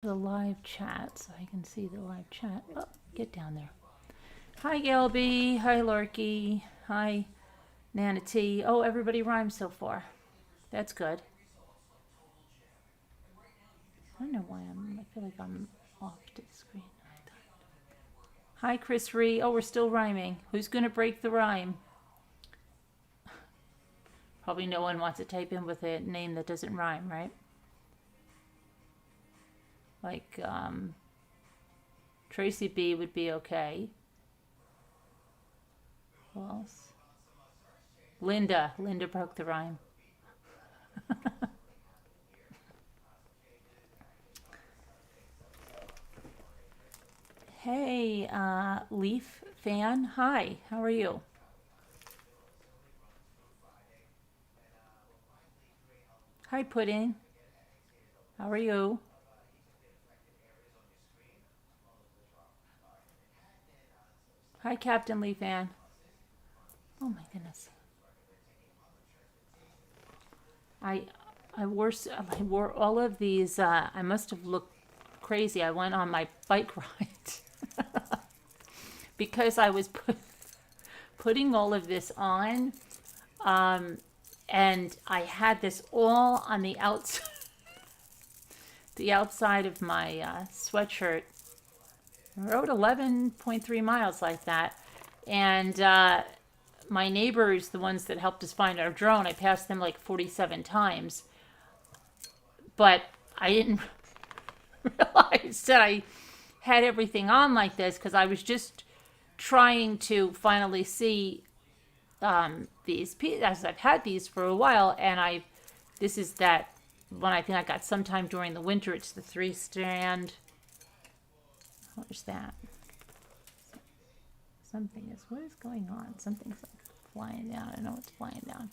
the live chat so I can see the live chat. Oh, get down there. Hi, Gail B. Hi, Lorky. Hi, Nana T. Oh, everybody rhymes so far. That's good. I don't know why I feel like I'm off to the screen. Hi, Chris Ree. Oh, we're still rhyming. Who's going to break the rhyme? Probably no one wants to type in with a name that doesn't rhyme, right? Like, Tracy B would be okay. Who else? Linda. Linda broke the rhyme. Hey, Leaf fan. Hi, how are you? Hi, Pudding. How are you? Hi, Captain Leaf fan. Oh my goodness. I wore all of these. I must have looked crazy. I went on my bike ride because I was putting all of this on, and I had this all on the outside, the outside of my sweatshirt. I rode 11.3 miles like that, and my neighbors, the ones that helped us find our drone, I passed them like 47 times, but I didn't realize that I had everything on like this because I was just trying to finally see these, as I've had these for a while, and this is that one I think I got sometime during the winter. It's the 3-strand. Where's that? What is going on? Something's like flying down. I know it's flying down.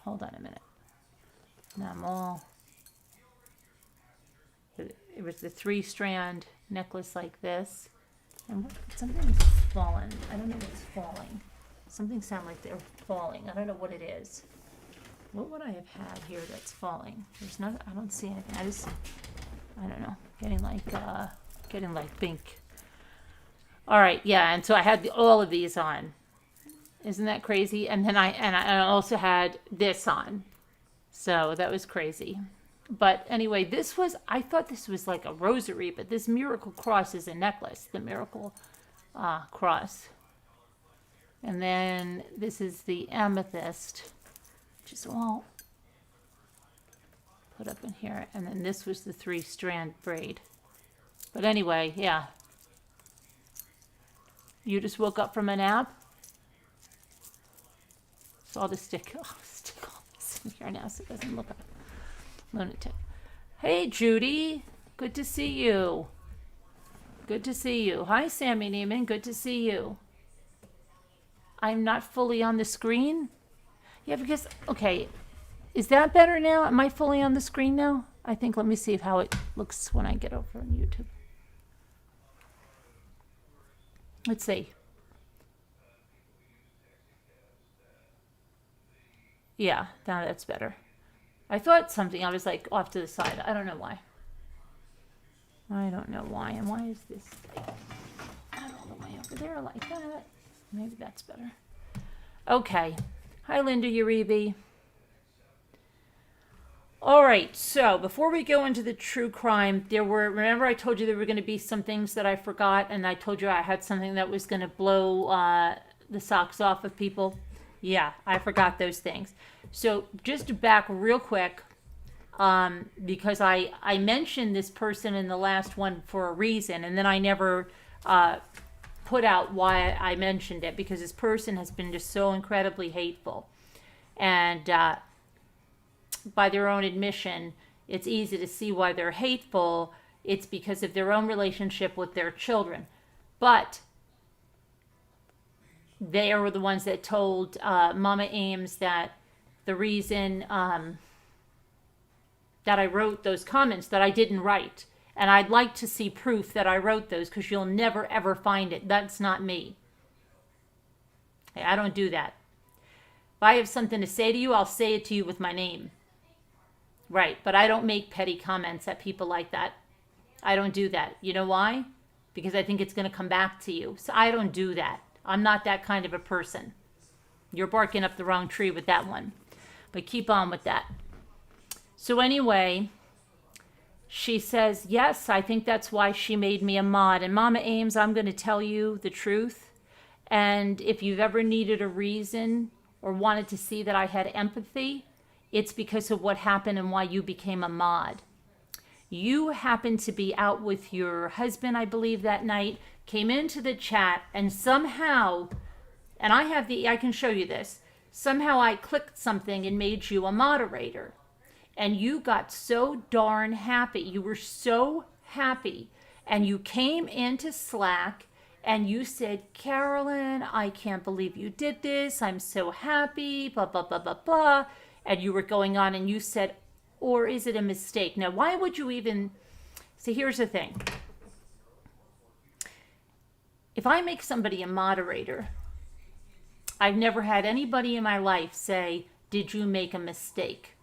Hold on a minute. Now I'm all, it was the 3-strand necklace like this. And something's fallen. I don't know what's falling. Something sounds like they're falling. I don't know what it is. What would I have had here that's falling? There's not, I don't see anything. I don't know. Getting like pink. All right, yeah, and so I had all of these on. Isn't that crazy? And then I also had this on. So that was crazy. But anyway, I thought this was like a rosary, but this miracle cross is a necklace, the miracle cross. And then this is the amethyst, which is all put up in here. And then this was the 3-strand braid. But anyway, yeah. You just woke up from a nap? So I'll just stick all this in here now so it doesn't look like a lunatic. Hey, Judy. Good to see you. Good to see you. Hi, Sammy Neiman. Good to see you. I'm not fully on the screen? Yeah, because, okay. Is that better now? Am I fully on the screen now? I think, let me see how it looks when I get over on YouTube. Let's see. Yeah, now that's better. I thought something, I was like off to the side. I don't know why. I don't know why. And why is this like not all the way over there like that? Maybe that's better. Okay. Hi, Linda Uribe. All right, so before we go into the true crime, remember I told you there were going to be some things that I forgot, and I told you I had something that was going to blow the socks off of people? Yeah, I forgot those things. So just back real quick, because I mentioned this person in the last one for a reason, and then I never put out why I mentioned it, because this person has been just so incredibly hateful. And by their own admission, it's easy to see why they're hateful. It's because of their own relationship with their children. But they were the ones that told Mama Ames that the reason that I wrote those comments that I didn't write. And I'd like to see proof that I wrote those, because you'll never ever find it. That's not me. Okay, I don't do that. If I have something to say to you, I'll say it to you with my name. Right, but I don't make petty comments at people like that. I don't do that. You know why? Because I think it's going to come back to you. So I don't do that. I'm not that kind of a person. You're barking up the wrong tree with that one. But keep on with that. So anyway, she says, yes, I think that's why she made me a mod. And Mama Ames, I'm going to tell you the truth. And if you've ever needed a reason or wanted to see that I had empathy, it's because of what happened and why you became a mod. You happened to be out with your husband, I believe, that night, came into the chat, and somehow, and I can show you this, somehow I clicked something and made you a moderator. And you got so darn happy. You were so happy. And you came into Slack and you said, Carolyn, I can't believe you did this. I'm so happy, blah, blah, blah, blah, blah. And you were going on and you said, or is it a mistake? Now, why would you even... See, here's the thing. If I make somebody a moderator, I've never had anybody in my life say, did you make a mistake?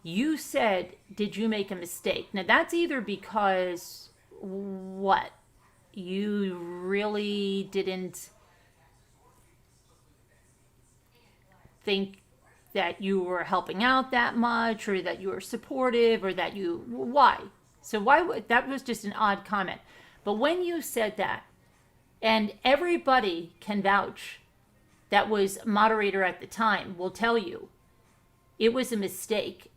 You said, did you make a mistake? Now, that's either because, what? You really didn't think that you were helping out that much, or that you were supportive, or that you... Why? So why would... That was just an odd comment. But when you said that, and everybody can vouch that was moderator at the time, will tell you, it was a mistake.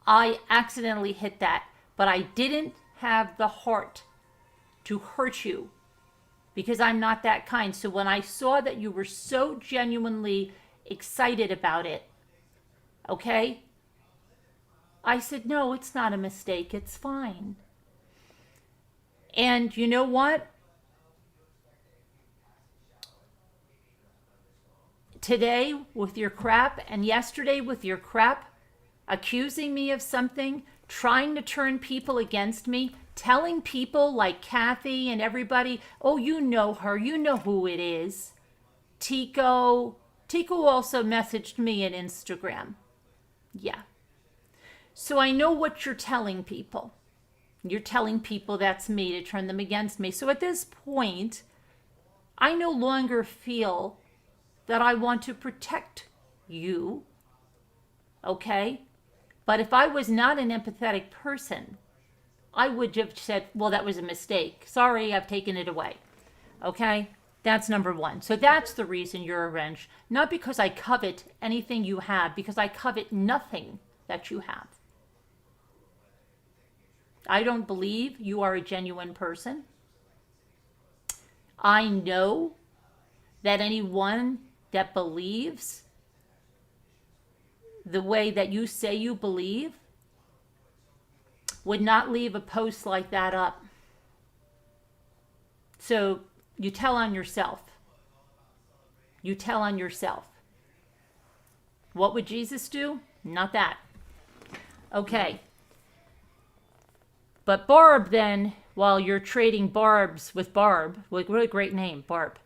I accidentally hit that, but I didn't have the heart to hurt you because I'm not that kind. So when I saw that you were so genuinely excited about it, okay, I said, no, it's not a mistake. It's fine. And you know what? Today with your crap and yesterday with your crap, accusing me of something, trying to turn people against me, telling people like Kathy and everybody, oh, you know her, you know who it is. Tico also messaged me on Instagram. Yeah. So I know what you're telling people. You're telling people that's me to turn them against me. So at this point, I no longer feel that I want to protect you. Okay? But if I was not an empathetic person, I would have said, well, that was a mistake. Sorry, I've taken it away. Okay? That's number one. So that's the reason you're a wrench. Not because I covet anything you have, because I covet nothing that you have. I don't believe you are a genuine person. I know that anyone that believes the way that you say you believe would not leave a post like that up. So you tell on yourself. You tell on yourself. What would Jesus do? Not that. Okay. But Barb then, while you're trading barbs with Barb, what a great name, Barb,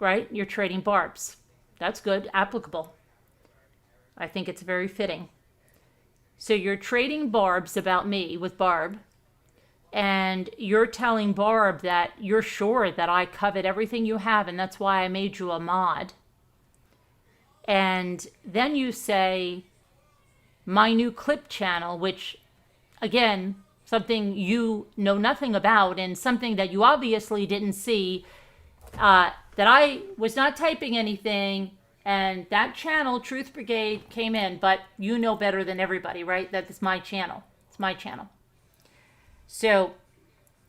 right? You're trading barbs. That's good, applicable. I think it's very fitting. So you're trading barbs about me with Barb, and you're telling Barb that you're sure that I covet everything you have, and that's why I made you a mod. And then you say, my new clip channel, which, again, something you know nothing about, and something that you obviously didn't see, that I was not typing anything, and that channel, Truth Brigade, came in, but you know better than everybody, right? That is my channel. It's my channel. So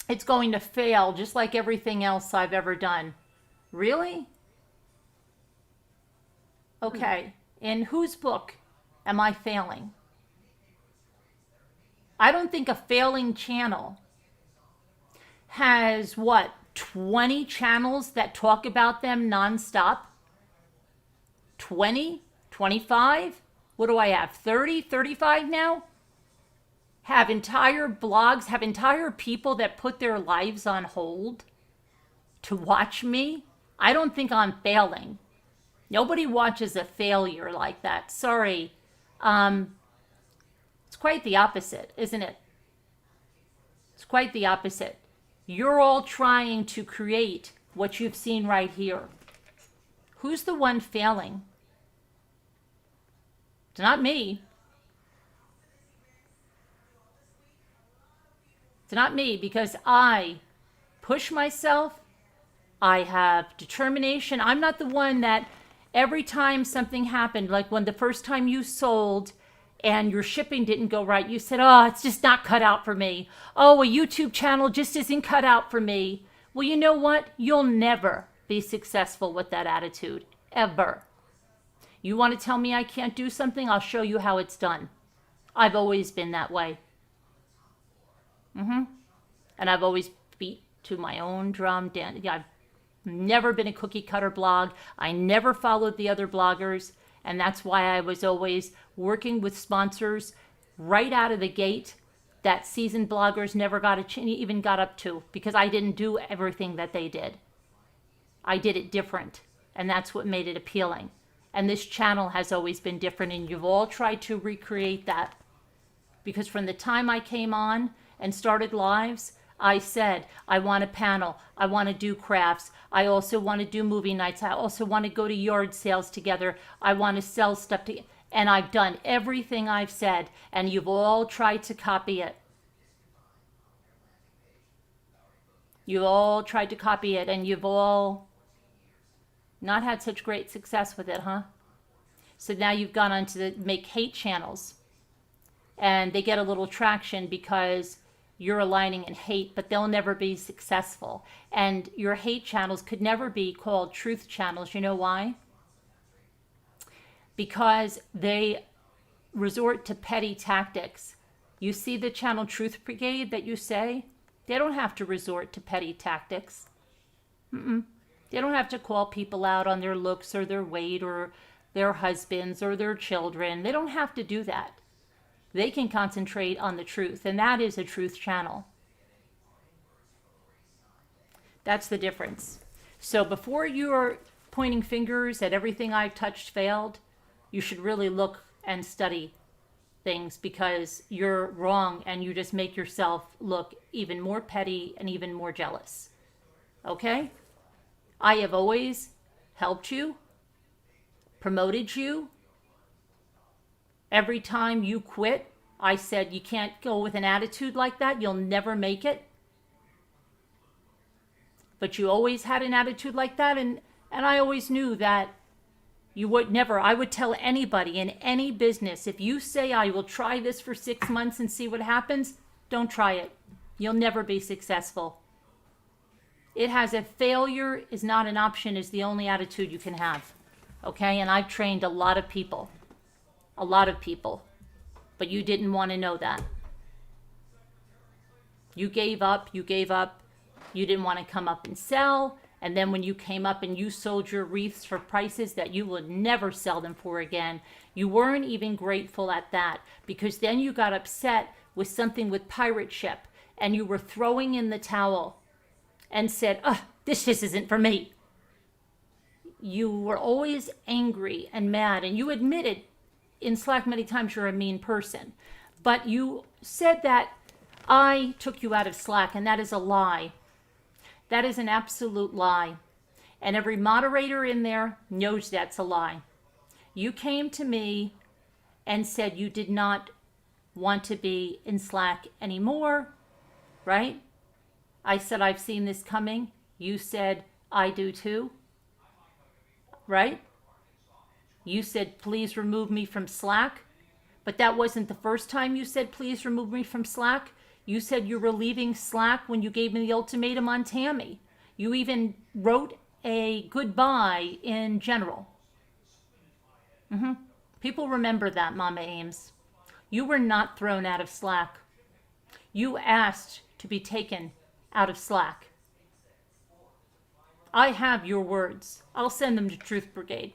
it's going to fail just like everything else I've ever done. Really? Okay. In whose book am I failing? I don't think a failing channel has, 20 channels that talk about them nonstop? 20? 25? What do I have? 30? 35 now? Have entire blogs, have entire people that put their lives on hold to watch me? I don't think I'm failing. Nobody watches a failure like that. Sorry. It's quite the opposite, isn't it? It's quite the opposite. You're all trying to create what you've seen right here. Who's the one failing? It's not me. It's not me, because I push myself. I have determination. I'm not the one that every time something happened, like when the first time you sold and your shipping didn't go right, you said, oh, it's just not cut out for me. Oh, a YouTube channel just isn't cut out for me. Well, you know what? You'll never be successful with that attitude, ever. You want to tell me I can't do something? I'll show you how it's done. I've always been that way. And I've always beat to my own drum. I've never been a cookie cutter blog. I never followed the other bloggers. And that's why I was always working with sponsors right out of the gate that seasoned bloggers never even got up to, because I didn't do everything that they did. I did it different. And that's what made it appealing. And this channel has always been different. And you've all tried to recreate that. Because from the time I came on and started lives, I said, I want a panel. I want to do crafts. I also want to do movie nights. I also want to go to yard sales together. I want to sell stuff together. And I've done everything I've said, and you've all tried to copy it. You all tried to copy it, and you've all not had such great success with it, huh? So now you've gone on to make hate channels, and they get a little traction because you're aligning in hate, but they'll never be successful. And your hate channels could never be called truth channels. You know why? Because they resort to petty tactics. You see the channel Truth Brigade that you say? They don't have to resort to petty tactics. They don't have to call people out on their looks or their weight or their husbands or their children. They don't have to do that. They can concentrate on the truth, and that is a truth channel. That's the difference. So before you're pointing fingers at everything I've touched failed, you should really look and study things, because you're wrong and you just make yourself look even more petty and even more jealous. Okay? I have always helped you, promoted you. Every time you quit, I said, you can't go with an attitude like that. You'll never make it. But you always had an attitude like that. And I always knew that you would never. I would tell anybody in any business, if you say, I will try this for 6 months and see what happens, don't try it. You'll never be successful. It has a failure is not an option is the only attitude you can have. Okay? And I've trained a lot of people. A lot of people. But you didn't want to know that. You gave up. You didn't want to come up and sell. And then when you came up and you sold your wreaths for prices that you would never sell them for again, you weren't even grateful at that, because then you got upset with something with pirate ship and you were throwing in the towel and said, this just isn't for me. You were always angry and mad, and you admitted in Slack many times you're a mean person, but you said that I took you out of Slack, and that is a lie. That is an absolute lie. And every moderator in there knows that's a lie. You came to me and said you did not want to be in Slack anymore, right? I said, I've seen this coming. You said, I do too, right? You said, please remove me from Slack. But that wasn't the first time you said, please remove me from Slack. You said you were leaving Slack when you gave me the ultimatum on Tammy. You even wrote a goodbye in general. People remember that, Mama Ames. You were not thrown out of Slack. You asked to be taken out of Slack. I have your words. I'll send them to Truth Brigade.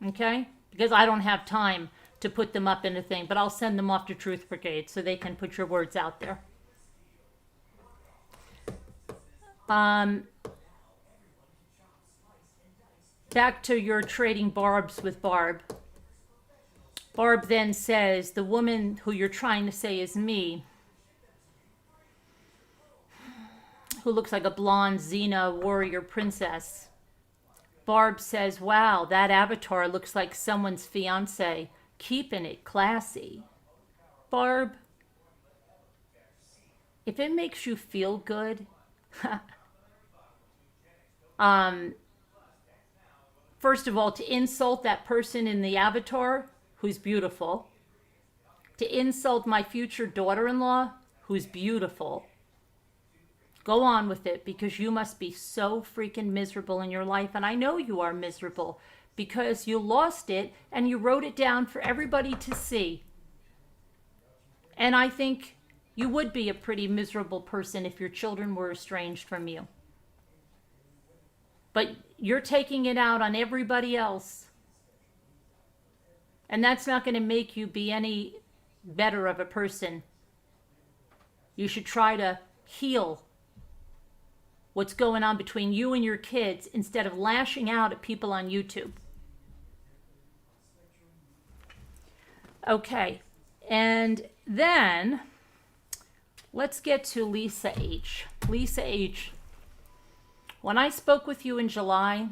Okay? Because I don't have time to put them up in a thing, but I'll send them off to Truth Brigade so they can put your words out there. Back to your trading barbs with Barb. Barb then says, the woman who you're trying to say is me, who looks like a blonde Xena warrior princess. Barb says, wow, that avatar looks like someone's fiance, keeping it classy. Barb, if it makes you feel good, first of all, to insult that person in the avatar, who's beautiful, to insult my future daughter-in-law, who's beautiful, go on with it, because you must be so freaking miserable in your life. And I know you are miserable because you lost it and you wrote it down for everybody to see. And I think you would be a pretty miserable person if your children were estranged from you. But you're taking it out on everybody else. And that's not going to make you be any better of a person. You should try to heal what's going on between you and your kids instead of lashing out at people on YouTube. Okay, and then let's get to Lisa H. Lisa H. When I spoke with you in July,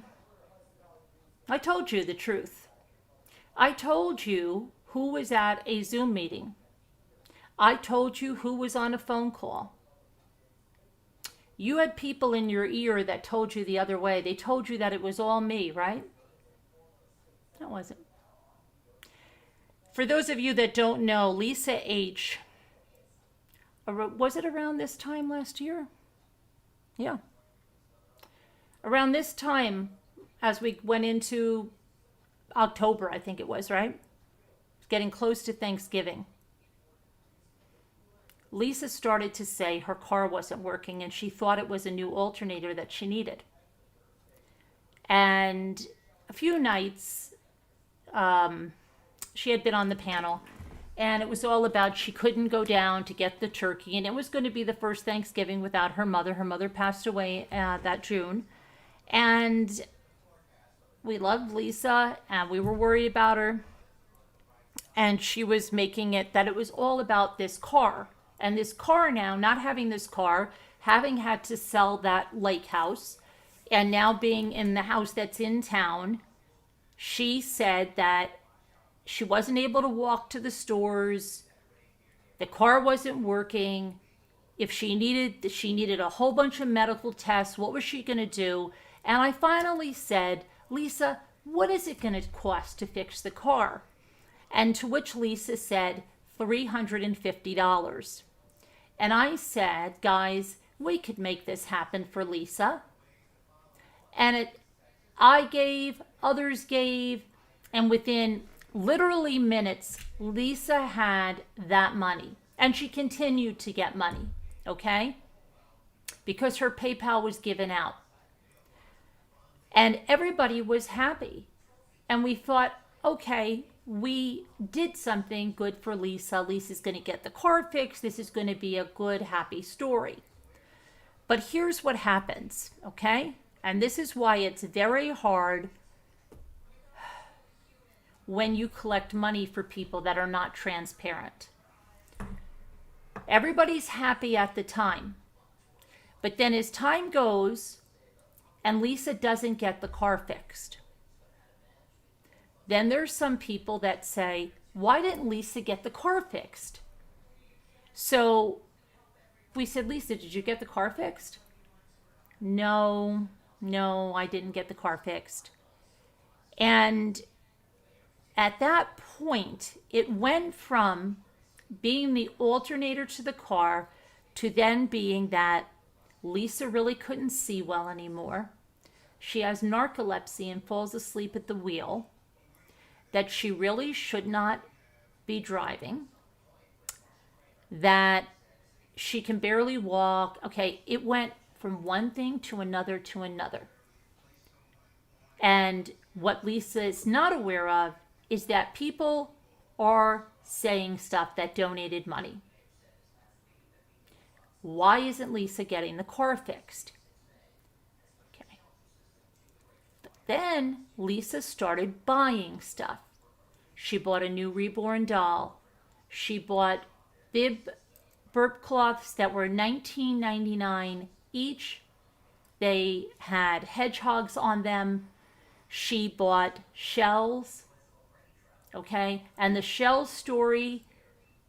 I told you the truth. I told you who was at a Zoom meeting. I told you who was on a phone call. You had people in your ear that told you the other way. They told you that it was all me, right? That wasn't. For those of you that don't know, Lisa H., was it around this time last year? Yeah. Around this time, as we went into October, I think it was, right? Getting close to Thanksgiving. Lisa started to say her car wasn't working and she thought it was a new alternator that she needed. And a few nights, she had been on the panel, and it was all about she couldn't go down to get the turkey, and it was going to be the first Thanksgiving without her mother. Her mother passed away that June. And we loved Lisa, and we were worried about her. And she was making it that it was all about this car. And this car now, not having this car, having had to sell that lake house, and now being in the house that's in town, she said that she wasn't able to walk to the stores. The car wasn't working. If she needed a whole bunch of medical tests. What was she going to do? And I finally said, Lisa, what is it going to cost to fix the car? And to which Lisa said, $350. And I said, guys, we could make this happen for Lisa. And I gave, others gave, and within literally minutes, Lisa had that money. And she continued to get money, okay? Because her PayPal was given out. And everybody was happy. And we thought, okay, we did something good for Lisa. Lisa's going to get the car fixed. This is going to be a good, happy story. But here's what happens, okay? And this is why it's very hard when you collect money for people that are not transparent. Everybody's happy at the time. But then as time goes and Lisa doesn't get the car fixed, then there's some people that say, why didn't Lisa get the car fixed? So we said, Lisa, did you get the car fixed? No, I didn't get the car fixed. And at that point, it went from being the alternator to the car to then being that Lisa really couldn't see well anymore. She has narcolepsy and falls asleep at the wheel. That she really should not be driving, that she can barely walk. Okay, it went from one thing to another to another. And what Lisa is not aware of is that people are saying stuff that donated money. Why isn't Lisa getting the car fixed? Then Lisa started buying stuff. She bought a new reborn doll. She bought bib burp cloths that were $19.99 each. They had hedgehogs on them. She bought shells. Okay, and the shell story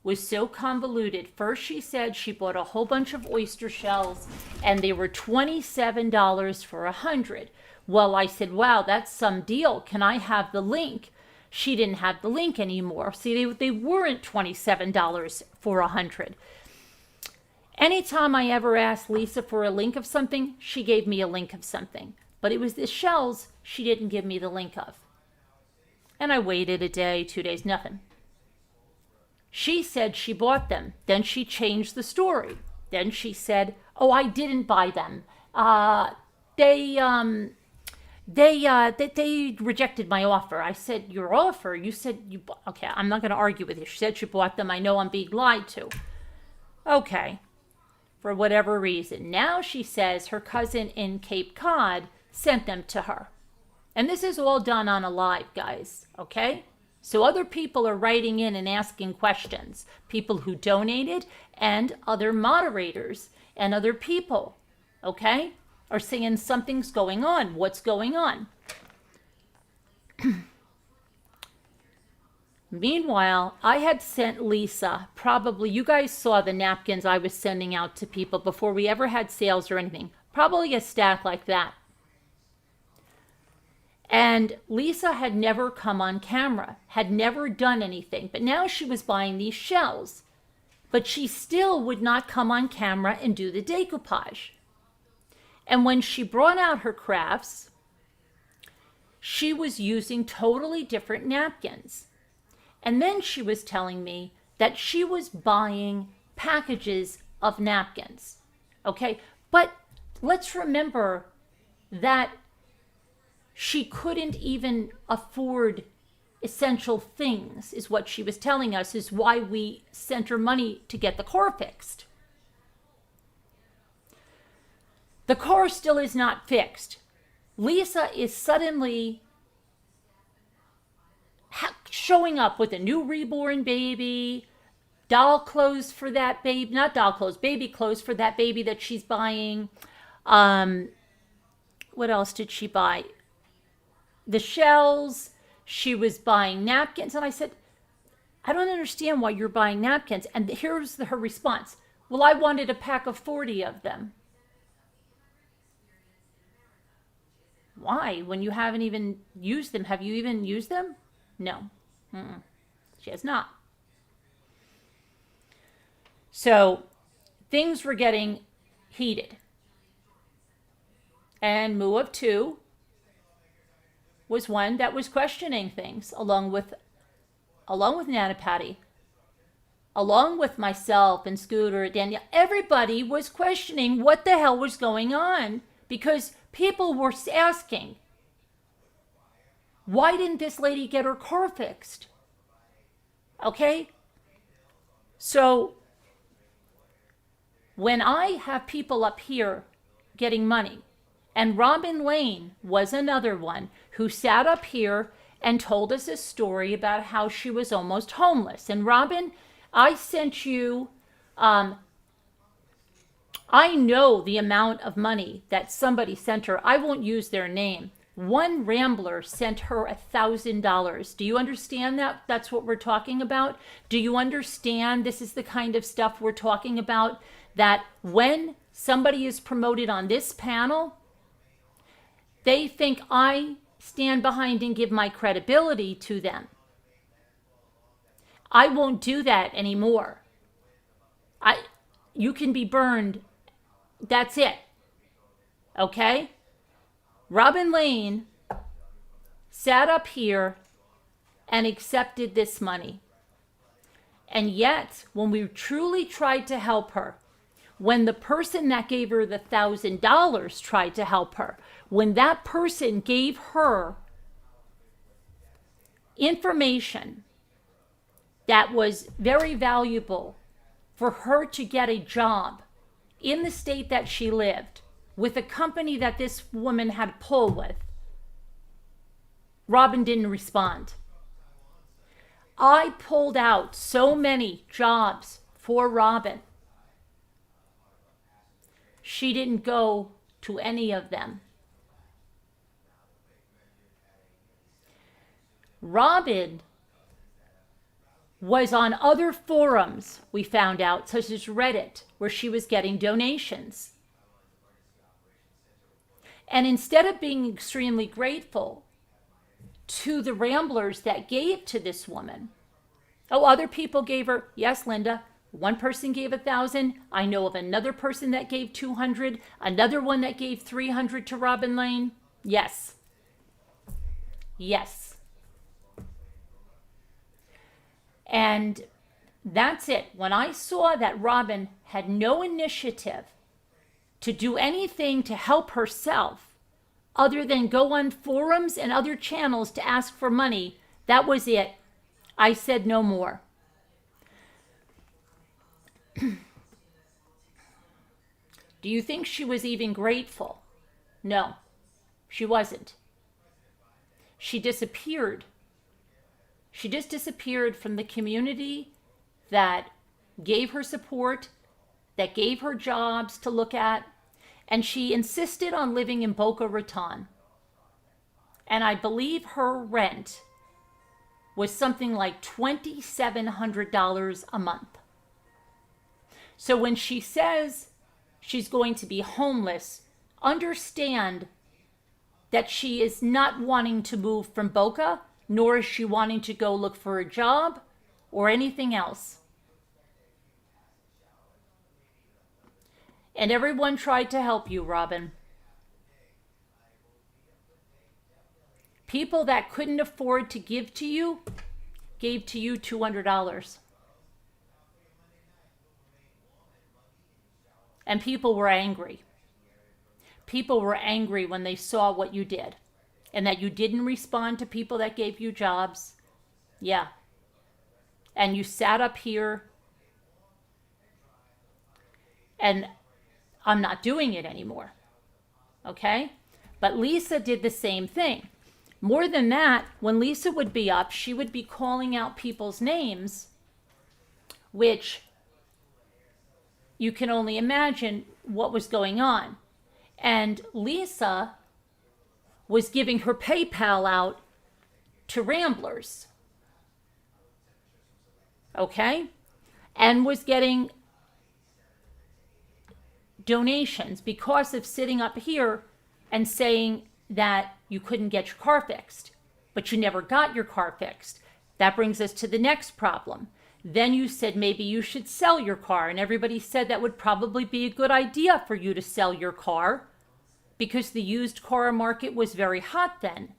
was so convoluted. First, she said she bought a whole bunch of oyster shells and they were $27 for 100. Well, I said, wow, that's some deal. Can I have the link? She didn't have the link anymore. See, they weren't $27 for 100. Anytime I ever asked Lisa for a link of something, she gave me a link of something. But it was the shells she didn't give me the link of. And I waited a day, 2 days, nothing. She said she bought them. Then she changed the story. Then she said, oh, I didn't buy them. They rejected my offer. I said, your offer? You said you bought. Okay, I'm not going to argue with you. She said she bought them. I know I'm being lied to. Okay, for whatever reason. Now she says her cousin in Cape Cod sent them to her. And this is all done on a live, guys, okay? So other people are writing in and asking questions. People who donated and other moderators and other people, okay, are saying something's going on. What's going on? Meanwhile, I had sent Lisa, probably, you guys saw the napkins I was sending out to people before we ever had sales or anything. Probably a stack like that. And Lisa had never come on camera, had never done anything, but now she was buying these shells. But she still would not come on camera and do the decoupage. And when she brought out her crafts, she was using totally different napkins. And then she was telling me that she was buying packages of napkins. Okay, but let's remember that she couldn't even afford essential things, is what she was telling us, is why we sent her money to get the car fixed. The car still is not fixed. Lisa is suddenly showing up with a new reborn baby, doll clothes for that baby, not doll clothes, baby clothes for that baby that she's buying. What else did she buy? The shells. She was buying napkins. And I said, I don't understand why you're buying napkins. And here's her response. Well, I wanted a pack of 40 of them. Why? When you haven't even used them. Have you even used them? No. She has not. So things were getting heated. And Moo of Two was one that was questioning things, along with Nana Patty, along with myself and Scooter, Danielle. Everybody was questioning what the hell was going on, because people were asking, why didn't this lady get her car fixed? Okay? So when I have people up here getting money, and Robin Lane was another one who sat up here and told us a story about how she was almost homeless. And Robin, I sent you, I know the amount of money that somebody sent her. I won't use their name. One Rambler sent her $1,000. Do you understand that? That's what we're talking about. Do you understand this is the kind of stuff we're talking about? That when somebody is promoted on this panel, they think I stand behind and give my credibility to them. I won't do that anymore. You can be burned. That's it. Okay? Robin Lane sat up here and accepted this money. And yet, when we truly tried to help her, when the person that gave her the $1,000 tried to help her, when that person gave her information that was very valuable for her to get a job in the state that she lived, with a company that this woman had pull with, Robin didn't respond. I pulled out so many jobs for Robin. She didn't go to any of them. Robin was on other forums, we found out, such as Reddit, where she was getting donations. And instead of being extremely grateful to the Ramblers that gave to this woman, oh, other people gave her, yes, Linda, one person gave 1,000. I know of another person that gave 200, another one that gave 300 to Robin Lane. Yes. Yes. And that's it. When I saw that Robin had no initiative to do anything to help herself other than go on forums and other channels to ask for money, that was it. I said no more. Do you think she was even grateful? No, she wasn't. She disappeared. She just disappeared from the community that gave her support, that gave her jobs to look at, and she insisted on living in Boca Raton. And I believe her rent was something like $2,700 a month. So when she says she's going to be homeless, understand that she is not wanting to move from Boca, nor is she wanting to go look for a job or anything else. And everyone tried to help you, Robin. People that couldn't afford to give to you gave to you $200. And people were angry. People were angry when they saw what you did and that you didn't respond to people that gave you jobs. Yeah. And you sat up here, and I'm not doing it anymore. Okay? But Lisa did the same thing. More than that, when Lisa would be up, she would be calling out people's names, which you can only imagine what was going on. And Lisa was giving her PayPal out to Ramblers. Okay? And was getting donations because of sitting up here and saying that you couldn't get your car fixed, but you never got your car fixed. That brings us to the next problem. Then you said maybe you should sell your car, and everybody said that would probably be a good idea for you to sell your car because the used car market was very hot then.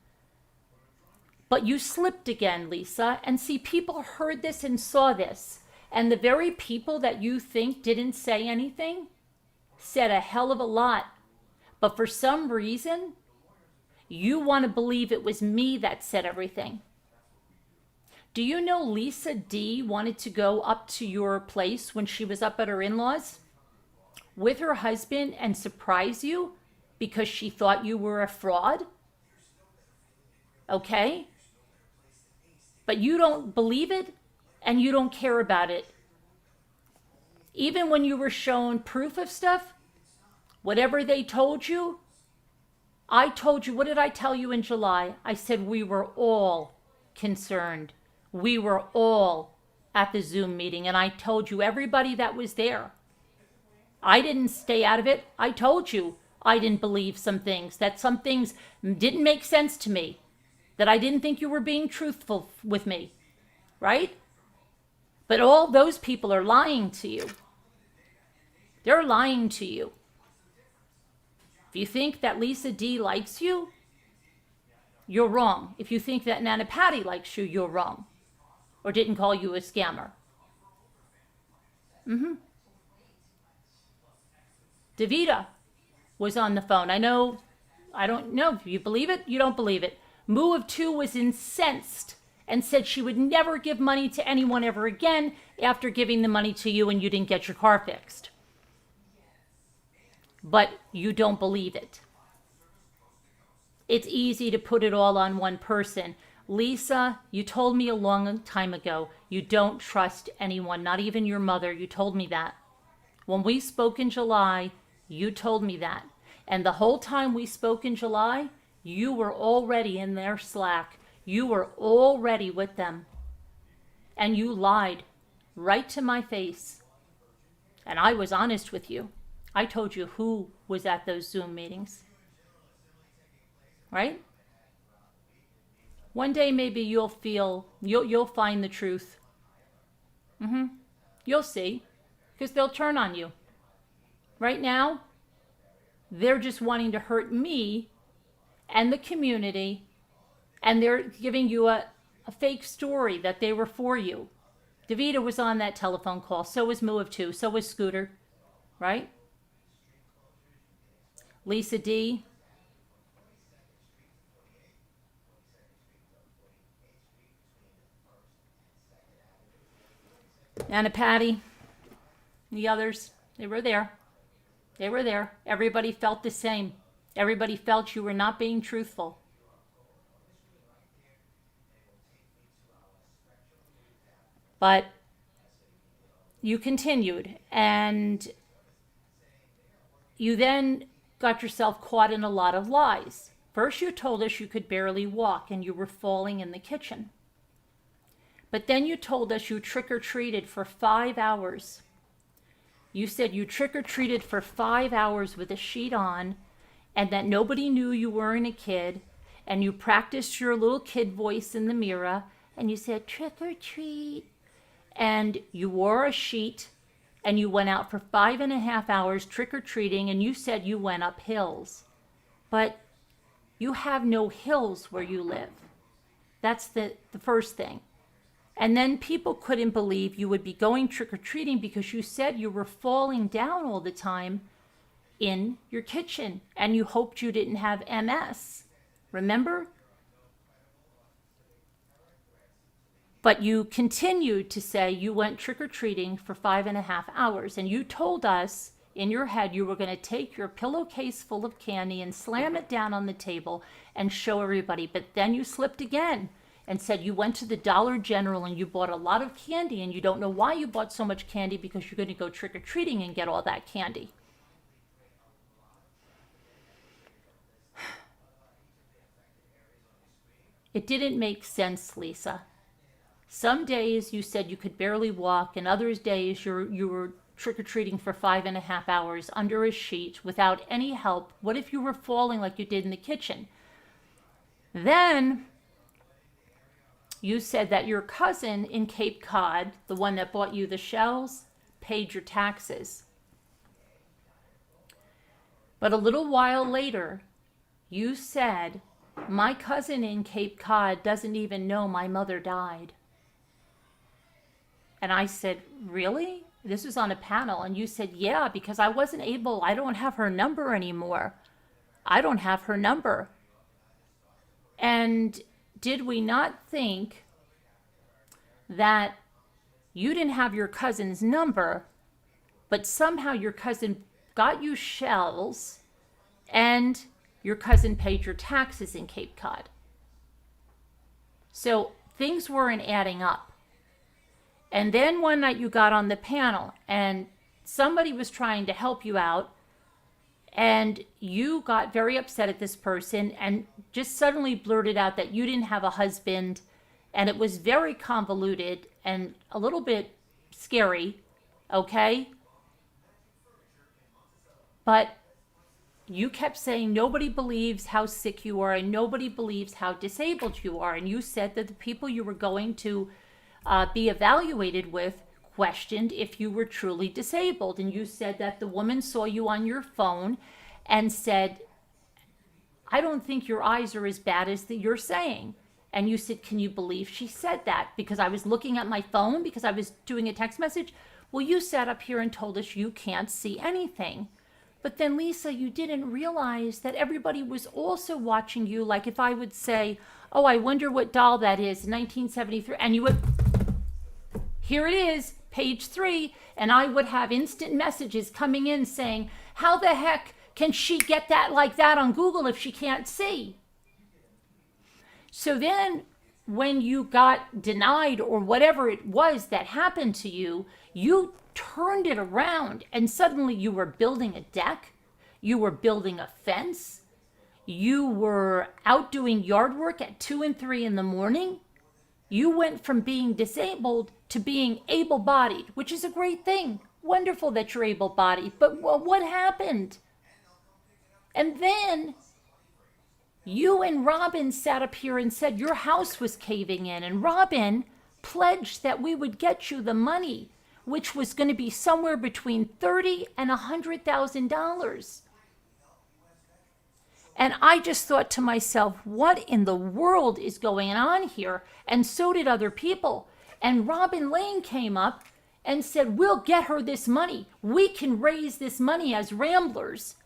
But you slipped again, Lisa, and see, people heard this and saw this, and the very people that you think didn't say anything said a hell of a lot. But for some reason, you want to believe it was me that said everything. Do you know Lisa D wanted to go up to your place when she was up at her in-laws with her husband and surprise you because she thought you were a fraud? Okay? But you don't believe it and you don't care about it. Even when you were shown proof of stuff, whatever they told you, I told you, what did I tell you in July? I said we were all concerned. We were all at the Zoom meeting, and I told you everybody that was there. I didn't stay out of it. I told you I didn't believe some things, that some things didn't make sense to me, that I didn't think you were being truthful with me, right? But all those people are lying to you. They're lying to you. If you think that Lisa D likes you, you're wrong. If you think that Nana Patty likes you, you're wrong. Or didn't call you a scammer. Davida was on the phone. I don't know if you believe it, you don't believe it. Moo of Two was incensed and said she would never give money to anyone ever again after giving the money to you and you didn't get your car fixed. But you don't believe it. It's easy to put it all on one person. Lisa, you told me a long time ago, you don't trust anyone, not even your mother. You told me that. When we spoke in July, you told me that. And the whole time we spoke in July, you were already in their Slack. You were already with them. And you lied right to my face. And I was honest with you. I told you who was at those Zoom meetings. Right? One day maybe you'll find the truth. You'll see. Because they'll turn on you. Right now, they're just wanting to hurt me and the community, and they're giving you a fake story that they were for you. Davita was on that telephone call. So was Moo of Two. So was Scooter. Right? Lisa D. Anna Patty. The others, they were there. They were there. Everybody felt the same. Everybody felt you were not being truthful. But you continued, and you then got yourself caught in a lot of lies. First, you told us you could barely walk and you were falling in the kitchen. But then you told us you trick-or-treated for 5 hours. You said you trick-or-treated for 5 hours with a sheet on, and that nobody knew you weren't a kid, and you practiced your little kid voice in the mirror, and you said trick-or-treat, and you wore a sheet, and you went out for 5.5 hours trick-or-treating, and you said you went up hills. But you have no hills where you live. That's the first thing. And then people couldn't believe you would be going trick-or-treating because you said you were falling down all the time in your kitchen and you hoped you didn't have MS. Remember? But you continued to say you went trick-or-treating for 5.5 hours, and you told us in your head you were going to take your pillowcase full of candy and slam it down on the table and show everybody. But then you slipped again and said you went to the Dollar General and you bought a lot of candy, and you don't know why you bought so much candy because you're going to go trick-or-treating and get all that candy. It didn't make sense, Lisa. Some days you said you could barely walk, and other days you were trick-or-treating for 5.5 hours under a sheet without any help. What if you were falling like you did in the kitchen? Then you said that your cousin in Cape Cod, the one that bought you the shells, paid your taxes. But a little while later, you said, my cousin in Cape Cod doesn't even know my mother died. And I said, really? This was on a panel. And you said, yeah, because I don't have her number anymore. I don't have her number. And did we not think that you didn't have your cousin's number, but somehow your cousin got you shells and your cousin paid your taxes in Cape Cod? So things weren't adding up. And then one night you got on the panel and somebody was trying to help you out, and you got very upset at this person and just suddenly blurted out that you didn't have a husband, and it was very convoluted and a little bit scary, okay? But you kept saying nobody believes how sick you are and nobody believes how disabled you are. And you said that the people you were going to be evaluated with questioned if you were truly disabled. And you said that the woman saw you on your phone and said, I don't think your eyes are as bad as you're saying. And you said, can you believe she said that? Because I was looking at my phone, because I was doing a text message. Well, you sat up here and told us you can't see anything. But then, Lisa, you didn't realize that everybody was also watching you. Like if I would say, oh, I wonder what doll that is, 1973. And you would, here it is, page 3. And I would have instant messages coming in saying, how the heck can she get that like that on Google if she can't see? So then when you got denied or whatever it was that happened to you, you turned it around and suddenly you were building a deck, you were building a fence, you were out doing yard work at 2 and 3 in the morning. You went from being disabled to being able-bodied, which is a great thing. Wonderful that you're able-bodied, but what happened? And then you and Robin sat up here and said your house was caving in, and Robin pledged that we would get you the money, which was going to be somewhere between $30,000 and $100,000. And I just thought to myself, what in the world is going on here? And so did other people. And Robin Lane came up and said, we'll get her this money. We can raise this money as Ramblers.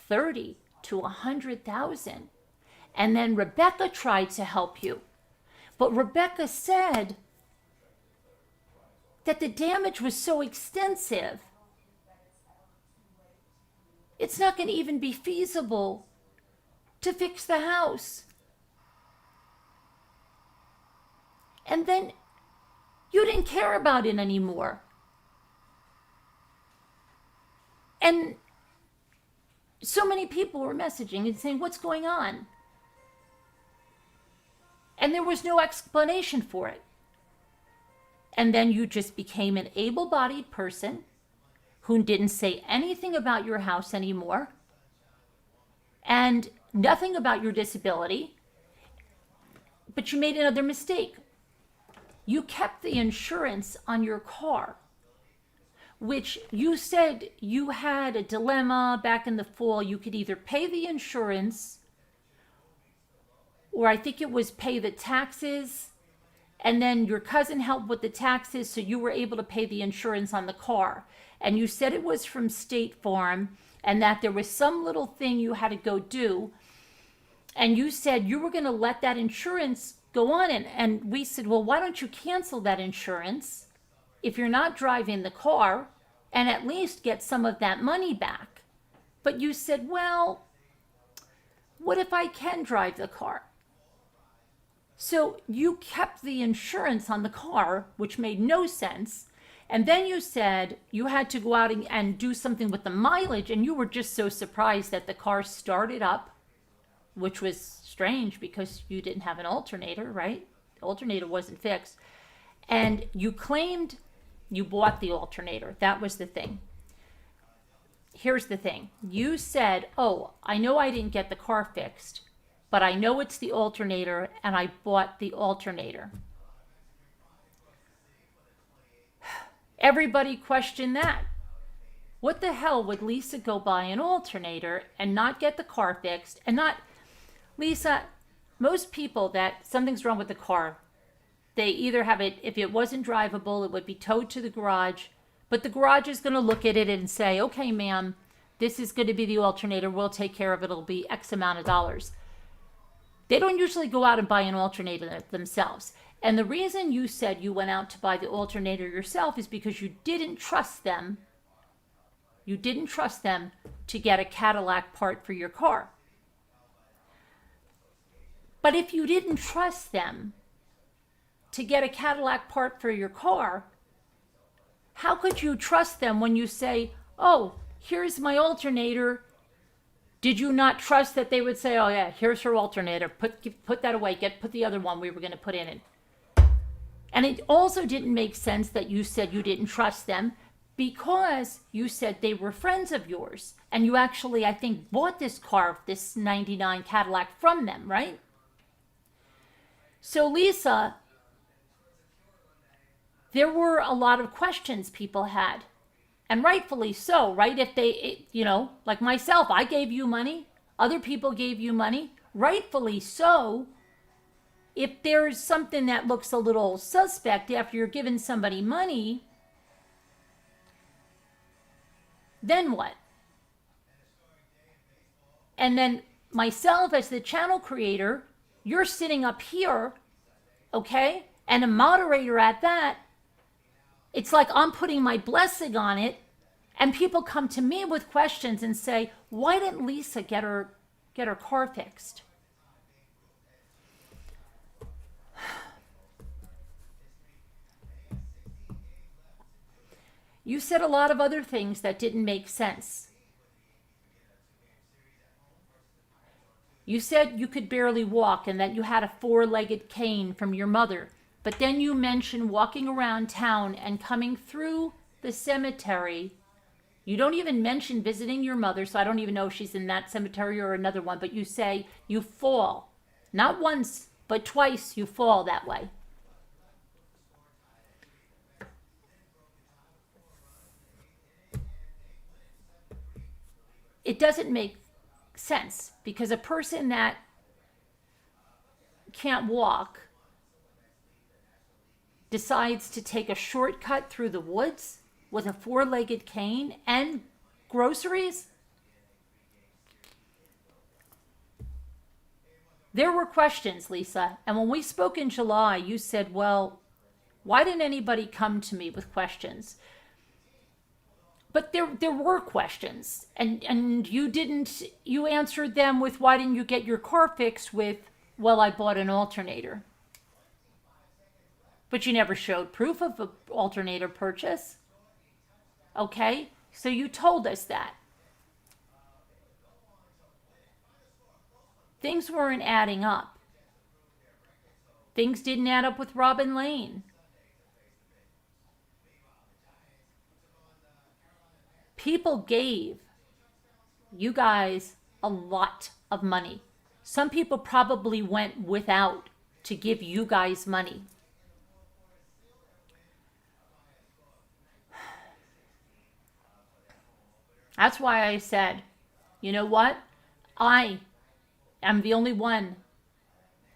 30 to 100,000. And then Rebecca tried to help you. But Rebecca said that the damage was so extensive, it's not going to even be feasible to fix the house. And then you didn't care about it anymore. And so many people were messaging and saying, what's going on? And there was no explanation for it. And then you just became an able-bodied person who didn't say anything about your house anymore and nothing about your disability. But you made another mistake. You kept the insurance on your car, which you said you had a dilemma back in the fall. You could either pay the insurance, or I think it was pay the taxes, and then your cousin helped with the taxes, so you were able to pay the insurance on the car. And you said it was from State Farm, and that there was some little thing you had to go do. And you said you were going to let that insurance go on. And we said, well, why don't you cancel that insurance if you're not driving the car and at least get some of that money back? But you said, well, what if I can drive the car? So you kept the insurance on the car, which made no sense. And then you said you had to go out and do something with the mileage, and you were just so surprised that the car started up, which was strange because you didn't have an alternator, right? The alternator wasn't fixed. And you claimed you bought the alternator. That was the thing. Here's the thing. You said, oh, I know I didn't get the car fixed, but I know it's the alternator, and I bought the alternator. Everybody questioned that. What the hell would Lisa go buy an alternator and not get the car fixed? And not, Lisa, most people that something's wrong with the car, they either have it, if it wasn't drivable, it would be towed to the garage, but the garage is going to look at it and say, okay, ma'am, this is going to be the alternator. We'll take care of it. It'll be X amount of dollars. They don't usually go out and buy an alternator themselves. And the reason you said you went out to buy the alternator yourself is because you didn't trust them. You didn't trust them to get a Cadillac part for your car. But if you didn't trust them to get a Cadillac part for your car, how could you trust them when you say, oh, here's my alternator? Did you not trust that they would say, oh yeah, here's her alternator, put that away, put the other one we were going to put in it. And it also didn't make sense that you said you didn't trust them because you said they were friends of yours. And you actually, I think, bought this car, this 99 Cadillac from them, right? So Lisa, there were a lot of questions people had. And rightfully so, right? If they, like myself, I gave you money. Other people gave you money. Rightfully so. If there's something that looks a little suspect after you're giving somebody money, then what? And then myself as the channel creator, you're sitting up here, okay? And a moderator at that, it's like I'm putting my blessing on it, and people come to me with questions and say, why didn't Lisa get her car fixed? You said a lot of other things that didn't make sense. You said you could barely walk and that you had a four-legged cane from your mother. But then you mentioned walking around town and coming through the cemetery. You don't even mention visiting your mother, so I don't even know if she's in that cemetery or another one. But you say you fall. Not once, but twice you fall that way. It doesn't make sense because a person that can't walk decides to take a shortcut through the woods with a four-legged cane and groceries. There were questions, Lisa, and when we spoke in July, you said, well, why didn't anybody come to me with questions? But there were questions, and you answered them with, why didn't you get your car fixed with, well, I bought an alternator. But you never showed proof of an alternator purchase. Okay? So you told us that. Things weren't adding up. Things didn't add up with Robin Lane. People gave you guys a lot of money. Some people probably went without to give you guys money. That's why I said, you know what? I am the only one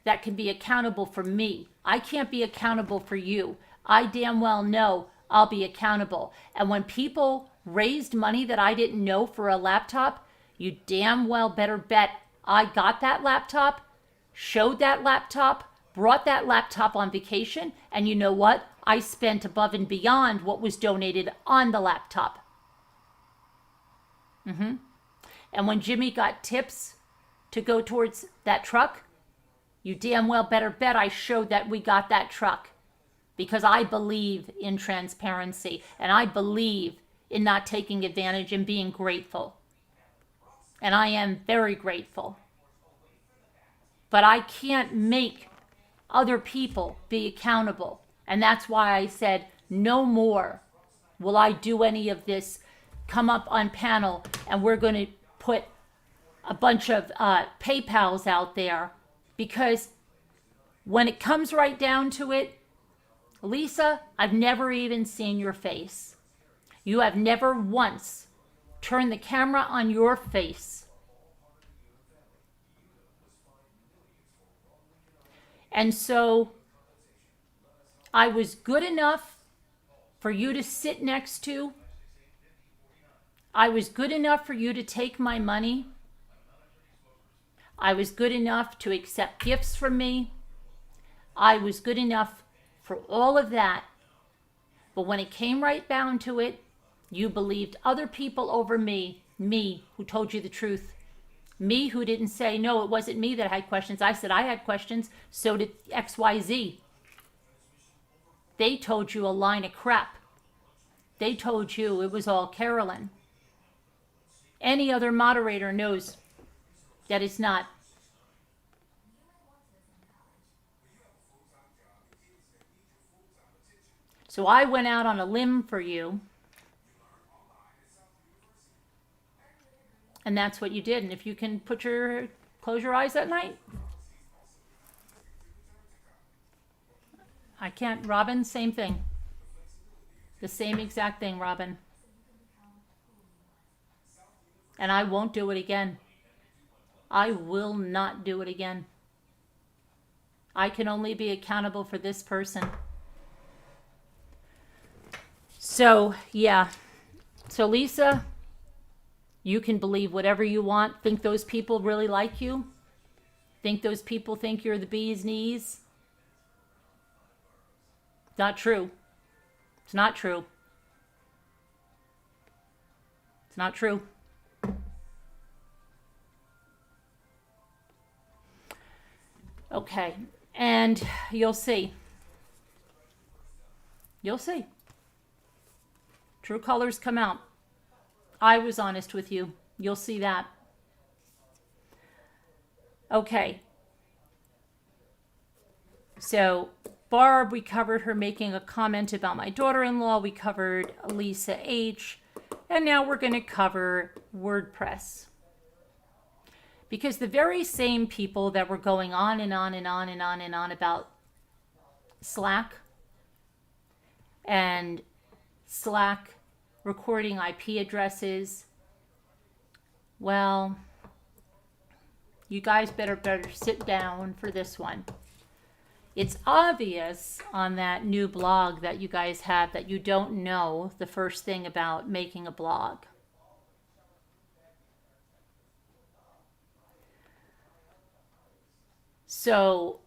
that can be accountable for me. I can't be accountable for you. I damn well know I'll be accountable. And when people raised money that I didn't know for a laptop, you damn well better bet I got that laptop, showed that laptop, brought that laptop on vacation, and you know what? I spent above and beyond what was donated on the laptop. And when Jimmy got tips to go towards that truck, you damn well better bet I showed that we got that truck, because I believe in transparency and I believe in not taking advantage and being grateful. And I am very grateful. But I can't make other people be accountable. And that's why I said, no more will I do any of this come up on panel and we're going to put a bunch of PayPals out there. Because when it comes right down to it, Lisa, I've never even seen your face. You have never once turned the camera on your face. And so I was good enough for you to sit next to. I was good enough for you to take my money. I was good enough to accept gifts from me. I was good enough for all of that. But when it came right down to it, you believed other people over me who told you the truth. Me who didn't say, no, it wasn't me that had questions. I said I had questions. So did XYZ. They told you a line of crap. They told you it was all Carolyn. Any other moderator knows that it's not. So I went out on a limb for you. And that's what you did. And if you can close your eyes at night. I can't. Robin, same thing. The same exact thing, Robin. And I won't do it again. I will not do it again. I can only be accountable for this person. So, yeah. So, Lisa, you can believe whatever you want. Think those people really like you? Think those people think you're the bee's knees? Not true. It's not true. It's not true. Okay, and you'll see. You'll see. True colors come out. I was honest with you. You'll see that. Okay. So Barb, we covered her making a comment about my daughter-in-law. We covered Lisa H. And now we're going to cover WordPress. Because the very same people that were going on and on and on and on and on about Slack and Slack recording IP addresses, well, you guys better sit down for this one. It's obvious on that new blog that you guys have that you don't know the first thing about making a blog. So,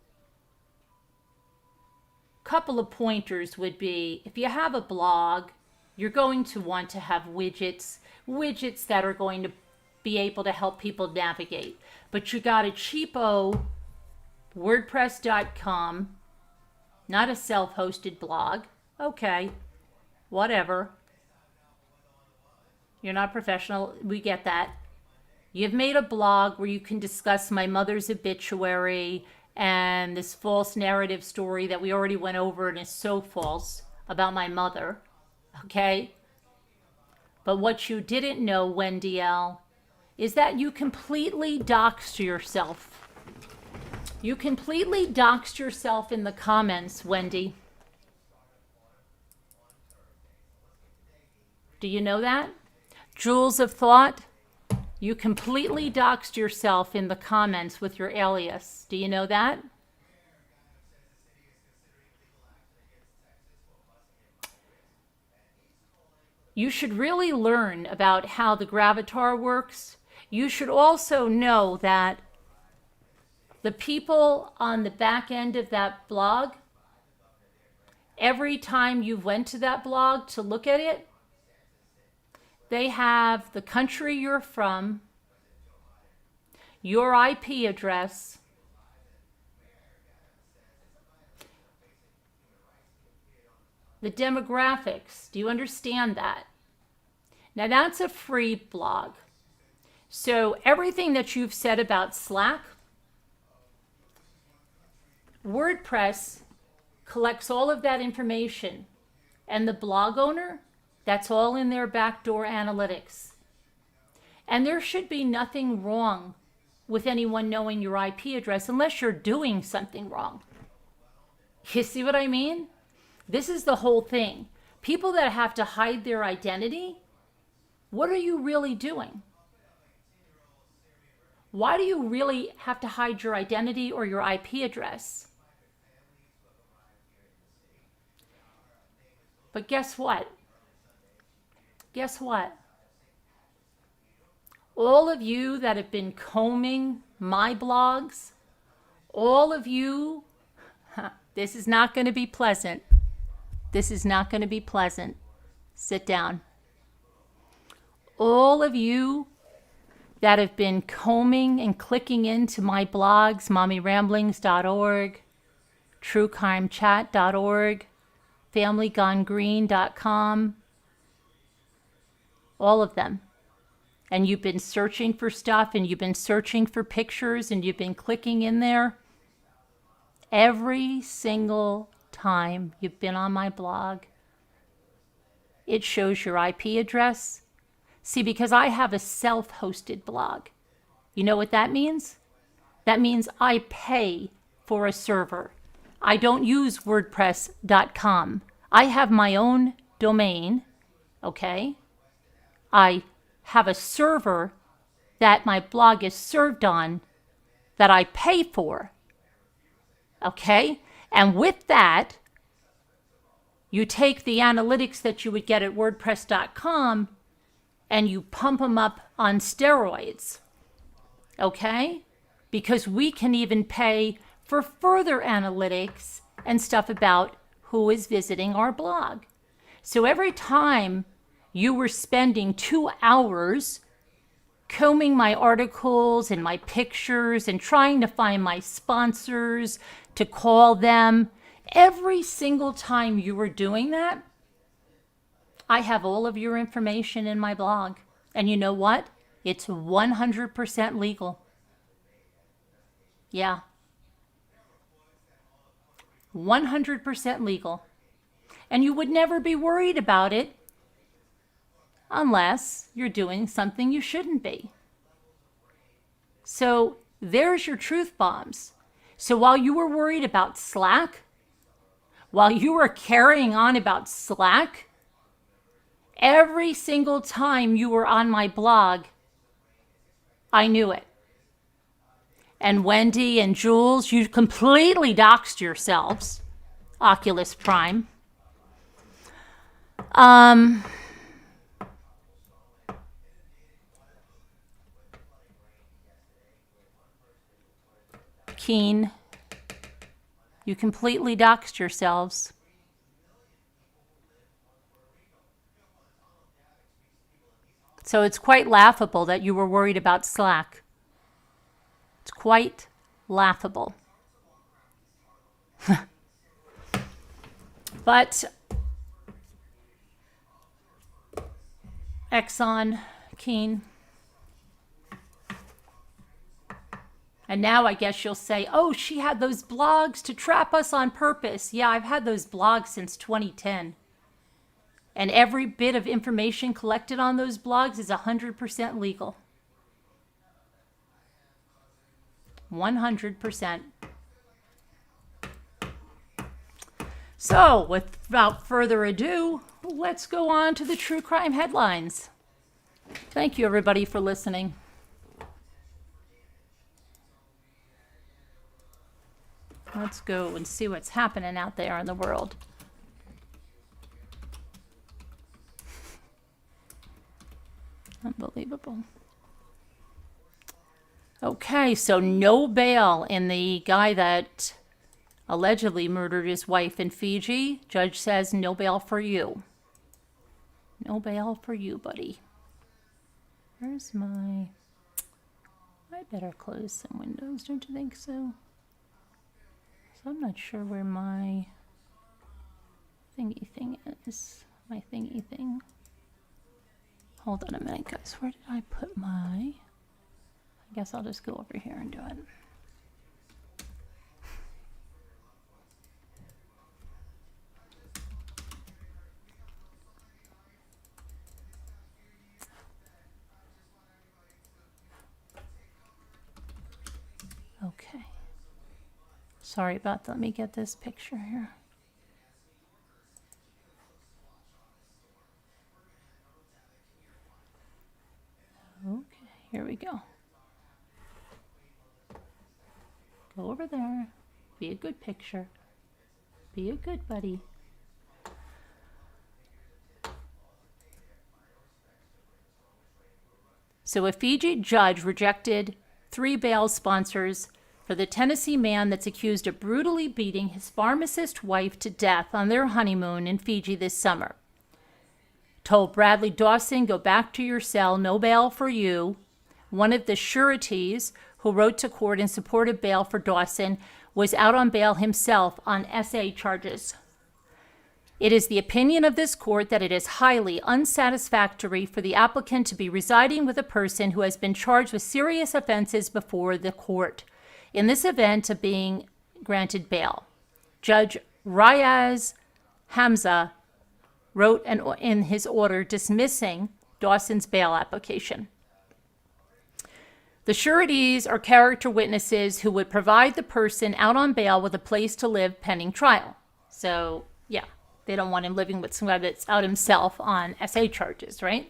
a couple of pointers would be, if you have a blog, you're going to want to have widgets that are going to be able to help people navigate. But you got a cheapo WordPress.com, not a self-hosted blog. Okay, whatever. You're not professional. We get that. You've made a blog where you can discuss my mother's obituary and this false narrative story that we already went over and is so false about my mother. Okay? But what you didn't know, Wendy L., is that you completely doxed yourself. You completely doxed yourself in the comments, Wendy. Do you know that? Jewels of Thought, you completely doxed yourself in the comments with your alias. Do you know that? You should really learn about how the Gravatar works. You should also know that the people on the back end of that blog, every time you went to that blog to look at it, they have the country you're from, your IP address, the demographics. Do you understand that? Now that's a free blog. So everything that you've said about Slack, WordPress collects all of that information, and the blog owner, that's all in their backdoor analytics. And there should be nothing wrong with anyone knowing your IP address unless you're doing something wrong. You see what I mean? This is the whole thing. People that have to hide their identity, what are you really doing? Why do you really have to hide your identity or your IP address? But guess what? Guess what? All of you that have been combing my blogs, all of you, this is not going to be pleasant. This is not going to be pleasant. Sit down. All of you that have been combing and clicking into my blogs, mommyramblings.org, truecrimechat.org, familygonegreen.com, all of them. And you've been searching for stuff, and you've been searching for pictures, and you've been clicking in there. Every single time you've been on my blog, it shows your IP address. See, because I have a self-hosted blog. You know what that means? That means I pay for a server. I don't use WordPress.com. I have my own domain, okay? I have a server that my blog is served on that I pay for, okay? And with that, you take the analytics that you would get at WordPress.com and you pump them up on steroids, okay? Because we can even pay for further analytics and stuff about who is visiting our blog. So every time you were spending 2 hours combing my articles and my pictures and trying to find my sponsors to call them, every single time you were doing that, I have all of your information in my blog. And you know what? It's 100% legal. Yeah. 100% legal. And you would never be worried about it unless you're doing something you shouldn't be. So there's your truth bombs. So while you were worried about Slack, while you were carrying on about Slack, every single time you were on my blog, I knew it. And Wendy and Jules, you completely doxed yourselves. Oculus Prime. Keen, you completely doxed yourselves. So it's quite laughable that you were worried about Slack. It's quite laughable. But Exxon, Keen. And now I guess you'll say, oh, she had those blogs to trap us on purpose. Yeah, I've had those blogs since 2010. And every bit of information collected on those blogs is 100% legal. 100%. So, without further ado, let's go on to the true crime headlines. Thank you, everybody, for listening. Let's go and see what's happening out there in the world. Unbelievable. Okay, so no bail in the guy that allegedly murdered his wife in Fiji. Judge says no bail for you. No bail for you, buddy. Where's my... I better close some windows, don't you think so? So I'm not sure where my thingy thing is. My thingy thing. Hold on a minute, guys. Where did I put my... I guess I'll just go over here and do it. Okay. Sorry about that. Let me get this picture here. Okay, here we go. Go over there. Be a good picture. Be a good buddy. So a Fiji judge rejected 3 bail sponsors for the Tennessee man that's accused of brutally beating his pharmacist wife to death on their honeymoon in Fiji this summer. Told Bradley Dawson, go back to your cell, no bail for you. One of the sureties who wrote to court in support of bail for Dawson was out on bail himself on SA charges. It is the opinion of this court that it is highly unsatisfactory for the applicant to be residing with a person who has been charged with serious offenses before the court. In this event of being granted bail, Judge Riaz Hamza wrote in his order dismissing Dawson's bail application. The sureties are character witnesses who would provide the person out on bail with a place to live pending trial. So, yeah, they don't want him living with somebody that's out himself on SA charges, right?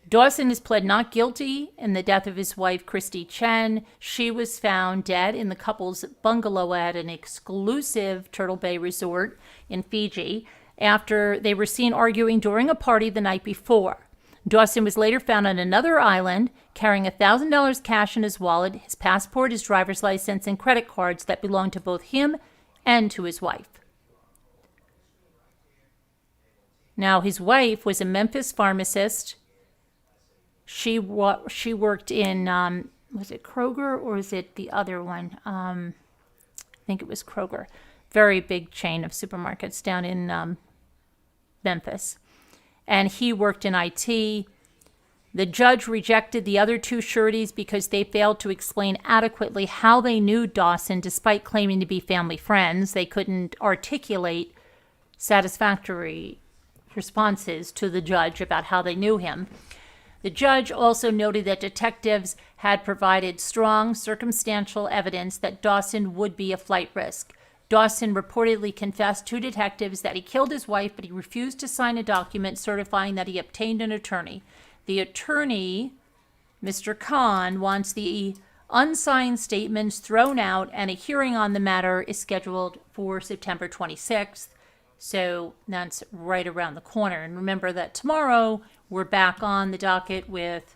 Dawson has pled not guilty in the death of his wife, Christy Chen. She was found dead in the couple's bungalow at an exclusive Turtle Bay resort in Fiji after they were seen arguing during a party the night before. Dawson was later found on another island carrying $1,000 cash in his wallet, his passport, his driver's license, and credit cards that belonged to both him and to his wife. Now, his wife was a Memphis pharmacist. She worked in, was it Kroger or is it the other one? I think it was Kroger. Very big chain of supermarkets down in Memphis. and he worked in IT. The judge rejected the other two sureties because they failed to explain adequately how they knew Dawson, despite claiming to be family friends. They couldn't articulate satisfactory responses to the judge about how they knew him. The judge also noted that detectives had provided strong circumstantial evidence that Dawson would be a flight risk. Dawson reportedly confessed to detectives that he killed his wife, but he refused to sign a document certifying that he obtained an attorney. The attorney, Mr. Khan, wants the unsigned statements thrown out, and a hearing on the matter is scheduled for September 26th. So that's right around the corner. And remember that tomorrow we're back on the docket with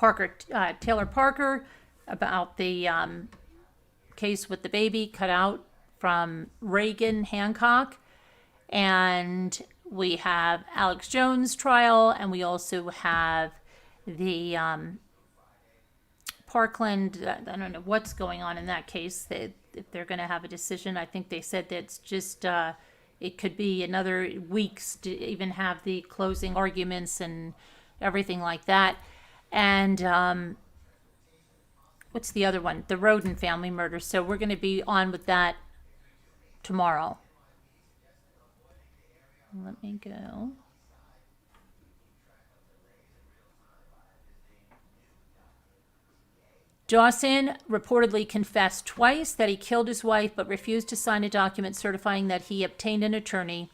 Taylor Parker about the case with the baby cut out from Reagan Hancock. And we have Alex Jones' trial, and we also have the Parkland. I don't know what's going on in that case. If they're going to have a decision, I think they said that's just it could be another weeks to even have the closing arguments and everything like that. And what's the other one? The Roden family murder. So we're going to be on with that tomorrow. Let me go. Dawson reportedly confessed twice that he killed his wife, but refused to sign a document certifying that he obtained an attorney.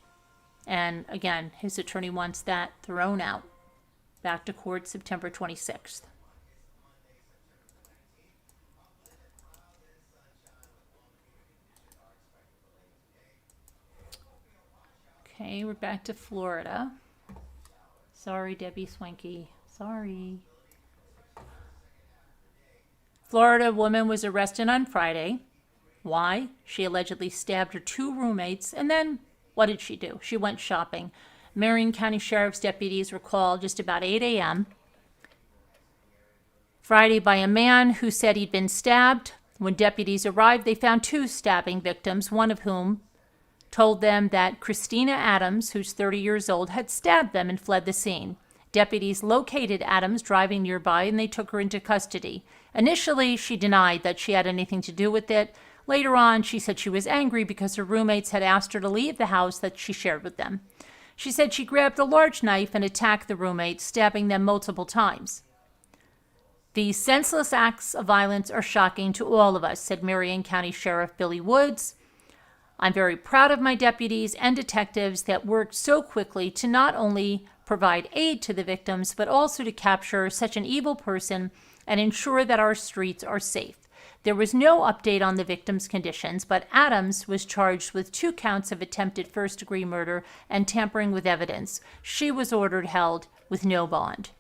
And again, his attorney wants that thrown out. Back to court September 26th. Okay, we're back to Florida. Sorry, Debbie Swanky. Sorry. Florida woman was arrested on Friday. Why? She allegedly stabbed her two roommates, and then what did she do? She went shopping. Marion County Sheriff's deputies were called just about 8 a.m. Friday by a man who said he'd been stabbed. When deputies arrived, they found two stabbing victims, one of whom told them that Christina Adams, who's 30 years old, had stabbed them and fled the scene. Deputies located Adams driving nearby, and they took her into custody. Initially, she denied that she had anything to do with it. Later on, she said she was angry because her roommates had asked her to leave the house that she shared with them. She said she grabbed a large knife and attacked the roommates, stabbing them multiple times. These senseless acts of violence are shocking to all of us, said Marion County Sheriff Billy Woods. I'm very proud of my deputies and detectives that worked so quickly to not only provide aid to the victims, but also to capture such an evil person and ensure that our streets are safe. There was no update on the victims' conditions, but Adams was charged with 2 counts of attempted first-degree murder and tampering with evidence. She was ordered held with no bond.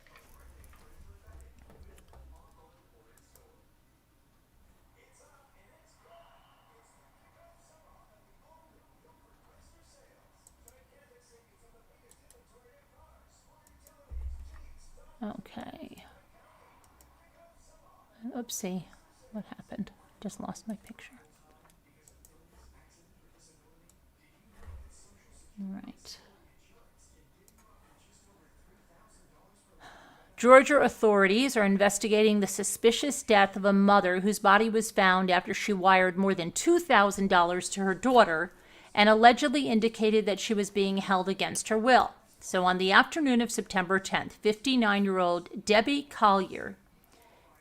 Okay. Oopsie. What happened? Just lost my picture. All right. Georgia authorities are investigating the suspicious death of a mother whose body was found after she wired more than $2,000 to her daughter and allegedly indicated that she was being held against her will. So on the afternoon of September 10th, 59-year-old Debbie Collier,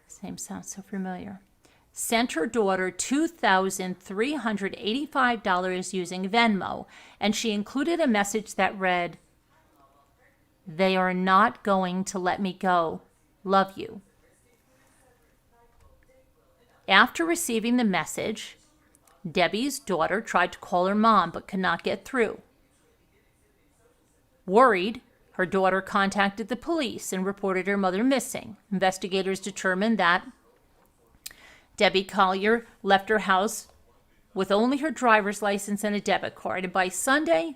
his name sounds so familiar, sent her daughter $2,385 using Venmo, and she included a message that read, "They are not going to let me go. Love you." After receiving the message, Debbie's daughter tried to call her mom but could not get through. Worried, her daughter contacted the police and reported her mother missing. Investigators determined that Debbie Collier left her house with only her driver's license and a debit card. And by Sunday,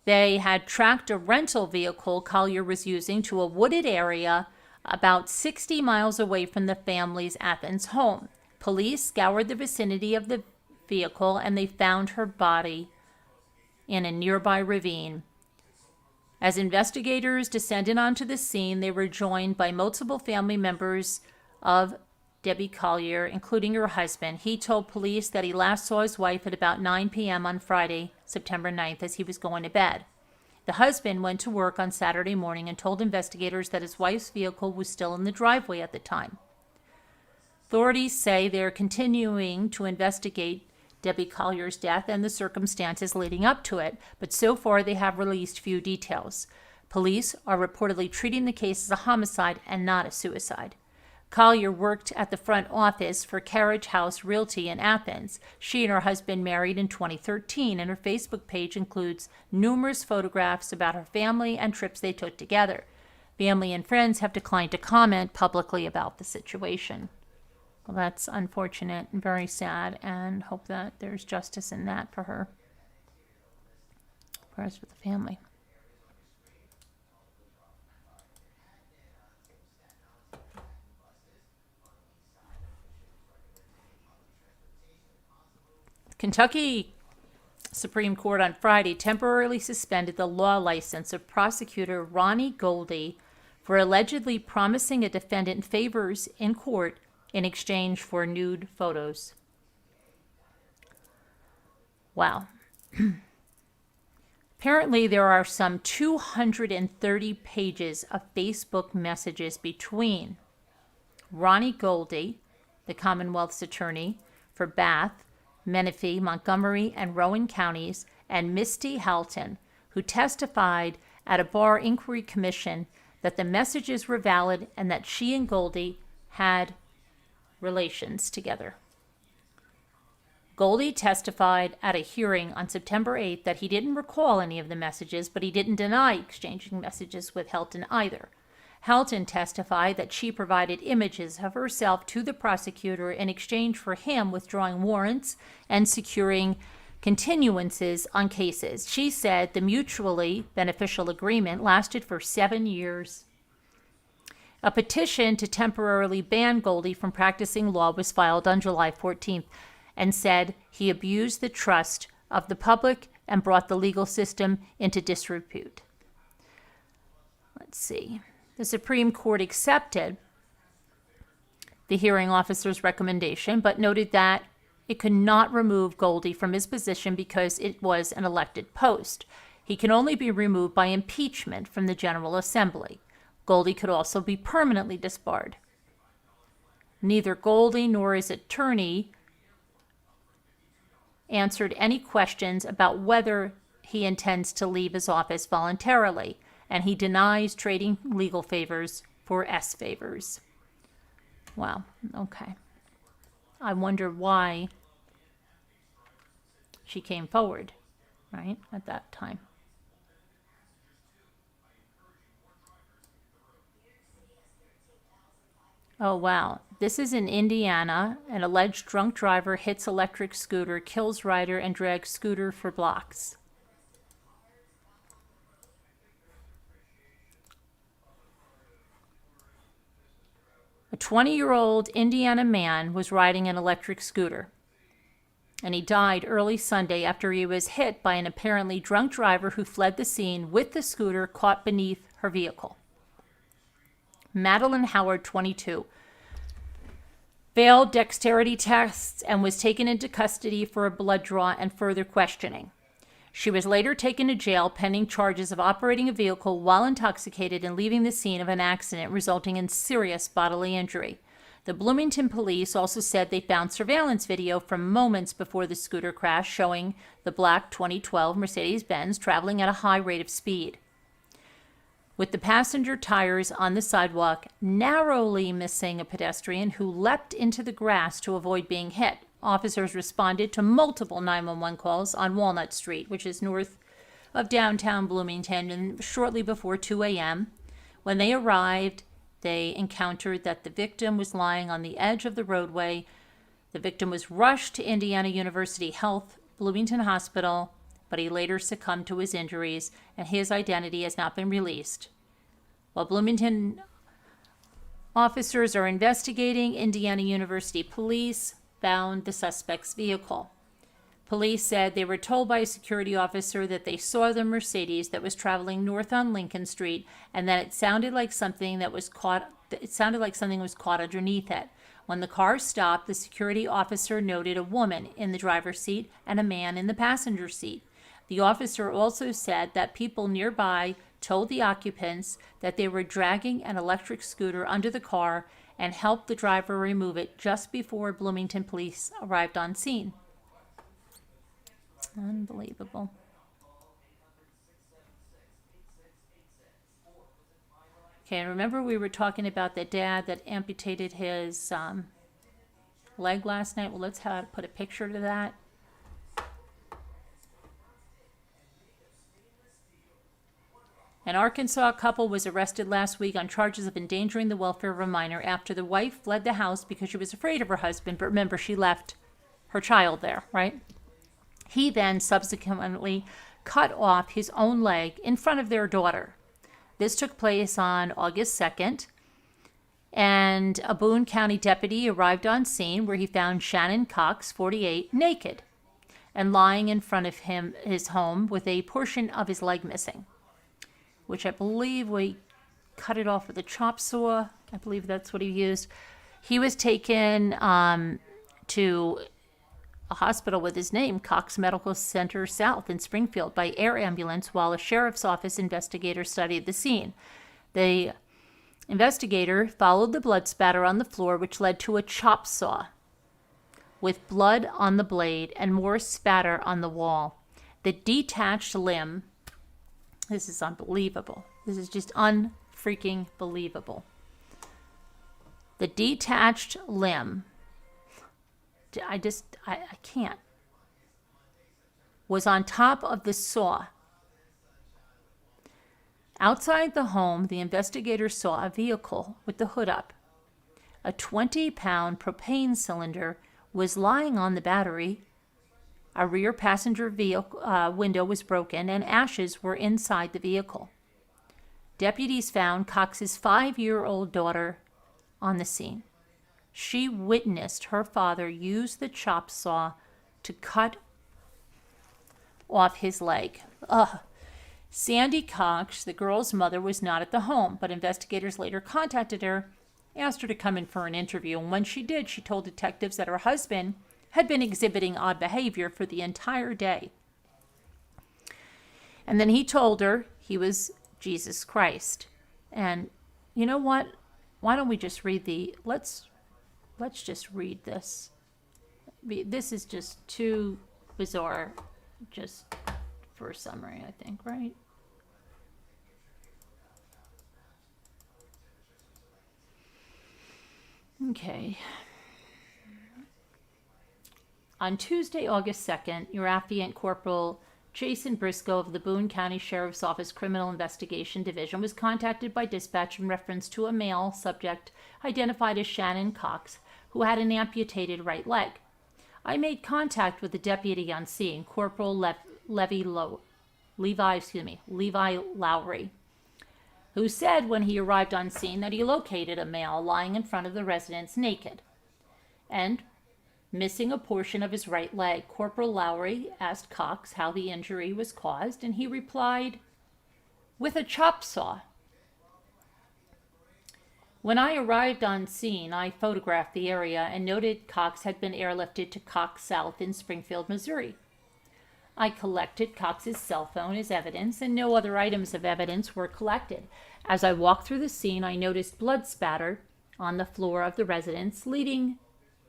they had tracked a rental vehicle Collier was using to a wooded area about 60 miles away from the family's Athens home. Police scoured the vicinity of the vehicle and they found her body in a nearby ravine. As investigators descended onto the scene, they were joined by multiple family members of Debbie Collier, including her husband. He told police that he last saw his wife at about 9 p.m. on Friday, September 9th, as he was going to bed. The husband went to work on Saturday morning and told investigators that his wife's vehicle was still in the driveway at the time. Authorities say they're continuing to investigate Debbie Collier's death and the circumstances leading up to it, but so far they have released few details. Police are reportedly treating the case as a homicide and not a suicide. Collier worked at the front office for Carriage House Realty in Athens. She and her husband married in 2013, and her Facebook page includes numerous photographs about her family and trips they took together. Family and friends have declined to comment publicly about the situation. Well, that's unfortunate and very sad, and hope that there's justice in that for her. Prayers for the family. Kentucky Supreme Court on Friday temporarily suspended the law license of prosecutor Ronnie Goldie for allegedly promising a defendant favors in court in exchange for nude photos. Wow. Apparently, there are some 230 pages of Facebook messages between Ronnie Goldie, the Commonwealth's attorney for Bath, Menifee, Montgomery, and Rowan counties, and Misty Halton, who testified at a bar inquiry commission that the messages were valid and that she and Goldie had relations together. Goldie testified at a hearing on September 8th that he didn't recall any of the messages, but he didn't deny exchanging messages with Halton either. Halton testified that she provided images of herself to the prosecutor in exchange for him withdrawing warrants and securing continuances on cases. She said the mutually beneficial agreement lasted for 7 years. A petition to temporarily ban Goldie from practicing law was filed on July 14th and said he abused the trust of the public and brought the legal system into disrepute. Let's see. The Supreme Court accepted the hearing officer's recommendation, but noted that it could not remove Goldie from his position because it was an elected post. He can only be removed by impeachment from the General Assembly. Goldie could also be permanently disbarred. Neither Goldie nor his attorney answered any questions about whether he intends to leave his office voluntarily, and he denies trading legal favors for S favors. Wow, okay. I wonder why she came forward, right, at that time. Oh, wow. This is in Indiana. An alleged drunk driver hits electric scooter, kills rider, and drags scooter for blocks. A 20-year-old Indiana man was riding an electric scooter, and he died early Sunday after he was hit by an apparently drunk driver who fled the scene with the scooter caught beneath her vehicle. Madeline Howard, 22, failed dexterity tests and was taken into custody for a blood draw and further questioning. She was later taken to jail pending charges of operating a vehicle while intoxicated and leaving the scene of an accident resulting in serious bodily injury. The Bloomington police also said they found surveillance video from moments before the scooter crash showing the black 2012 Mercedes-Benz traveling at a high rate of speed, with the passenger tires on the sidewalk, narrowly missing a pedestrian who leapt into the grass to avoid being hit. Officers responded to multiple 911 calls on Walnut Street, which is north of downtown Bloomington, and shortly before 2 a.m. When they arrived, they encountered that the victim was lying on the edge of the roadway. The victim was rushed to Indiana University Health Bloomington Hospital, but he later succumbed to his injuries, and his identity has not been released. While Bloomington officers are investigating, Indiana University police found the suspect's vehicle. Police said they were told by a security officer that they saw the Mercedes that was traveling north on Lincoln Street, and that it sounded like something was caught underneath it. When the car stopped, the security officer noted a woman in the driver's seat and a man in the passenger seat. The officer also said that people nearby told the occupants that they were dragging an electric scooter under the car and helped the driver remove it just before Bloomington police arrived on scene. Unbelievable. Okay, and remember we were talking about the dad that amputated his leg last night? Well, let's put a picture to that. An Arkansas couple was arrested last week on charges of endangering the welfare of a minor after the wife fled the house because she was afraid of her husband. But remember, she left her child there, right? He then subsequently cut off his own leg in front of their daughter. This took place on August 2nd, and a Boone County deputy arrived on scene where he found Shannon Cox, 48, naked and lying in front of his home with a portion of his leg missing, which I believe we cut it off with a chop saw. I believe that's what he used. He was taken to a hospital with his name, Cox Medical Center South in Springfield, by air ambulance while a sheriff's office investigator studied the scene. The investigator followed the blood spatter on the floor, which led to a chop saw with blood on the blade and more spatter on the wall. The detached limb, this is unbelievable. This is just unfreaking believable. The detached limb, I can't, was on top of the saw. Outside the home, the investigator saw a vehicle with the hood up. A 20-pound propane cylinder was lying on the battery. A rear passenger vehicle window was broken, and ashes were inside the vehicle. Deputies found Cox's 5-year-old daughter on the scene. She witnessed her father use the chop saw to cut off his leg. Sandy Cox, the girl's mother, was not at the home, but investigators later contacted her, asked her to come in for an interview, and when she did, she told detectives that her husband had been exhibiting odd behavior for the entire day. And then he told her he was Jesus Christ. And you know what? Why don't we just read let's just read this. This is just too bizarre just for a summary, I think, right? Okay. On Tuesday, August 2nd, your affiant Corporal Jason Briscoe of the Boone County Sheriff's Office Criminal Investigation Division was contacted by dispatch in reference to a male subject identified as Shannon Cox, who had an amputated right leg. I made contact with the deputy on scene, Corporal Levi Lowry, who said when he arrived on scene that he located a male lying in front of the residence naked and missing a portion of his right leg. Corporal Lowry asked Cox how the injury was caused, and he replied, "With a chop saw." When I arrived on scene, I photographed the area and noted Cox had been airlifted to Cox South in Springfield, Missouri. I collected Cox's cell phone as evidence, and no other items of evidence were collected. As I walked through the scene, I noticed blood spatter on the floor of the residence, leading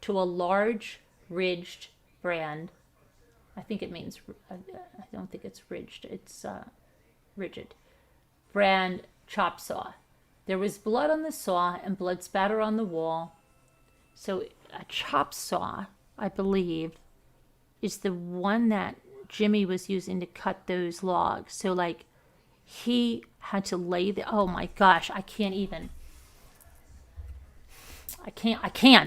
to a large ridged brand. I think it means, I don't think it's ridged, it's rigid. Brand chop saw. There was blood on the saw and blood spatter on the wall. So a chop saw, I believe, is the one that Jimmy was using to cut those logs. So like he had to lay oh my gosh, I can't.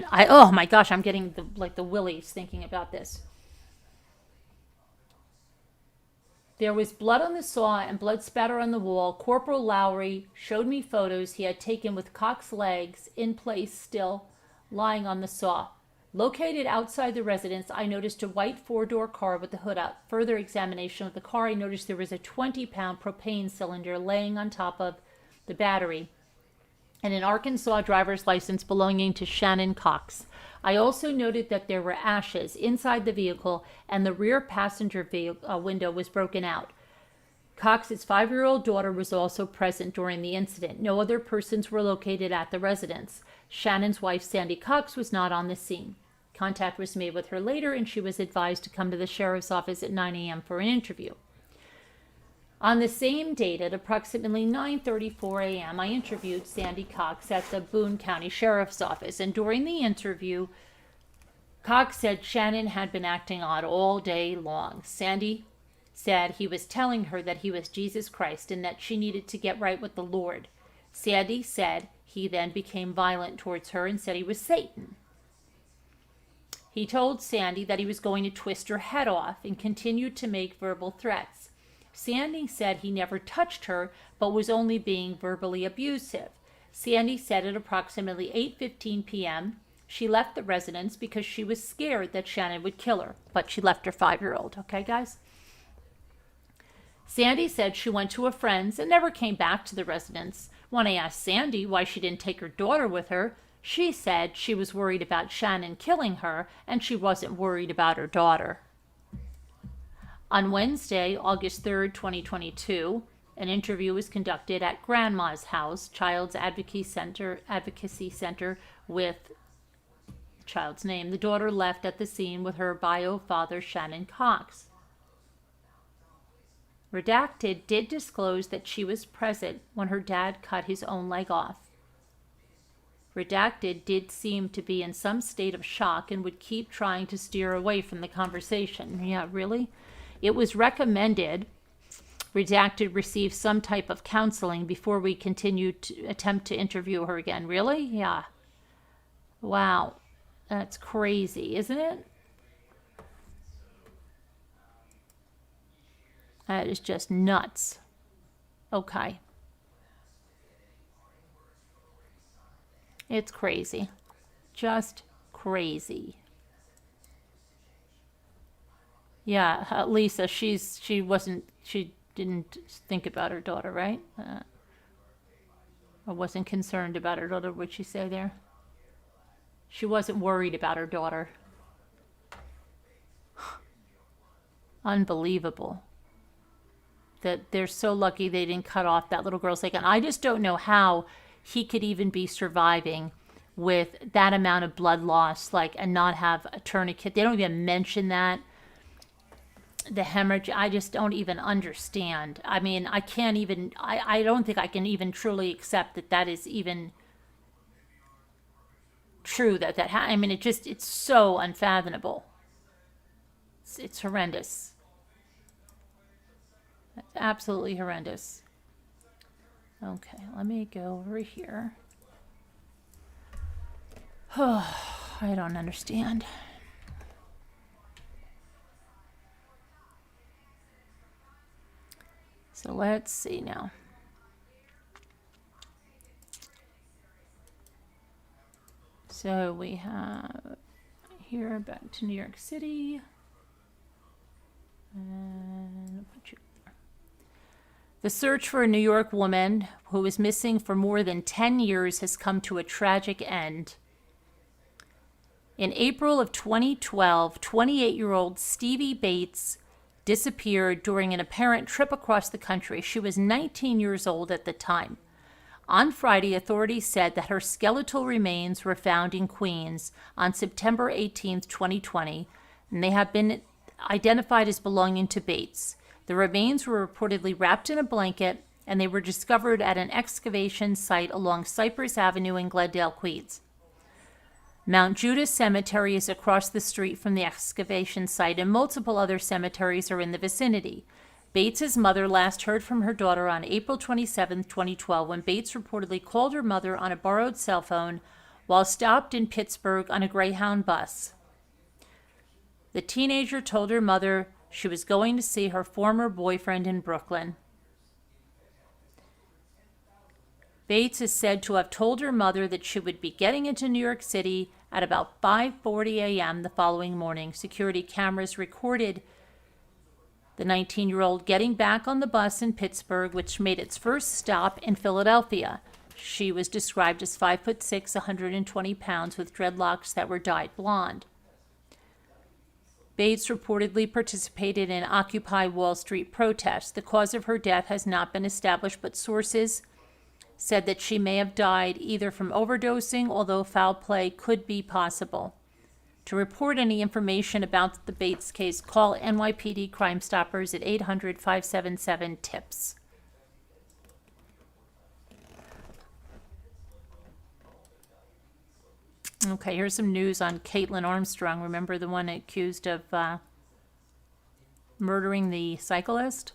Oh my gosh, I'm getting the willies thinking about this. There was blood on the saw and blood spatter on the wall. Corporal Lowry showed me photos he had taken with Cox's legs in place still, lying on the saw. Located outside the residence, I noticed a white four-door car with the hood up. Further examination of the car, I noticed there was a 20-pound propane cylinder laying on top of the battery and an Arkansas driver's license belonging to Shannon Cox. I also noted that there were ashes inside the vehicle and the rear passenger window was broken out. Cox's 5-year-old daughter was also present during the incident. No other persons were located at the residence. Shannon's wife, Sandy Cox, was not on the scene. Contact was made with her later, and she was advised to come to the sheriff's office at 9 a.m. for an interview. On the same date, at approximately 9:34 a.m., I interviewed Sandy Cox at the Boone County Sheriff's Office, and during the interview, Cox said Shannon had been acting odd all day long. Sandy said he was telling her that he was Jesus Christ and that she needed to get right with the Lord. Sandy said he then became violent towards her and said he was Satan. He told Sandy that he was going to twist her head off and continued to make verbal threats. Sandy said he never touched her, but was only being verbally abusive. Sandy said at approximately 8:15 p.m., she left the residence because she was scared that Shannon would kill her, but she left her 5-year-old. Okay, guys? Sandy said she went to a friend's and never came back to the residence. When I asked Sandy why she didn't take her daughter with her, she said she was worried about Shannon killing her and she wasn't worried about her daughter. On Wednesday, August 3rd, 2022, an interview was conducted at Grandma's house, Child's Advocacy Center with the child's name. The daughter left at the scene with her bio father, Shannon Cox. Redacted did disclose that she was present when her dad cut his own leg off. Redacted did seem to be in some state of shock and would keep trying to steer away from the conversation. Yeah, really? It was recommended Redacted receive some type of counseling before we continued to attempt to interview her again. Really? Yeah. Wow. That's crazy, isn't it? That is just nuts. Okay. It's crazy. Just crazy. Yeah, Lisa, she didn't think about her daughter, right? Or wasn't concerned about her daughter, what'd she say there? She wasn't worried about her daughter. Unbelievable. That they're so lucky they didn't cut off that little girl's leg. And I just don't know how he could even be surviving with that amount of blood loss, and not have a tourniquet. They don't even mention that. The hemorrhage, I just don't even understand. I mean, I can't even, I don't think I can even truly accept that is even true I mean, it's so unfathomable. It's horrendous. It's absolutely horrendous. Okay, let me go over here. Oh, I don't understand. So let's see now. So we have here back to New York City. And put you there. The search for a New York woman who was missing for more than 10 years has come to a tragic end. In April of 2012, 28-year-old Stevie Bates disappeared during an apparent trip across the country. She was 19 years old at the time. On Friday, authorities said that her skeletal remains were found in Queens on September 18, 2020, and they have been identified as belonging to Bates. The remains were reportedly wrapped in a blanket, and they were discovered at an excavation site along Cypress Avenue in Glendale, Queens. Mount Judah Cemetery is across the street from the excavation site, and multiple other cemeteries are in the vicinity. Bates's mother last heard from her daughter on April 27, 2012, when Bates reportedly called her mother on a borrowed cell phone while stopped in Pittsburgh on a Greyhound bus. The teenager told her mother she was going to see her former boyfriend in Brooklyn. Bates is said to have told her mother that she would be getting into New York City At about 5:40 a.m. the following morning, security cameras recorded the 19-year-old getting back on the bus in Pittsburgh, which made its first stop in Philadelphia. She was described as 5'6", 120 pounds, with dreadlocks that were dyed blonde. Bates reportedly participated in Occupy Wall Street protests. The cause of her death has not been established, but sources said that she may have died either from overdosing, although foul play could be possible. To report any information about the Bates case, call NYPD Crime Stoppers at 800-577-TIPS. Okay, here's some news on Caitlin Armstrong. Remember the one accused of murdering the cyclist?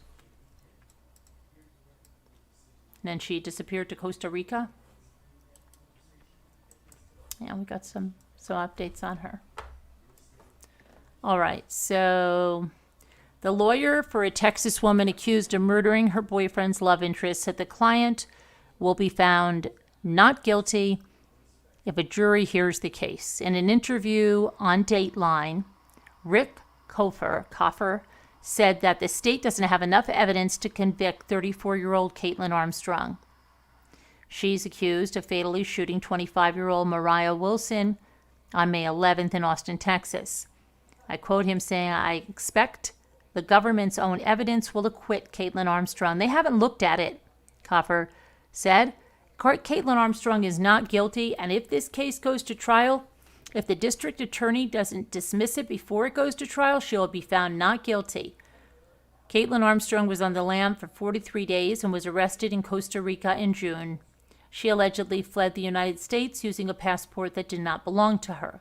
And then she disappeared to Costa Rica. Yeah, we got some updates on her. All right, so the lawyer for a Texas woman accused of murdering her boyfriend's love interest said the client will be found not guilty if a jury hears the case. In an interview on Dateline, Rick Coffer said that the state doesn't have enough evidence to convict 34-year-old Caitlin Armstrong. She's accused of fatally shooting 25-year-old Mariah Wilson on May 11th in Austin, Texas. I quote him saying, "I expect the government's own evidence will acquit Caitlin Armstrong. They haven't looked at it," Coffer said. Caitlin Armstrong is not guilty, and if this case goes to trial, if the district attorney doesn't dismiss it before it goes to trial, she'll be found not guilty. Caitlin Armstrong was on the lam for 43 days and was arrested in Costa Rica in June. She allegedly fled the United States using a passport that did not belong to her.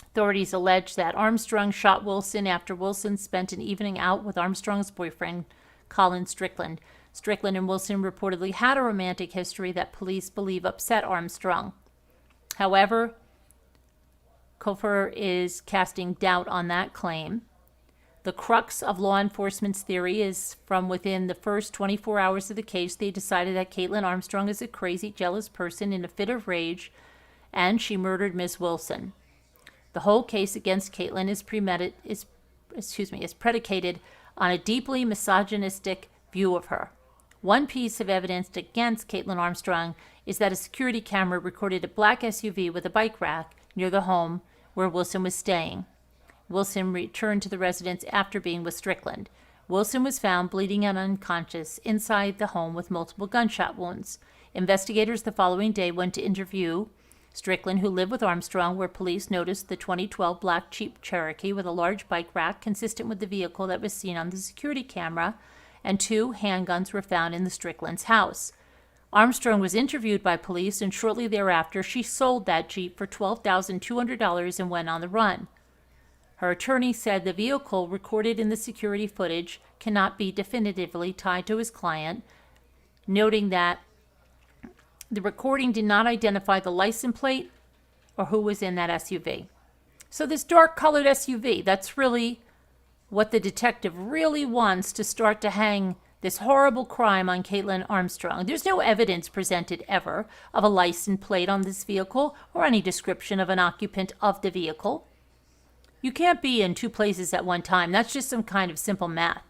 Authorities allege that Armstrong shot Wilson after Wilson spent an evening out with Armstrong's boyfriend, Colin Strickland. Strickland and Wilson reportedly had a romantic history that police believe upset Armstrong. However, Coffer is casting doubt on that claim. The crux of law enforcement's theory is from within the first 24 hours of the case, they decided that Caitlin Armstrong is a crazy, jealous person in a fit of rage, and she murdered Miss Wilson. The whole case against Caitlin is predicated on a deeply misogynistic view of her. One piece of evidence against Caitlin Armstrong is that a security camera recorded a black SUV with a bike rack near the home where Wilson was staying. Wilson returned to the residence after being with Strickland. Wilson was found bleeding and unconscious inside the home with multiple gunshot wounds. Investigators the following day went to interview Strickland, who lived with Armstrong, where police noticed the 2012 black Jeep Cherokee with a large bike rack consistent with the vehicle that was seen on the security camera, and 2 handguns were found in the Strickland's house. Armstrong was interviewed by police, and shortly thereafter she sold that Jeep for $12,200 and went on the run. Her attorney said the vehicle recorded in the security footage cannot be definitively tied to his client, noting that the recording did not identify the license plate or who was in that SUV. So this dark-colored SUV, that's really what the detective really wants to start to hang this horrible crime on Caitlin Armstrong. There's no evidence presented ever of a license plate on this vehicle or any description of an occupant of the vehicle. You can't be in 2 places at one time. That's just some kind of simple math.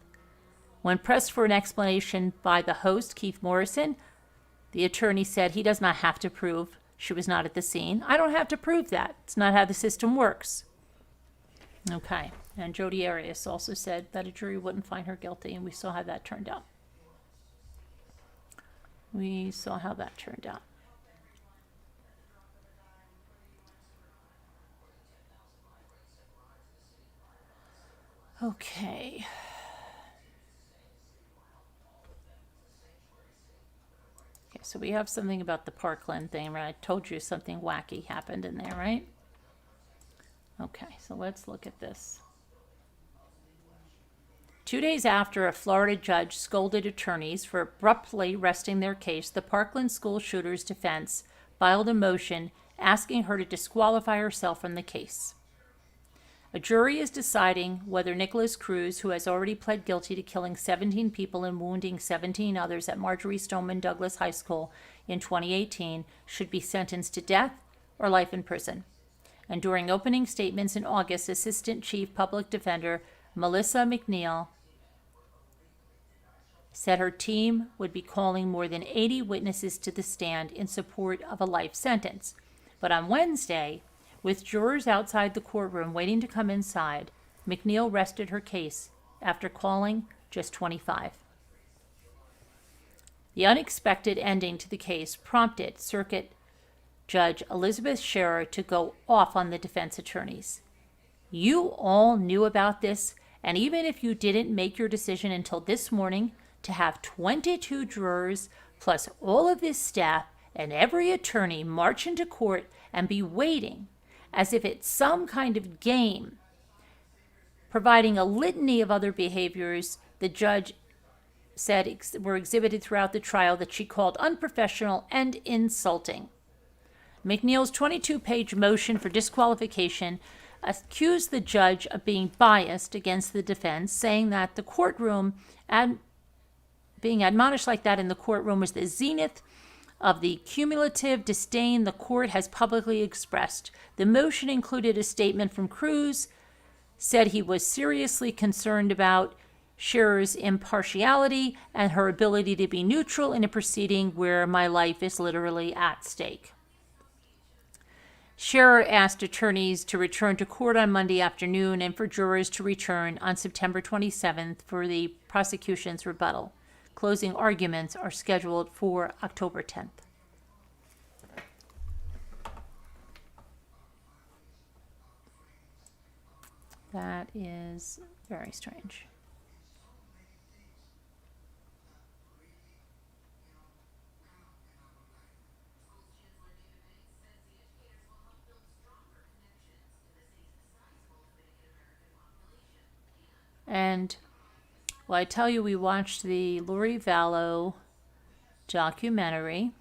When pressed for an explanation by the host, Keith Morrison, the attorney said he does not have to prove she was not at the scene. I don't have to prove that. It's not how the system works. Okay. And Jodi Arias also said that a jury wouldn't find her guilty, and we saw how that turned out. Okay. So we have something about the Parkland thing, right? I told you something wacky happened in there, right? Okay, so let's look at this. 2 days after a Florida judge scolded attorneys for abruptly resting their case, the Parkland school shooter's defense filed a motion asking her to disqualify herself from the case. A jury is deciding whether Nicholas Cruz, who has already pled guilty to killing 17 people and wounding 17 others at Marjorie Stoneman Douglas High School in 2018, should be sentenced to death or life in prison. And during opening statements in August, Assistant Chief Public Defender Melissa McNeil said her team would be calling more than 80 witnesses to the stand in support of a life sentence. But on Wednesday, with jurors outside the courtroom waiting to come inside, McNeil rested her case after calling just 25. The unexpected ending to the case prompted Circuit Judge Elizabeth Scherer to go off on the defense attorneys. You all knew about this, and even if you didn't make your decision until this morning, to have 22 jurors plus all of this staff and every attorney march into court and be waiting as if it's some kind of game, providing a litany of other behaviors the judge said were exhibited throughout the trial that she called unprofessional and insulting. McNeil's 22-page motion for disqualification accused the judge of being biased against the defense, saying that the courtroom, and being admonished like that in the courtroom, was the zenith of the cumulative disdain the court has publicly expressed. The motion included a statement from Cruz, said he was seriously concerned about Scherer's impartiality and her ability to be neutral in a proceeding where my life is literally at stake. Scherer asked attorneys to return to court on Monday afternoon and for jurors to return on September 27th for the prosecution's rebuttal. Closing arguments are scheduled for October 10th. That is very strange. And, well, I tell you, we watched the Lori Vallow documentary,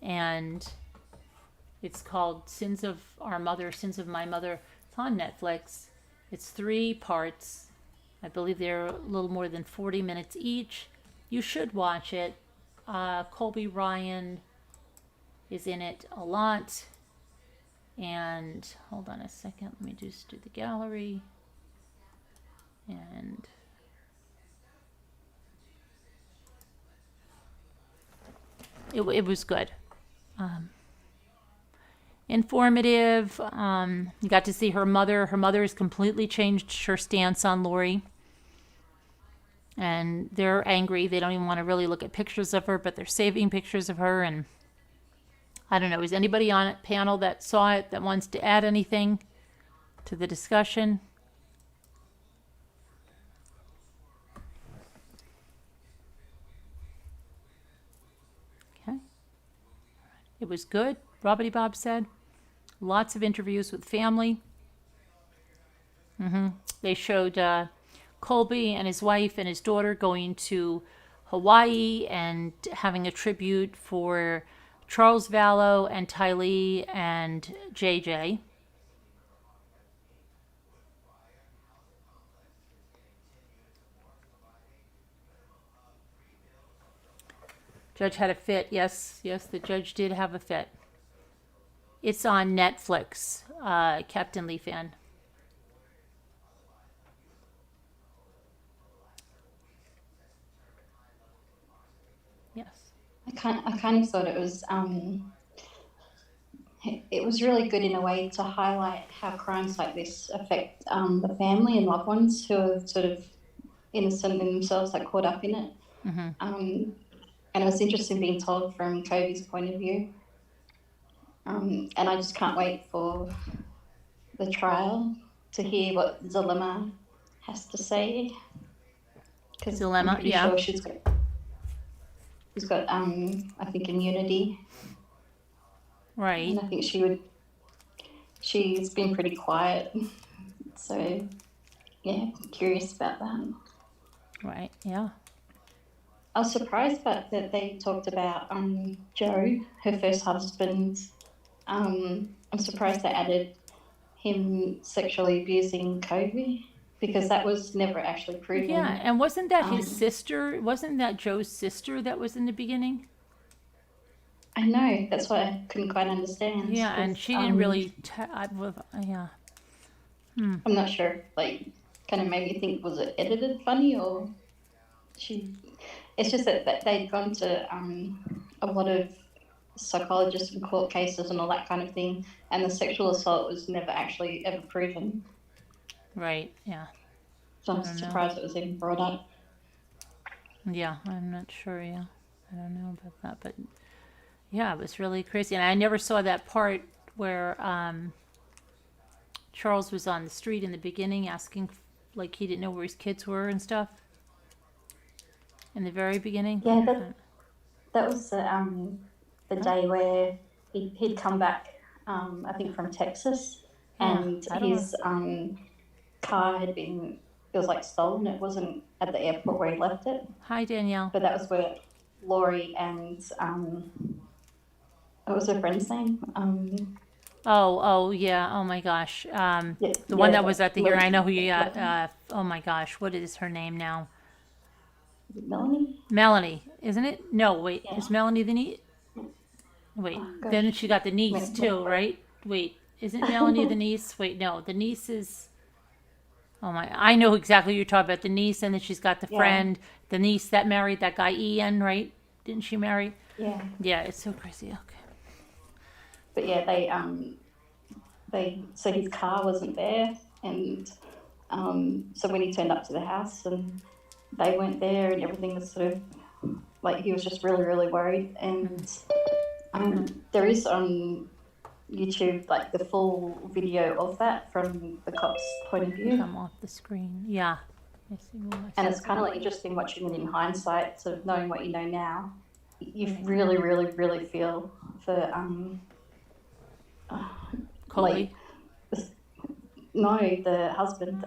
and it's called Sins of Our Mother, Sins of My Mother. It's on Netflix. It's 3 parts. I believe they're a little more than 40 minutes each. You should watch it. Colby Ryan is in it a lot. And, hold on a second, let me just do the gallery. And it was good. Informative. You got to see her mother. Her mother has completely changed her stance on Lori. And they're angry. They don't even want to really look at pictures of her, but they're saving pictures of her. And I don't know, is anybody on a panel that saw it that wants to add anything to the discussion? It was good, Robbity Bob said. Lots of interviews with family. They showed Colby and his wife and his daughter going to Hawaii and having a tribute for Charles Vallow and Tylee and JJ. Judge had a fit. Yes, the judge did have a fit. It's on Netflix, Captain Lee fan. Yes. I kind of thought it was really good in a way to highlight how crimes like this affect the family and loved ones who are sort of innocent in themselves, like caught up in it. And it was interesting being told from Kobe's point of view. And I just can't wait for the trial to hear what Zulema has to say. Because Zulema, yeah. Sure she's got I think immunity. Right. And I think she's been pretty quiet. So, yeah, curious about that. Right, yeah. I was surprised that they talked about Joe, her first husband. I'm surprised they added him sexually abusing Kobe because that was never actually proven. Yeah, and wasn't that his sister? Wasn't that Joe's sister that was in the beginning? I know, that's what I couldn't quite understand. Yeah, and 'Cause, she didn't really. Yeah. I'm not sure. Like, kind of made me think, was it edited funny or she? It's just that they'd gone to a lot of psychologists and court cases and all that kind of thing, and the sexual assault was never actually ever proven. Right. Yeah. So I I'm don't know. surprised it was even brought up. Yeah, I'm not sure. Yeah, I don't know about that, but yeah, it was really crazy, and I never saw that part where Charles was on the street in the beginning asking, like he didn't know where his kids were and stuff. In the very beginning. Yeah, that was the day where he'd come back, I think from Texas, and I don't know. his car had been, it was like stolen. It wasn't at the airport where he left it, Hi, Danielle. but that was where Laurie and what was her friend's name? Oh, yeah. Oh my gosh. The one that was at the hearing. I know who you. Oh my gosh, what is her name now? Melanie. Melanie, isn't it? No, wait. Yeah. Is Melanie the niece? Wait. gosh. Then she got the niece too, right? Wait. Isn't Melanie the niece? Wait, no. The niece is. Oh my! I know exactly what you're talking about. The niece, and then she's got the Yeah. friend. The niece that married that guy Ian, right? Didn't she marry? Yeah. Yeah, it's so crazy. Okay. But yeah, so his car wasn't there, and so when he turned up to the house and they weren't there, and everything was sort of like he was just really, really worried. And there is on YouTube like the full video of that from the cop's point of view, Come off the screen. Yeah. I see what I and see. it's kind of like interesting watching it in hindsight, sort of knowing what you know now. You really, really, really feel for Coley. no, the husband.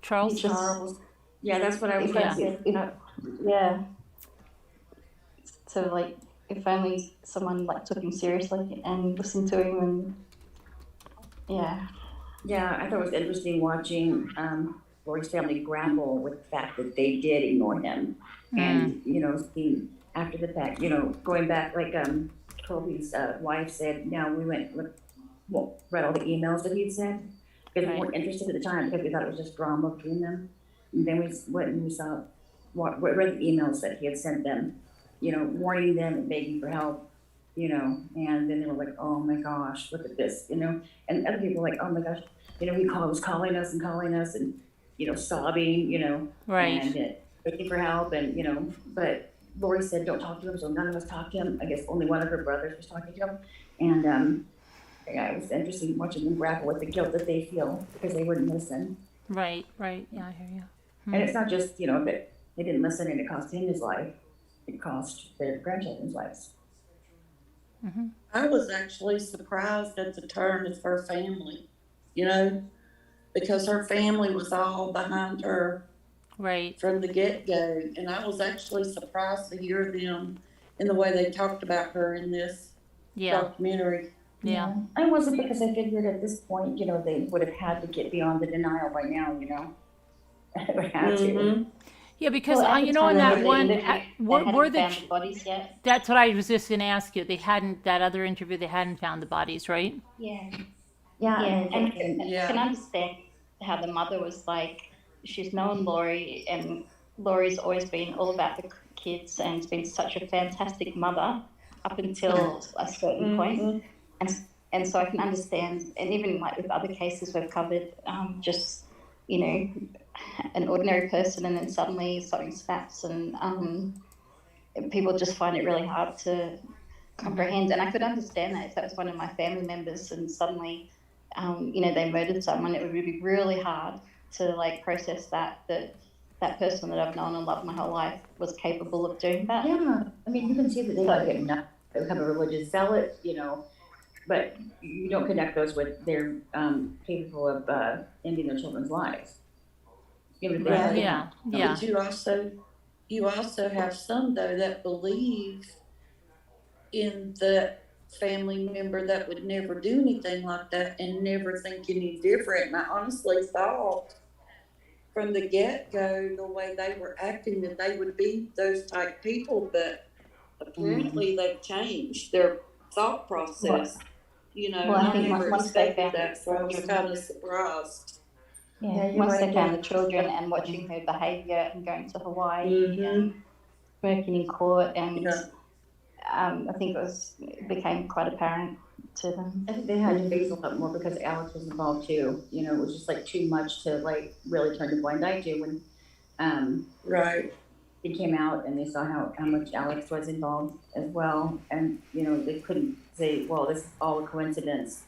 Charles. He just- Charles. Yeah, that's what I was If going Yeah. to say. yeah. So like, if only someone like took him seriously and listened to him, and yeah, Yeah, I thought it was interesting watching Lori's family grapple with the fact that they did ignore him. And, seeing after the fact, going back, like Toby's wife said, now we went, read all the emails that he'd sent, because we weren't interested at the time, because we thought it was just drama between them. And then we went and we read the emails that he had sent them, warning them and begging for help, and then they were like, oh my gosh, look at this, and other people were like, oh my gosh, he was calling us and, sobbing, Right. and begging for help, and, but Lori said, don't talk to him, so none of us talked to him. I guess only one of her brothers was talking to him, and yeah, it was interesting watching them grapple with the guilt that they feel because they wouldn't listen. Right. Yeah, I hear you. And it's not just, that they didn't listen and it cost him his life, it cost their grandchildren's lives. I was actually surprised at the turn of her family, because her family was all behind her Right. from the get-go. And I was actually surprised to hear them in the way they talked about her in this Yeah. documentary. Yeah. I wasn't, because I figured at this point, they would have had to get beyond the denial by now, They would have to. Mhm. Yeah, because Well, at the in time that of the one, interview, they were hadn't the found the bodies yet. that's what I was just going to ask you. They hadn't that other interview. They hadn't found the bodies, right? Yeah. Yeah, And Yeah. I can understand how the mother was like, she's known Laurie, and Laurie's always been all about the kids and has been such a fantastic mother up until a certain point. And so I can understand, and even like with other cases we've covered, just, an ordinary person, and then suddenly something snaps, and people just find it really hard to comprehend. And I could understand that if that was one of my family members and suddenly, they murdered someone, it would be really hard to like process that person that I've known and loved my whole life was capable of doing that. Yeah, I mean, you can see that they don't get enough, they become a religious zealot, but you don't connect those with they're capable of ending their children's lives. Even if they Right. Yeah. Yeah. But you also have some though that believe in the family member that would never do anything like that and never think any different. And I honestly thought from the get-go, the way they were acting, that they would be those type people, but apparently they've changed their thought process. You know, Well, I and I think never once they expected found that, so I was children, kind of surprised. yeah, you're once right, they found yeah. the children and watching her behaviour and going to Hawaii Mhm. and working in court, and Yeah. I think it became quite apparent to them. I think they had to face a lot more because Alex was involved too. You know, it was just like too much to like really turn the blind eye to when Right. it came out and they saw how much Alex was involved as well. And, you know, they couldn't say, well, this is all a coincidence.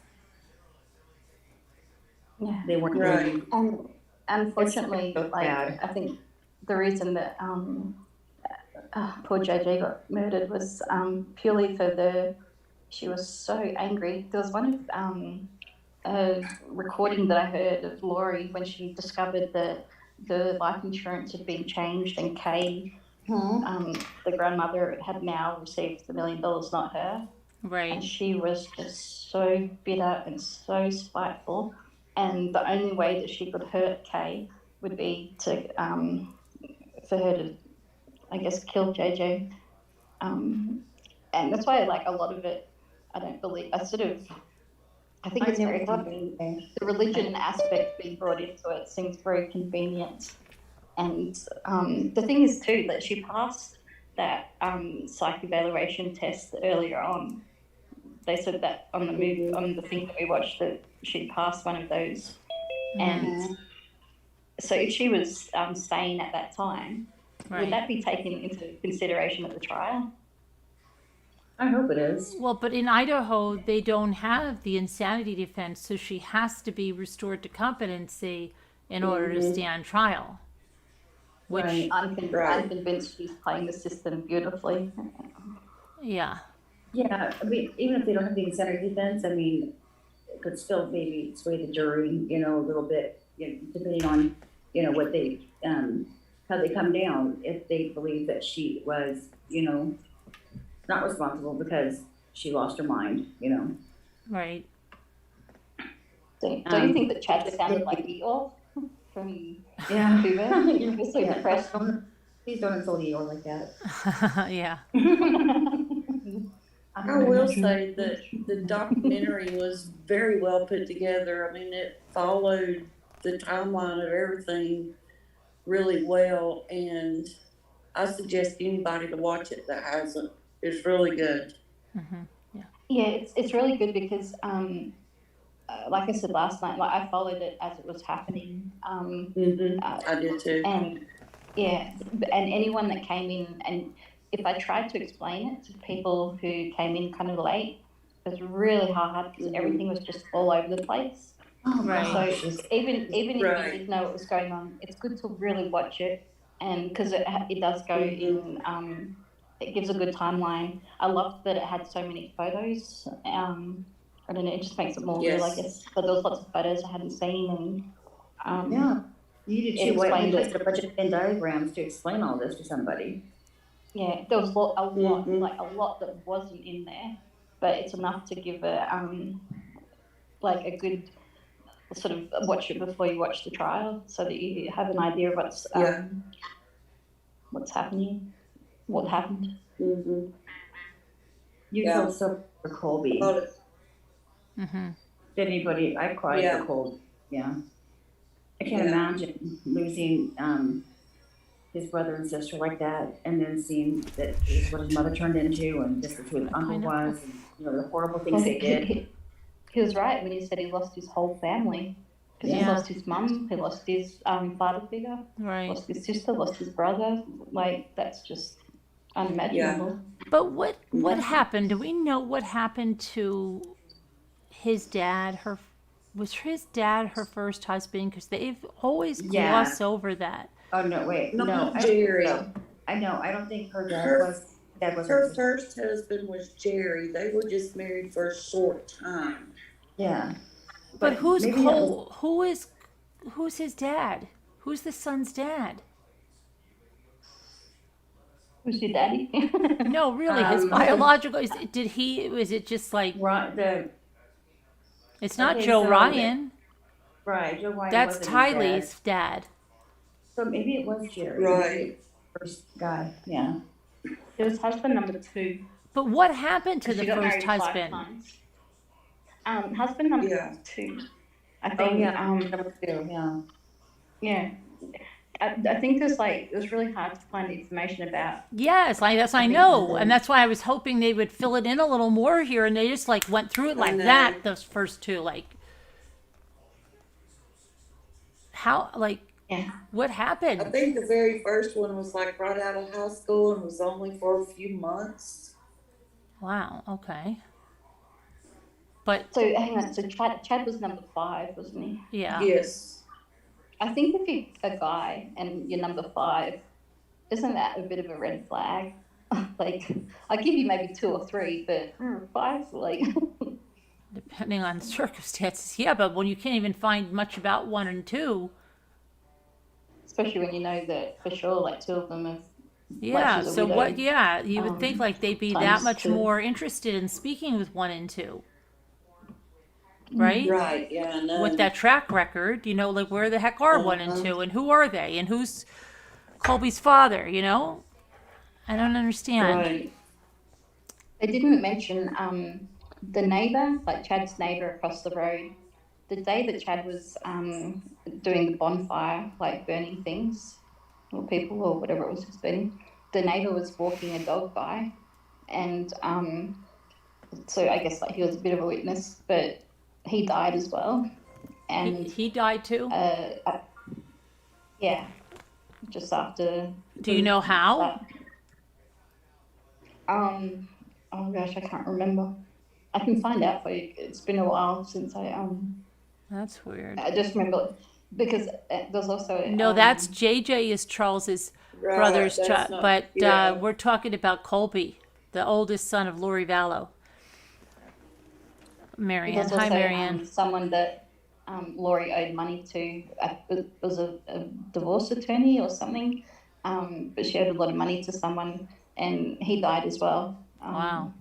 Yeah. They weren't Right. really, And unfortunately, so like, bad. I think the reason that poor JJ got murdered was purely for she was so angry. There was one of a recording that I heard of Laurie when she discovered that the life insurance had been changed and Kay, the grandmother, had now received the $1 million, not her. Right. And she was just so bitter and so spiteful. And the only way that she could hurt Kay would be to for her to, I guess, kill JJ. And that's why, like, a lot of it, I don't believe. I think it's very convenient. The religion aspect being brought into it seems very convenient. And the thing is too that she passed that psych evaluation test earlier on. They said that on the movie, on the thing that we watched, that she passed one of those. And so if she was sane at that time, would that be taken into consideration at the trial? I hope it is. Well, but in Idaho, they don't have the insanity defense, so she has to be restored to competency in order to stand trial. Which, Right. I'm convinced she's playing the system beautifully. yeah. Yeah, I mean, even if they don't have the insanity defense, I mean, it could still maybe sway the jury, you know, a little bit, you know, depending on, you know, what they, how they come down, if they believe that she was, you know, not responsible because she lost her mind, you know. Right. Don't you think that Chad sounded like Eeyore from Yeah. Hoover? You're so Yeah. depressed. Please don't insult Eeyore like that. Yeah. I will say that the documentary was very well put together. I mean, it followed the timeline of everything really well, and I suggest anybody to watch it that hasn't. It's really good. Yeah, it's really good because, like I said last night, like I followed it as it was happening. I did too. And yeah, and anyone that came in, and if I tried to explain it to people who came in kind of late, it was really hard because everything was just all over the place. Oh, Right. So even if Right. you didn't know what was going on, it's good to really watch it, and because it does go in, it gives a good timeline. I loved that it had so many photos. I don't know, it just makes it more real, I Yes. guess. But there was lots of photos I hadn't seen, and Yeah. You did It too. Why explained you it. put a bunch of Venn diagrams to explain all this to somebody? yeah, there was a lot, like a lot that wasn't in there, but it's enough to give like a good sort of watch it before you watch the trial, so that you have an idea of what's happening, what happened. Mm-hmm. You Yeah. felt so for Colby. Mm-hmm. Did anybody? I cried Yeah. for Colby. Yeah. I can't Yeah. imagine losing his brother and sister like that, and then seeing that this is what his mother turned into, and this is who his uncle was, and you know the horrible things they did. He was right when he said he lost his whole family, because he Yeah. lost his mum, he lost his father figure, Right. lost his sister, lost his brother. Like, that's just unimaginable. But what happened? Do we know what happened to his dad? Was his dad her first husband? Because they've always Yeah. glossed over that. Oh no, wait, Not no, Jerry. I know. I don't think her dad Her- was. Dad was Her first husband was Jerry. They were just married for a short time. Yeah. But who's maybe that was- who's his dad? Who's the son's dad? Who's your daddy? No, really, his biological. Is it just like Right, it's not Okay, Joe so Ryan? right, Joe Ryan That's wasn't his dad. Tylee's dad. So maybe it was Jerry. Right. First guy, yeah. There was husband number 2. But what happened to She the got first married 5 husband? times. Husband number Yeah. 2. I Oh, think. yeah, number 2, yeah. Yeah. I think there's like it was really hard to find information about. Yes, like that's I think know, the- and that's why I was hoping they would fill it in a little more here, and they just like went through it like know. that. Those first two, like how, like Yeah. what I happened? think the very first one was like right out of high school and was only for a few months. Wow. Okay. But So hang on. So Chad was number 5, wasn't he? yeah, Yes. I think if you're a guy and you're number 5, isn't that a bit of a red flag? Like, I'll give you maybe 2 or 3, but 5, like. depending on circumstances, yeah. But when you can't even find much about 1 and 2, Especially when you know that for sure, like 2 of them have. yeah. she's a So widow. what? Yeah, you would think like they'd be that times much 2. more interested in speaking with 1 and 2, right? Right, yeah, I know. With that track record, you know, like where the heck are 1 and Uh-huh. 2, and who are they, and who's Colby's father? You know, I don't understand. Right. They didn't mention the neighbor, like Chad's neighbor across the road. The day that Chad was doing the bonfire, like burning things or people or whatever it was he's burning, the neighbor was walking a dog by, and so I guess like he was a bit of a witness, but he died as well. And He died too. yeah, just after. Do you know how? Oh gosh, I can't remember. I can find out for you. It's been a while since That's weird. I just remember because there's also No, that's JJ is Charles's Right, brother's that's child, not- but yeah. we're talking about Colby, the oldest son of Lori Vallow. Marianne, there's hi also Marianne. someone that Laurie owed money to. It was a divorce attorney or something, but she owed a lot of money to someone, and he died as well. Wow,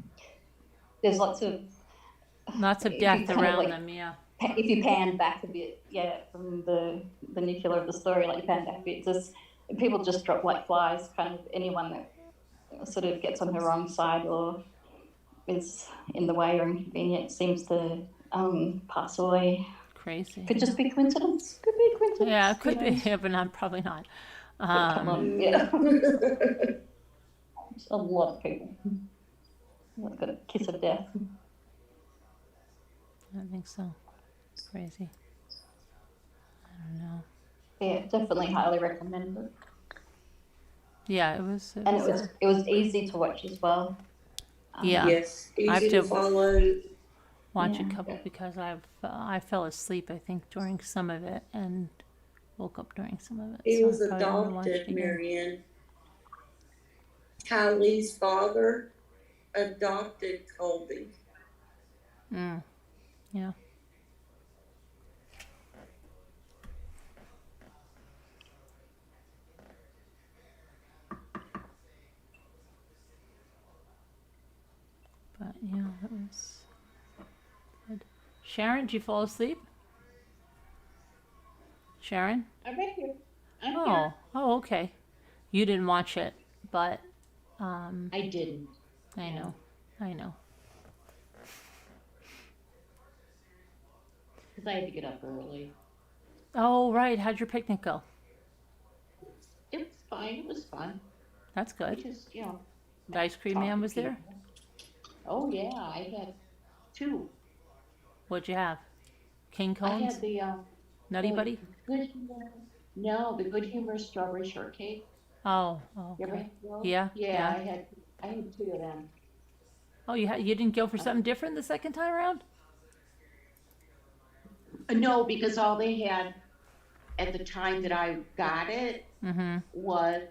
There's lots of lots of if death you kind of, around like, them. Yeah, if you pan back a bit, from the nuclear of the story, like you pan back a bit, just people just drop like flies. Kind of anyone that sort of gets on her wrong side or is in the way or inconvenient seems to pass away. crazy. Could just be coincidence. Could be coincidence. Yeah, it could you know. be, but not probably not. Come on, yeah. A lot of people. I've got a kiss of death. I think so. It's crazy. I don't know. Yeah, definitely highly recommend it. Yeah, it was. And it was easy to watch as well. Yeah. Yes, I have easy to to- follow. Watch a Yeah. couple because I fell asleep I think during some of it and woke up during some of it. He so was I probably wanna watch it adopted, again. Marianne. Kylie's father adopted Colby. Mm. Yeah. But yeah, that was good. Sharon, did you fall asleep? Sharon? I'm right here. I'm Oh, here. oh, okay. You didn't watch it, but I didn't. I know, I know. Because I had to get up early. Oh, right. How'd your picnic go? It was fine. It was fun. That's good. Just, The ice cream man was there? Oh, yeah. I had 2. What'd you have? King I cones? had the Nutty the Buddy? good humor. No, the good humor strawberry shortcake. Oh, You ever okay. had those? Yeah, Yeah, yeah. I had 2 of them. Oh, you didn't go for something different the second time around? No, because all they had at the time that I got it Mm-hmm. was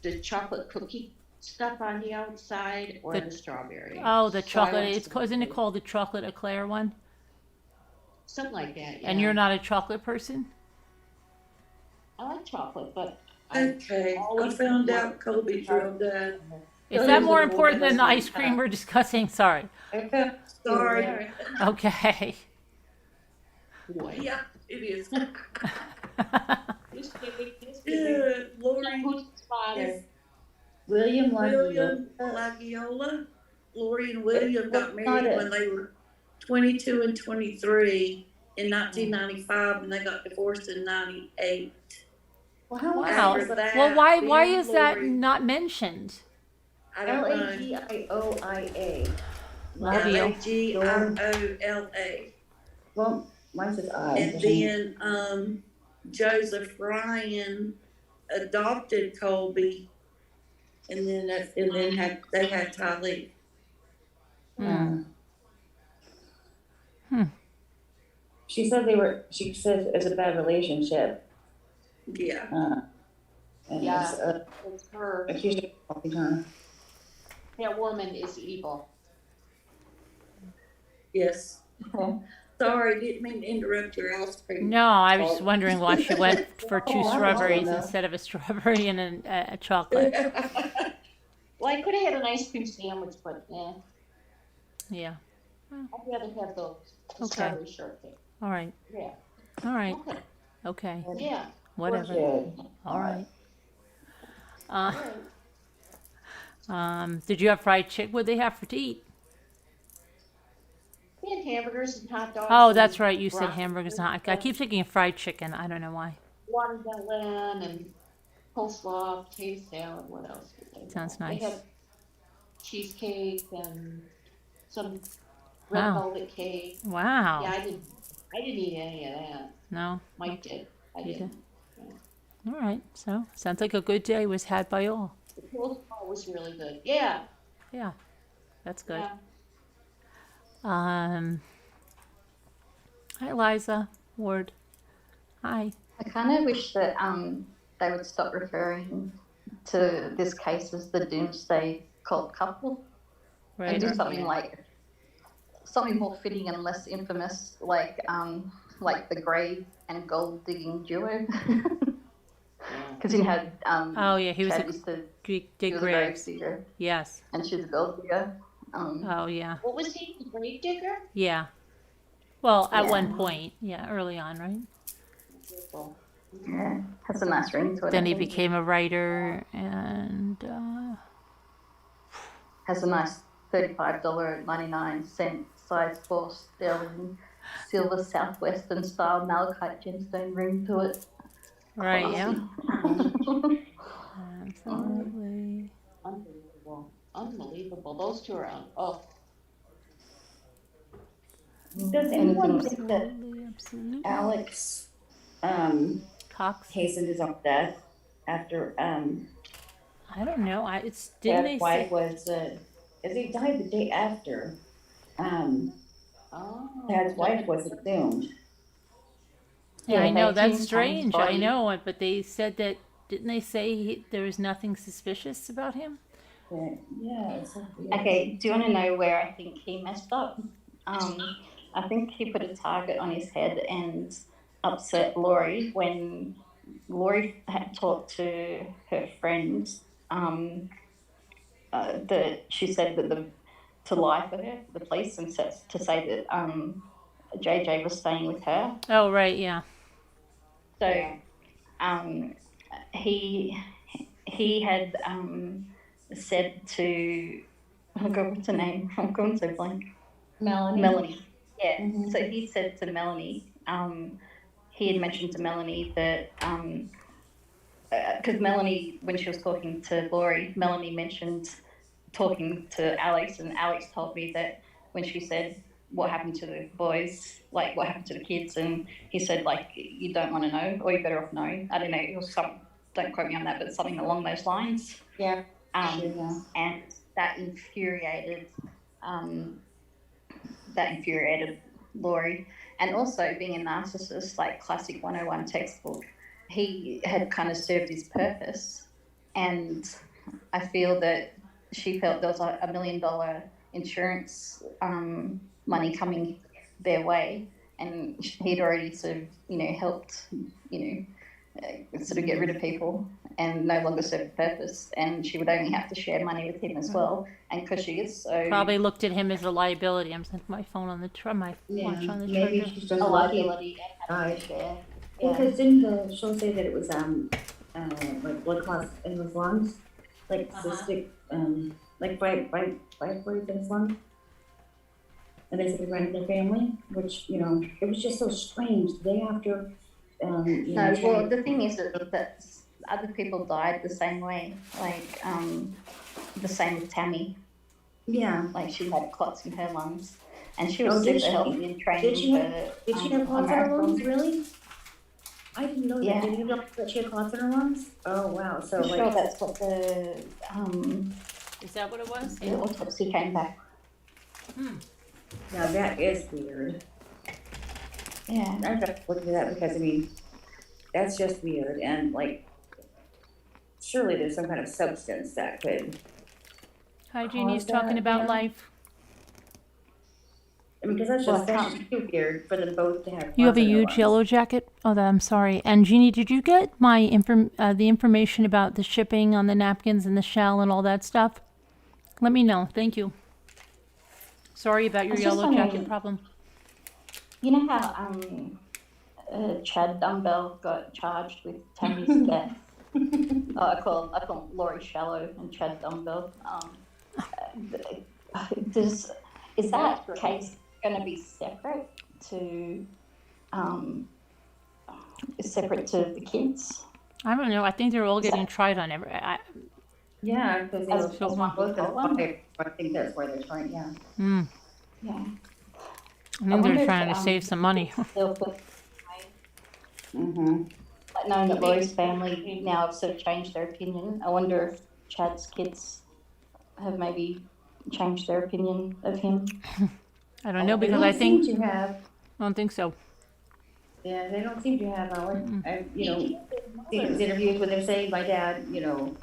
the chocolate cookie stuff on the outside or The- the strawberry. Oh, the So I chocolate. went It's to- isn't it called the chocolate eclair one? Something like that, yeah. And you're not a chocolate person? I like chocolate, but I Okay, I always found like- out Colby's real dad. Is So that there's more a important than the woman- ice cream we're discussing? Sorry. Sorry. Okay. Boy. Yeah, it is. Just kidding, just kidding. Yeah, Lori, Who's his father? William William Lagiola. Lagiola. Lori and William got It's not married it. when they were 22 and 23 in 1995, and they got divorced in 98. Well, how Wow. After that, Well, why then is that Lori- not mentioned? I don't know. Lagioia. Love you. Lagiola. Well, mine says I. And then Joseph Ryan adopted Colby, and then they had Tylee. She said she said it's a bad relationship. Yeah. And Yeah. it's, It's her. accused of helping her. That woman is evil. Yes. Okay. Sorry, didn't mean to interrupt your ice cream. No, I was just wondering why she went for two Oh, I strawberries don't know. instead of a strawberry and a chocolate. Well, I could have had an ice cream sandwich, but Yeah. I'd rather have those Okay. strawberry shortcake. All right. Yeah. All right. Okay. Okay. Yeah. Whatever. Good. All right. All right. Did you have fried chicken? What did they have to eat? We had hamburgers and hot dogs. Oh, and that's right. You said broccoli hamburgers. and I keep thinking of fried chicken. I don't know why. watermelon and coleslaw, potato salad. What else? Did they Sounds have? nice. They had cheesecake and some red Wow. velvet cake. Wow. Yeah, I didn't eat any of that. No. Mike did. I You didn't. All right. So sounds like a good day was had by all. The coleslaw was really good. Yeah. Yeah. That's good. Yeah. Hi, Liza Ward. Hi. I kind of wish that they would stop referring to this case as the Doomsday Cult couple Right. and do something more fitting and less infamous, like the grave and gold digging duo. Because you had Oh yeah, he was Chad a used to Greek he dig was a grave graves. digger Yes. and she was a gold digger. Oh yeah. What was he? The grave digger? Yeah. Well, at Yeah. one point, yeah, early on, right? Yeah, has a nice ring to it. Then I he think. became a writer, and Has a nice $35.99 size 4 sterling silver southwestern style malachite gemstone ring to it. right, yeah, Classy. absolutely. Unbelievable. Unbelievable. Those two are on. Oh, Does anyone Anything- think that Absolutely, absolutely. Alex Cox. hastened his own death after I don't know. Didn't they Chad's wife say? was as he died the day after oh. Chad's wife was exhumed. Yeah, I Yeah, know they that's exhumed strange. Sam's I body. know it, but they said that. Didn't they say there was nothing suspicious about him? Yeah, it's so weird. Okay, do you want to know where I think he messed up? I think he put a target on his head and upset Laurie when Laurie had talked to her friend. That she said that to lie for her, the police, and to say that JJ was staying with her. Oh, right, yeah. So, he had said to, oh God, what's her name? I'm going so blank. Melanie. Yeah. Mhm. So he said to Melanie, he had mentioned to Melanie that because Melanie, when she was talking to Laurie, Melanie mentioned talking to Alex, and Alex told me that when she said what happened to the boys, like what happened to the kids, and he said like you don't want to know, or you better off know. I don't know. It was don't quote me on that, but something along those lines. Yeah. And that infuriated Laurie. And also being a narcissist, like classic 101 textbook, he had kind of served his purpose. And I feel that she felt there was a $1 million insurance money coming their way. And he'd already sort of, helped, sort of get rid of people and no longer serve a purpose. And she would only have to share money with him as well. And because she is so... Probably looked at him as a liability. I'm sending my phone on the my watch on the Maybe charger. she's just a lucky. liability and have to share. Yeah. Because didn't the show say that it was like blood clots in his lungs? like cystic, like fibroids in his lung. And they said they ran their family, which, you know, it was just so strange. The day after, you know, No, well, the thing is that other people died the same way, like the same with Tammy. yeah. Like she had clots in her lungs, and she was Oh, did super she? healthy and Did training she have, for did she have a clots in her lungs, marathon. really? I didn't know that. Yeah. Did you know that she had clots in her lungs? Oh, wow. So, I'm sure like, that's what the Is that what it was? the autopsy came back. now that is weird. Yeah. I have to look into that because, I mean, that's just weird. And, like, surely there's some kind of substance that could, Hi, Jeannie's Cause that, talking about yeah. life. I mean, because that's Well, just too weird for them both to have You have clots a in their huge lungs. yellow jacket? Oh, I'm sorry. And Jeannie, did you get my the information about the shipping on the napkins and the shell and all that stuff? Let me know. Thank you. Sorry about your I was just yellow jacket wondering- problem. You know how Chad Dumbbell got charged with Tammy's death? I call Laurie Shallow and Chad Dumbbell. Is that case going to be separate to the kids? I don't know. I think they're all getting tried on Yeah, because they As- were as both one going to one? fight. I think that's why they're trying, yeah. Yeah. I think they're trying to save some money. Mm-hmm. Like knowing that Laurie's family now have sort of changed their opinion. I wonder if Chad's kids have maybe changed their opinion of him. I don't know They because don't I think seem to have, I don't think so. yeah, they don't seem to have, you know, these interviews where they're saying, my dad, you know,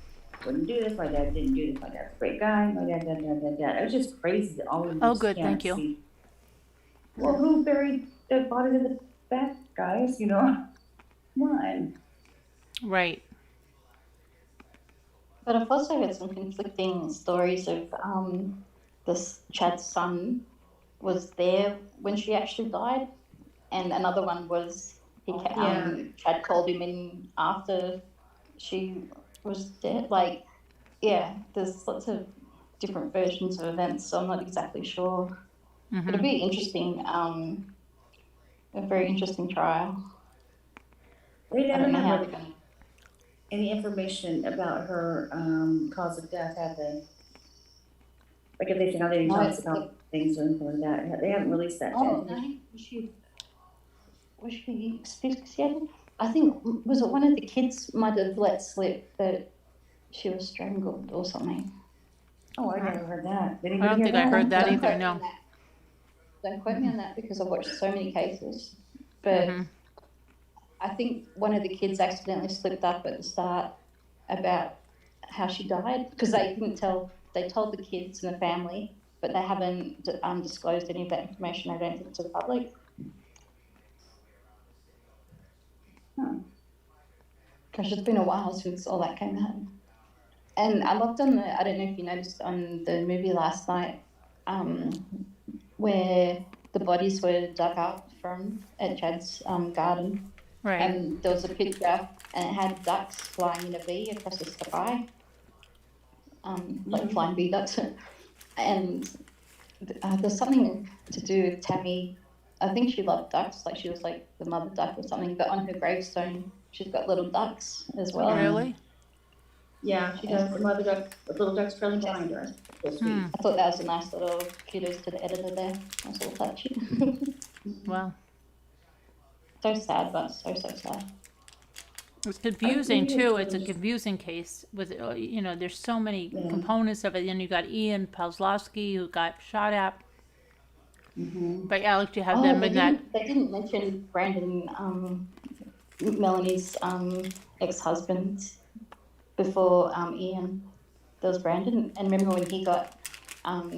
wouldn't do this, my dad didn't do this, my dad's a great guy, my dad. It was just crazy that all of them Oh, just good, can't thank you. see. Well, who buried the bodies of the back guys, you know? Come on. Right. But I've also heard some conflicting stories of this Chad's son was there when she actually died, and another one was Chad called him in after she was dead. Like, yeah, there's lots of different versions of events, so I'm not exactly sure. It'll be interesting, a very interesting trial. They I never don't know how had they're going to. any information about her cause of death, have they? Like if they said how they didn't No, tell it's us about things or anything like that. They haven't released that Oh, yet. no, was she asphyxiated? I think, was it one of the kids might have let slip that she was strangled or something? Oh, I never heard that. Did I anybody don't hear think I heard that Don't either, quote me no. on that. Don't quote me on that because I've watched so many cases. But I think one of the kids accidentally slipped up at the start about how she died because they didn't tell. They told the kids and the family, but they haven't disclosed any of that information, I don't think, to the public. Gosh, it's been a while since all that came out. And I looked on I don't know if you noticed on the movie last night, where the bodies were dug up from at Chad's garden. Right. And there was a picture and it had ducks flying in a V across the sky, like flying bee ducks. And there's something to do with Tammy. I think she loved ducks, like she was like the mother duck or something, but on her gravestone, she's got little ducks as well. Really? Yeah, she does. The mother duck, the little duck's trailing behind her. So sweet. I thought that was a nice little kudos to the editor there. Nice little touch. Wow. So sad, but so sad. It's confusing too. It's a confusing case with there's so many components of it. And you got Ian Pawlowski who got shot at. But Alex, you have them in that. They didn't mention Brandon, Melanie's ex-husband before Ian. There was Brandon, and remember when he got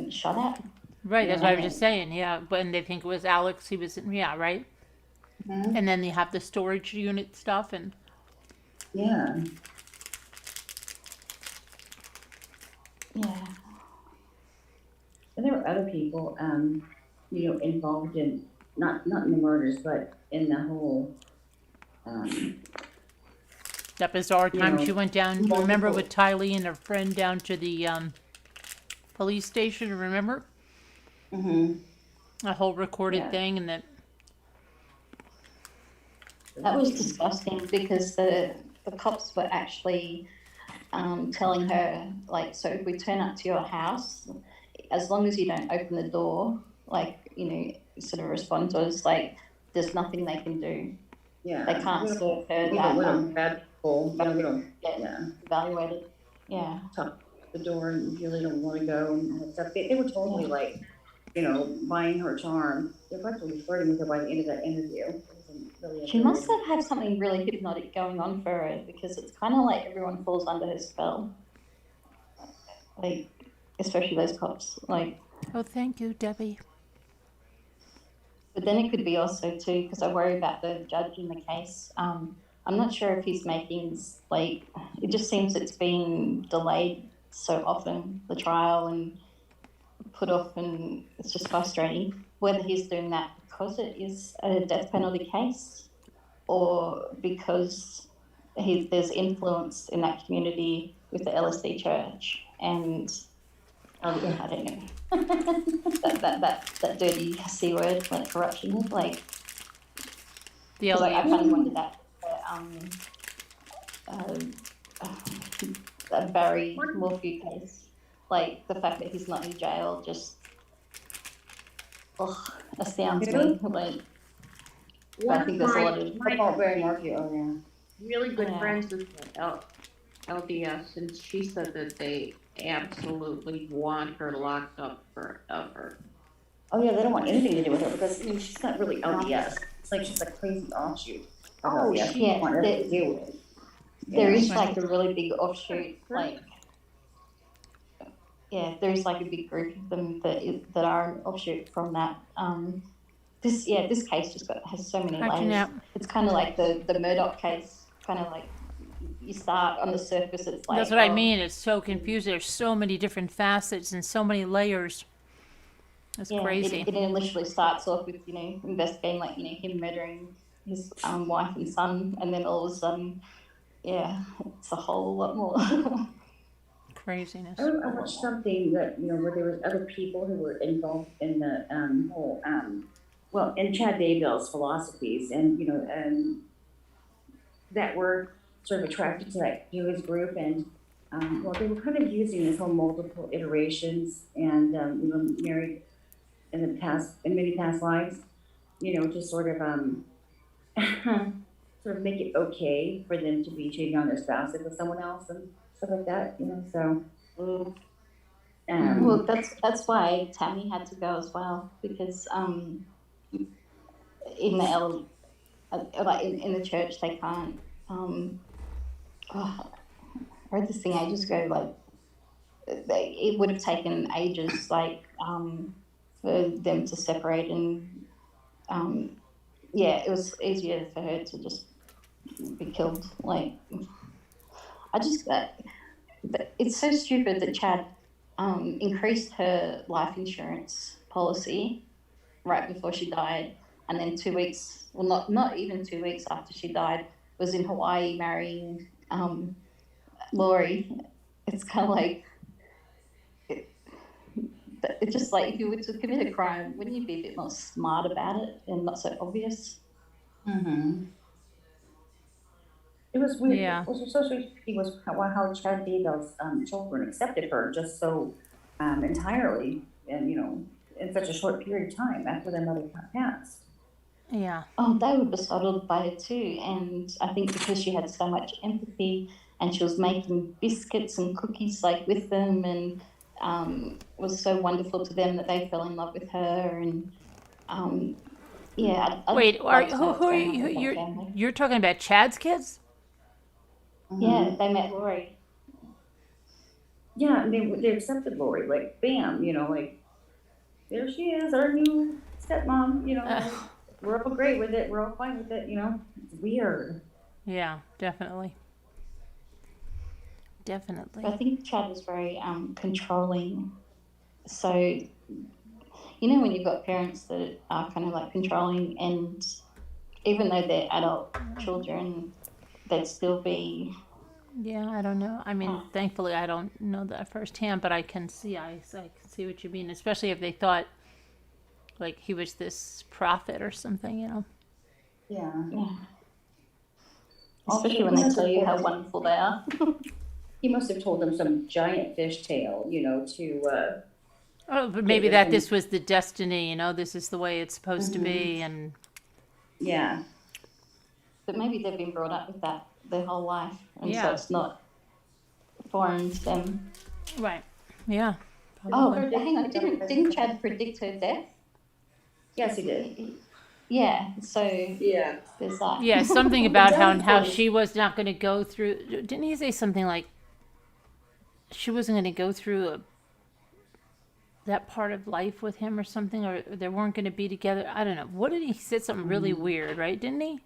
shot at? Right, that's what I was just saying. Yeah, when they think it was Alex, he was right. And then they have the storage unit stuff and. Yeah. Yeah. And there were other people, involved in not in the murders, but in the whole That bizarre You time know, she went down, multiple- remember, with Tylee and her friend down to the police station, remember? Mhm. A whole recorded Yeah. thing, and that, That was disgusting because the cops were actually telling her, like, so if we turn up to your house, as long as you don't open the door, like, you know, sort of respond to us, like, there's nothing they can do. Yeah. They can't serve her We that don't bad people, we don't, get yeah, evaluated. Yeah. top the door and you really don't wanna go and all that stuff. They were totally like, you know, buying her charm. They're practically flirting with her by the end of that interview. It wasn't really She must have had something really hypnotic going on for her because it's kind of like everyone falls under her spell. Like, especially those cops. Like, oh, thank you, Debbie. but then it could be also too, because I worry about the judge in the case. I'm not sure if he's making, like, it just seems it's been delayed so often, the trial, and put off, and it's just frustrating. Whether he's doing that because it is a death penalty case or because there's influence in that community with the LSD church, and I don't know that dirty C word, like corruption, like. The 'Cause I LDS. kind of wondered that Barry Morphew case, like the fact that he's not in jail just astounds me. Like, I think there's a lot of Very Marky, oh yeah. Really good Yeah. friends with LDS, and she said that they absolutely want her locked up forever. Oh yeah, they don't want anything to do with her because, I mean, she's not really LDS. It's like she's a crazy offshoot of Oh, LDS. They yeah, don't want anything to do with it. there Yeah. is like a really big offshoot, like. Yeah, there is like a big group of them that are an offshoot from that. This case just has so many Hi, layers. Jeanette. It's kind of like the Murdoch case, kind of like you start on the surface. It's like That's what I mean, it's so confusing, there's so many different facets and so many layers. It's Yeah, crazy. it initially starts off with, you know, investigating, like, you know, him murdering his wife and son, and then all of a sudden, yeah, it's a whole lot more. Craziness. I watched something that, you know, where there was other people who were involved in the whole, well, in Chad Daybell's philosophies and, you know, that were sort of attracted to his group and, well, they were kind of using this whole multiple iterations and, you know, married in many past lives, you know, to sort of, sort of make it okay for them to be cheating on their spouse with someone else and stuff like that, you know, so. Well, that's why Tammy had to go as well, because in the in the church they can't. I read this thing ages ago. Like, it would have taken ages, like, for them to separate, and yeah, it was easier for her to just be killed. Like, I just but it's so stupid that Chad increased her life insurance policy right before she died, and then 2 weeks, well, not even 2 weeks after she died, was in Hawaii marrying Laurie. It's kind of like, it's just like, if you were to commit a crime, wouldn't you be a bit more smart about it and not so obvious? Mm-hmm. It was weird. Yeah. What was so tricky was how Chad Daybell's children accepted her just so entirely, and, you know, in such a short period of time after their mother passed. Yeah. Oh, they were besotted by her too, and I think because she had so much empathy and she was making biscuits and cookies, like, with them, and was so wonderful to them that they fell in love with her, and yeah. Wait, who are you? You're talking about Chad's kids? Yeah, they met Laurie. Yeah, and they accepted Lori, like, bam, you know, like, there she is, our new stepmom, you know, like, we're all great with it, we're all fine with it, you know, it's weird. Yeah, definitely. Definitely. I think Chad was very controlling. So, you know, when you've got parents that are kind of like controlling, and even though they're adult children, they'd still be. Yeah, I don't know. I mean, thankfully, I don't know that firsthand, but I can see, I can see what you mean, especially if they thought like he was this prophet or something, you know. Yeah. Yeah. Especially when they tell you how wonderful they are. He must have told them some giant fish tale, you know, to, Oh, but Get maybe rid of that him. this was the destiny, you know, this is the way it's supposed to be, and yeah. But maybe they've been brought up with that their whole life, and so Yeah. it's not foreign to them. right, yeah. Oh, probably. hang on! Didn't Chad predict her death? Yes, he did. Yeah. So Yeah. there's that. Yeah, something about how Definitely. she was not going to go through. Didn't he say something like she wasn't going to go through that part of life with him or something, or they weren't going to be together? I don't know. What did he said? Something really weird, right? Didn't he?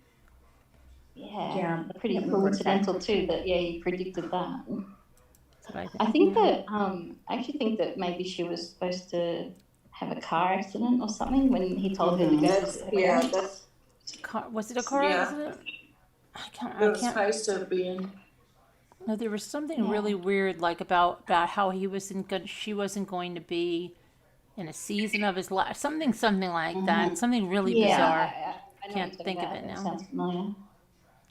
Yeah. Yeah. Pretty coincidental too. That he predicted that. That's what I think. I think that I actually think that maybe she was supposed to have a car accident or something when he told her to go. That's, yeah, that's, Was it a car Yeah. accident? I can't. it was supposed to have been. No, there was something really weird, like about how he wasn't good. She wasn't going to be in a season of his life. Something like that. Something really bizarre. I know Can't what you're think talking of it about. now. Sounds familiar.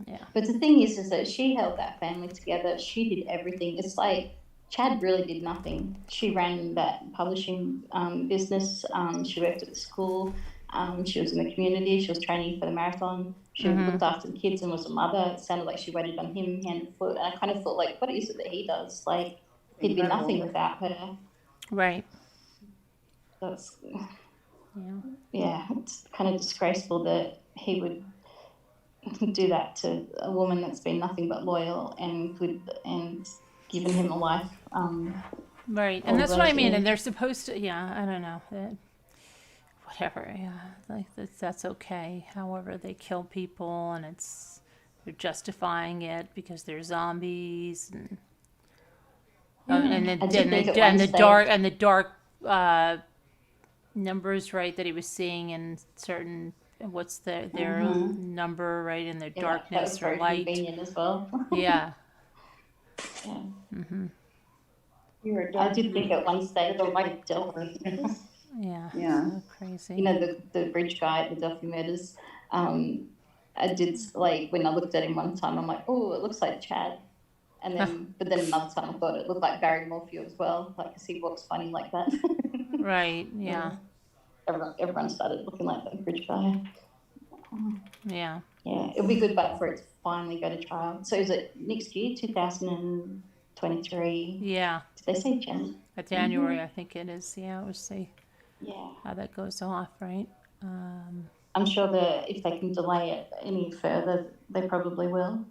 Yeah. But the thing is that she held that family together. She did everything. It's like Chad really did nothing. She ran that publishing business. She worked at the school. She was in the community. She was training for the marathon. She looked after the kids and was a mother. It sounded like she waited on him hand and foot. And I kind of thought, like, what is it that he does? Like, he'd be nothing without her. Right. That's, Yeah. it's kind of disgraceful that he would do that to a woman that's been nothing but loyal and good and given him a life. Right. all And that's what I those mean. years. And they're supposed to. Yeah. I don't know. Whatever. Yeah. Like that's okay. However, they kill people, and they're justifying it because they're zombies, and I did think at one the dark numbers, right, that he was seeing in certain, what's their number, right, in their that was darkness or very light. convenient as well. Yeah. You're a I did think at one stage of like Delphi, Yeah. Yeah. So crazy. you know, the bridge guy at the Delphi murders. I did, like, when I looked at him one time, I'm like, oh, it looks like Chad. And then, but then another time I thought it looked like Barry Morphew as well, like, because he walks funny like that. Right. Yeah. Everyone started looking like that bridge guy. Yeah. Yeah, it'll be good, but for it to finally go to trial. So is it next year, 2023? Yeah. Did they say Jan? January, I think it is. Yeah. We'll see Yeah. how that goes off, right? I'm sure that if they can delay it any further, they probably will.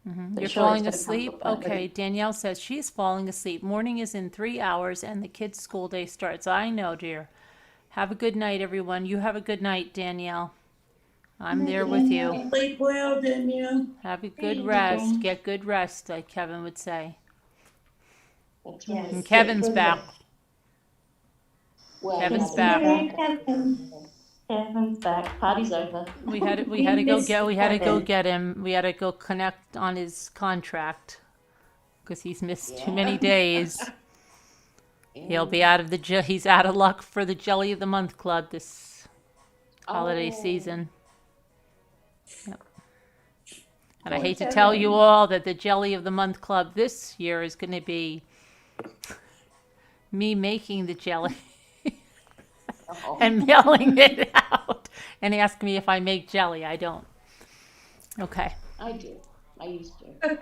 But You're surely falling it's gonna come to asleep? a point where Okay, Danielle says she's falling asleep. Morning is in 3 hours and the kids' school day starts. I know, dear. Have a good night, everyone. You have a good night, Danielle. I'm there with you. Sleep well, Danielle. Have a good rest. Get good rest, like Kevin would say. Yes. And Kevin's back. Kevin's back. Kevin's back. Party's over. We had to go get him. We had to go connect on his contract because he's missed too many days. He'll be out of he's out of luck for the Jelly of the Month Club this holiday season. Yep. And I hate to tell you all that the Jelly of the Month Club this year is going to be me making the jelly and mailing it out and asking me if I make jelly. I don't. Okay. I do. I used to.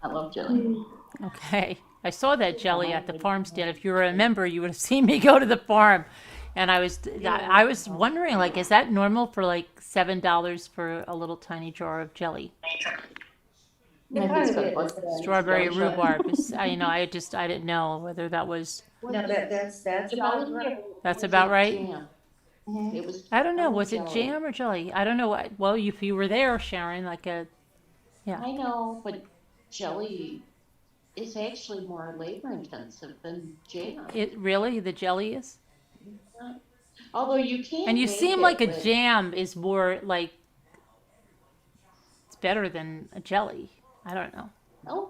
I love jelly. Okay. I saw that jelly at the farm stand. If you remember, you would have seen me go to the farm. And I was wondering, like, is that normal for like $7 for a little tiny jar of jelly? Maybe it's got like Strawberry rhubarb. I didn't know whether that was. No, that's about right. That's about right? Jam. It was. I don't know. Was it jelly. jam or jelly? I don't know. Well, if you were there, Sharon, I know, but jelly is actually more labor intensive than jam. the jelly is? Although you can. And you make seem it like a with- jam is more like, it's better than a jelly. I don't know. Oh,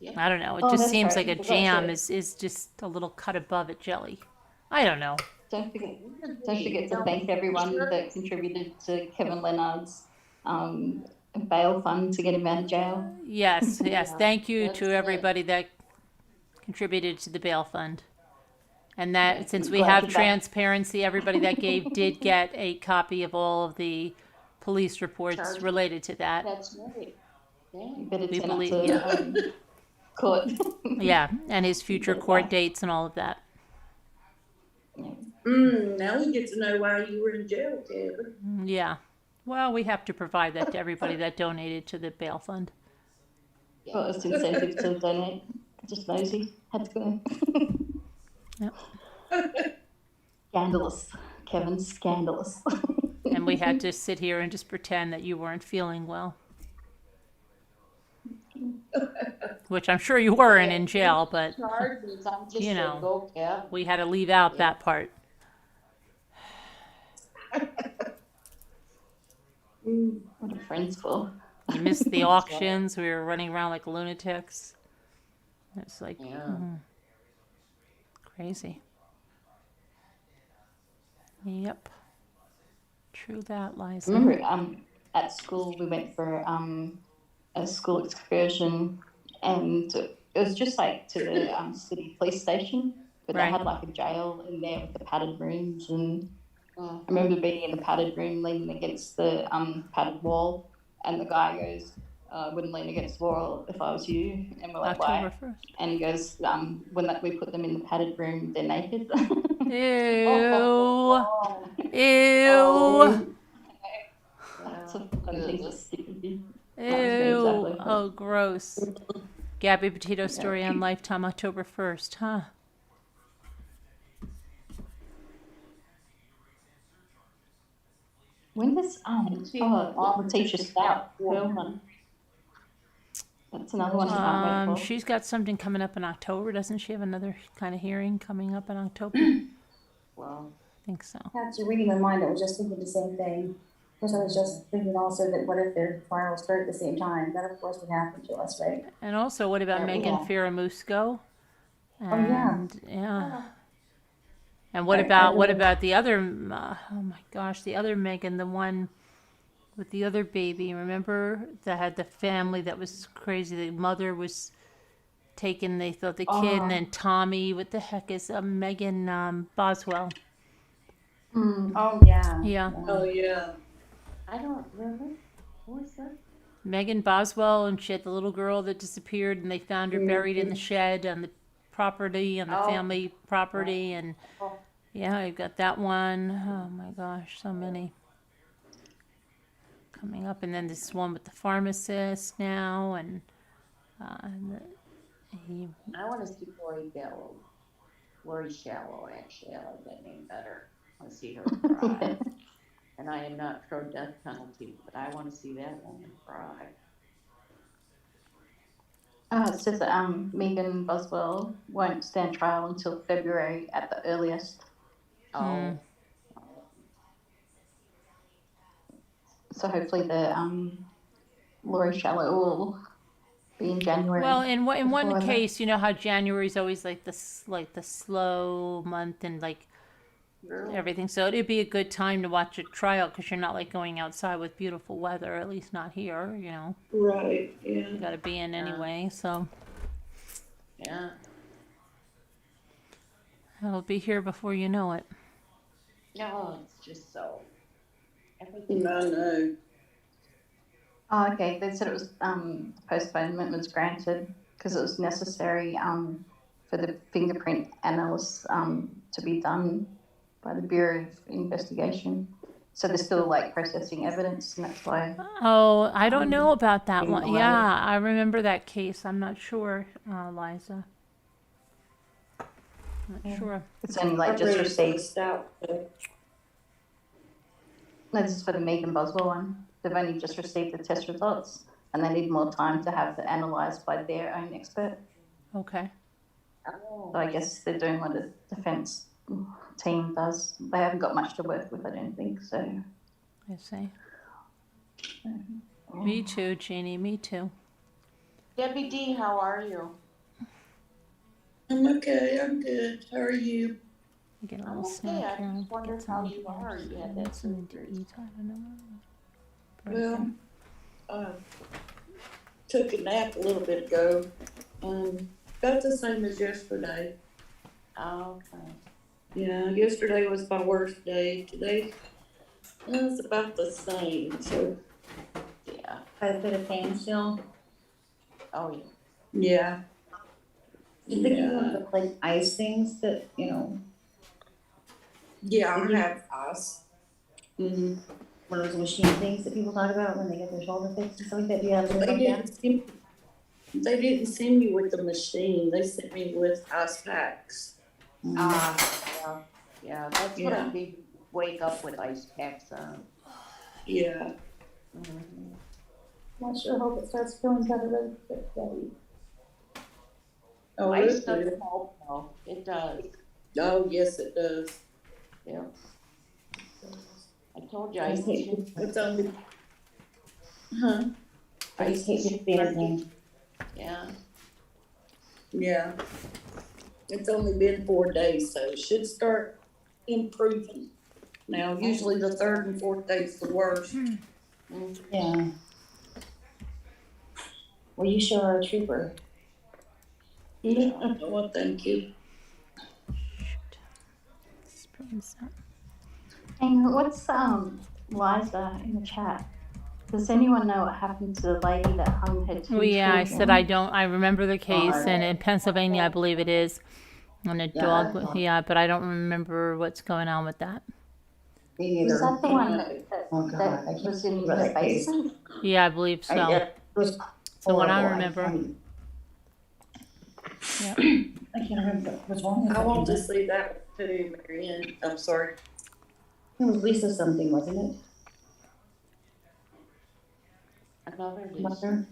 yeah. I don't know. It Oh, just that's seems right. like a Forgot jam to- is just a little cut above a jelly. I don't know. Don't forget to thank everyone that contributed to Kevin Leonard's bail fund to get him out of jail. Yes, yes. Yeah, Thank you that's to it. everybody that contributed to the bail fund. And that Yeah, since I'm we glad have you're back. transparency, everybody that gave did get a copy of all of the police reports Charges. related to that. That's right. Yeah. You better We turn up believe- to yeah. court. Yeah, and his future But court why? dates and all of that. Now we get to know why you were in jail, Kevin. Yeah. Well, we have to provide that to everybody that donated to the bail fund. Well, it's incentive to donate. Just nosy. Had to go. Yep. Scandalous, Kevin. Scandalous. And we had to sit here and just pretend that you weren't feeling well. Which I'm sure you weren't in jail, but Charges, I'm just You saying, know. go, Kev. we had to leave out that part. What are friends for? You missed the auctions. We were running around like lunatics. It's like Yeah. crazy. Yep. True that, Liza. Remember, at school we went for a school excursion, and it was just like to the city police station, but Right. they had like a jail in there with the padded rooms, and Oh, I remember being in the padded room, leaning against the padded wall, and the guy goes, "I wouldn't lean against the wall if I was you," and we're like, October "Why?" 1st. And he goes, "When we put them in the padded room, they're naked." Ew. Ew. Oh. yeah. That's a fun thing to stick with you. Ew. exactly. Oh, gross. Gabby Petito story on Lifetime, October 1st, huh? When does Letitia Stout film? That's another one to can't wait for. She's got something coming up in October, doesn't she have another kind of hearing coming up in October? Well, I think so. Had you reading my mind, I was just thinking the same thing. Because I was just thinking also that what if their trials start at the same time? That of course would happen to us, right? And also, what about Yeah, Megan yeah. Firamusco? Oh, yeah. And, yeah. And what I about the other? Oh my gosh, the other Megan, the one with the other baby. Remember that had the family that was crazy. The mother was taken. They thought the kid, and then Tommy. What the heck is Megan Boswell? Oh, yeah. Yeah, Oh, yeah. I don't remember. Who was that? Megan Boswell, and she had the little girl that disappeared, and they found her buried in the shed on the property, on the Oh. family property, and Oh. yeah, I've got that one. Oh my gosh, so many coming up, and then this one with the pharmacist now, and he, I want to see Lori Vallow. Lori Shallow, actually. I like that name better. I want to see her cry. And I am not pro death penalty, but I want to see that woman cry. It says that Megan Boswell won't stand trial until February at the earliest. Oh, So hopefully the Laurie Shallow will be in January. well, in one before that. case, you know how January is always like the slow month and like everything. So it'd be a good time to watch a trial because you're not like going outside with beautiful weather. At least not here. You know, Right, yeah. you got to be in anyway. So yeah. it'll be here before you know it. No, it's just so. Everything. I know. Oh, okay. They said it was postponement was granted because it was necessary for the fingerprint analysis to be done by the Bureau of Investigation. So they're still like processing evidence, and that's why. Oh, I don't know about that being one. delayed. Yeah, I remember that case. I'm not sure, Liza. Not sure. It's only like just received. Stout. No, this is for the Megan Boswell one. They've only just received the test results, and they need more time to have it analysed by their own expert. Okay. Oh, So I guess they're doing what the defence team does. They haven't got much to work with, I don't think. So I see. Me too, Jeannie, me too. Debbie D, how are you? I'm okay, I'm good. How are you? I get a I'm little okay. snack I here. just wondered Get how something you to are. eat. You had that Something to surgery. eat. I don't know. Well, took a nap a little bit ago. About the same as yesterday. Okay. Yeah, yesterday was my worst day. Today it's about the same. So Yeah. Quite a bit of pain still. Oh, yeah. yeah. Do you think you Yeah. want to like ice things that, Yeah, Did I you- have ice. Mm-hmm. one of those machine things that people talk about when they get their shoulder fixed and stuff like that? Do you have something They like that? didn't send me with the machine. They sent me with ice packs. Yeah. Yeah, that's what I Yeah. did. Wake up with ice packs on. Yeah. Mm-hmm. I sure hope it starts feeling better really quick, Debbie. Oh, Ice it does will. help, though. It does. Oh, yes, it does. Yeah. I told you, I ice just hate should. It's only. Huh? I just hate just being in pain. Yeah. Yeah. It's only been 4 days, so it should start improving. Now, usually the third and fourth day is the worst. Mm-hmm. Yeah. Well, you sure are a trooper. Yeah. Well, thank you. Shoot. Spoons up. And what's Liza in the chat? Does anyone know what happened to the lady that hung her two Well, yeah, I said children? I don't. I remember the case, Oh, and in Pennsylvania, I believe it is. And a Yeah, dog, I thought- yeah, but I don't remember what's going on with that. Me Was neither. that the one that, Oh, God, I can't was in remember the that case. basement? Yeah, I believe so. Yeah, it was So what I horrible. remember. I can't remember what's wrong with I that. want to see that too, Marianne. I'm sorry. It was Lisa something, wasn't it? Another Lisa. Mother?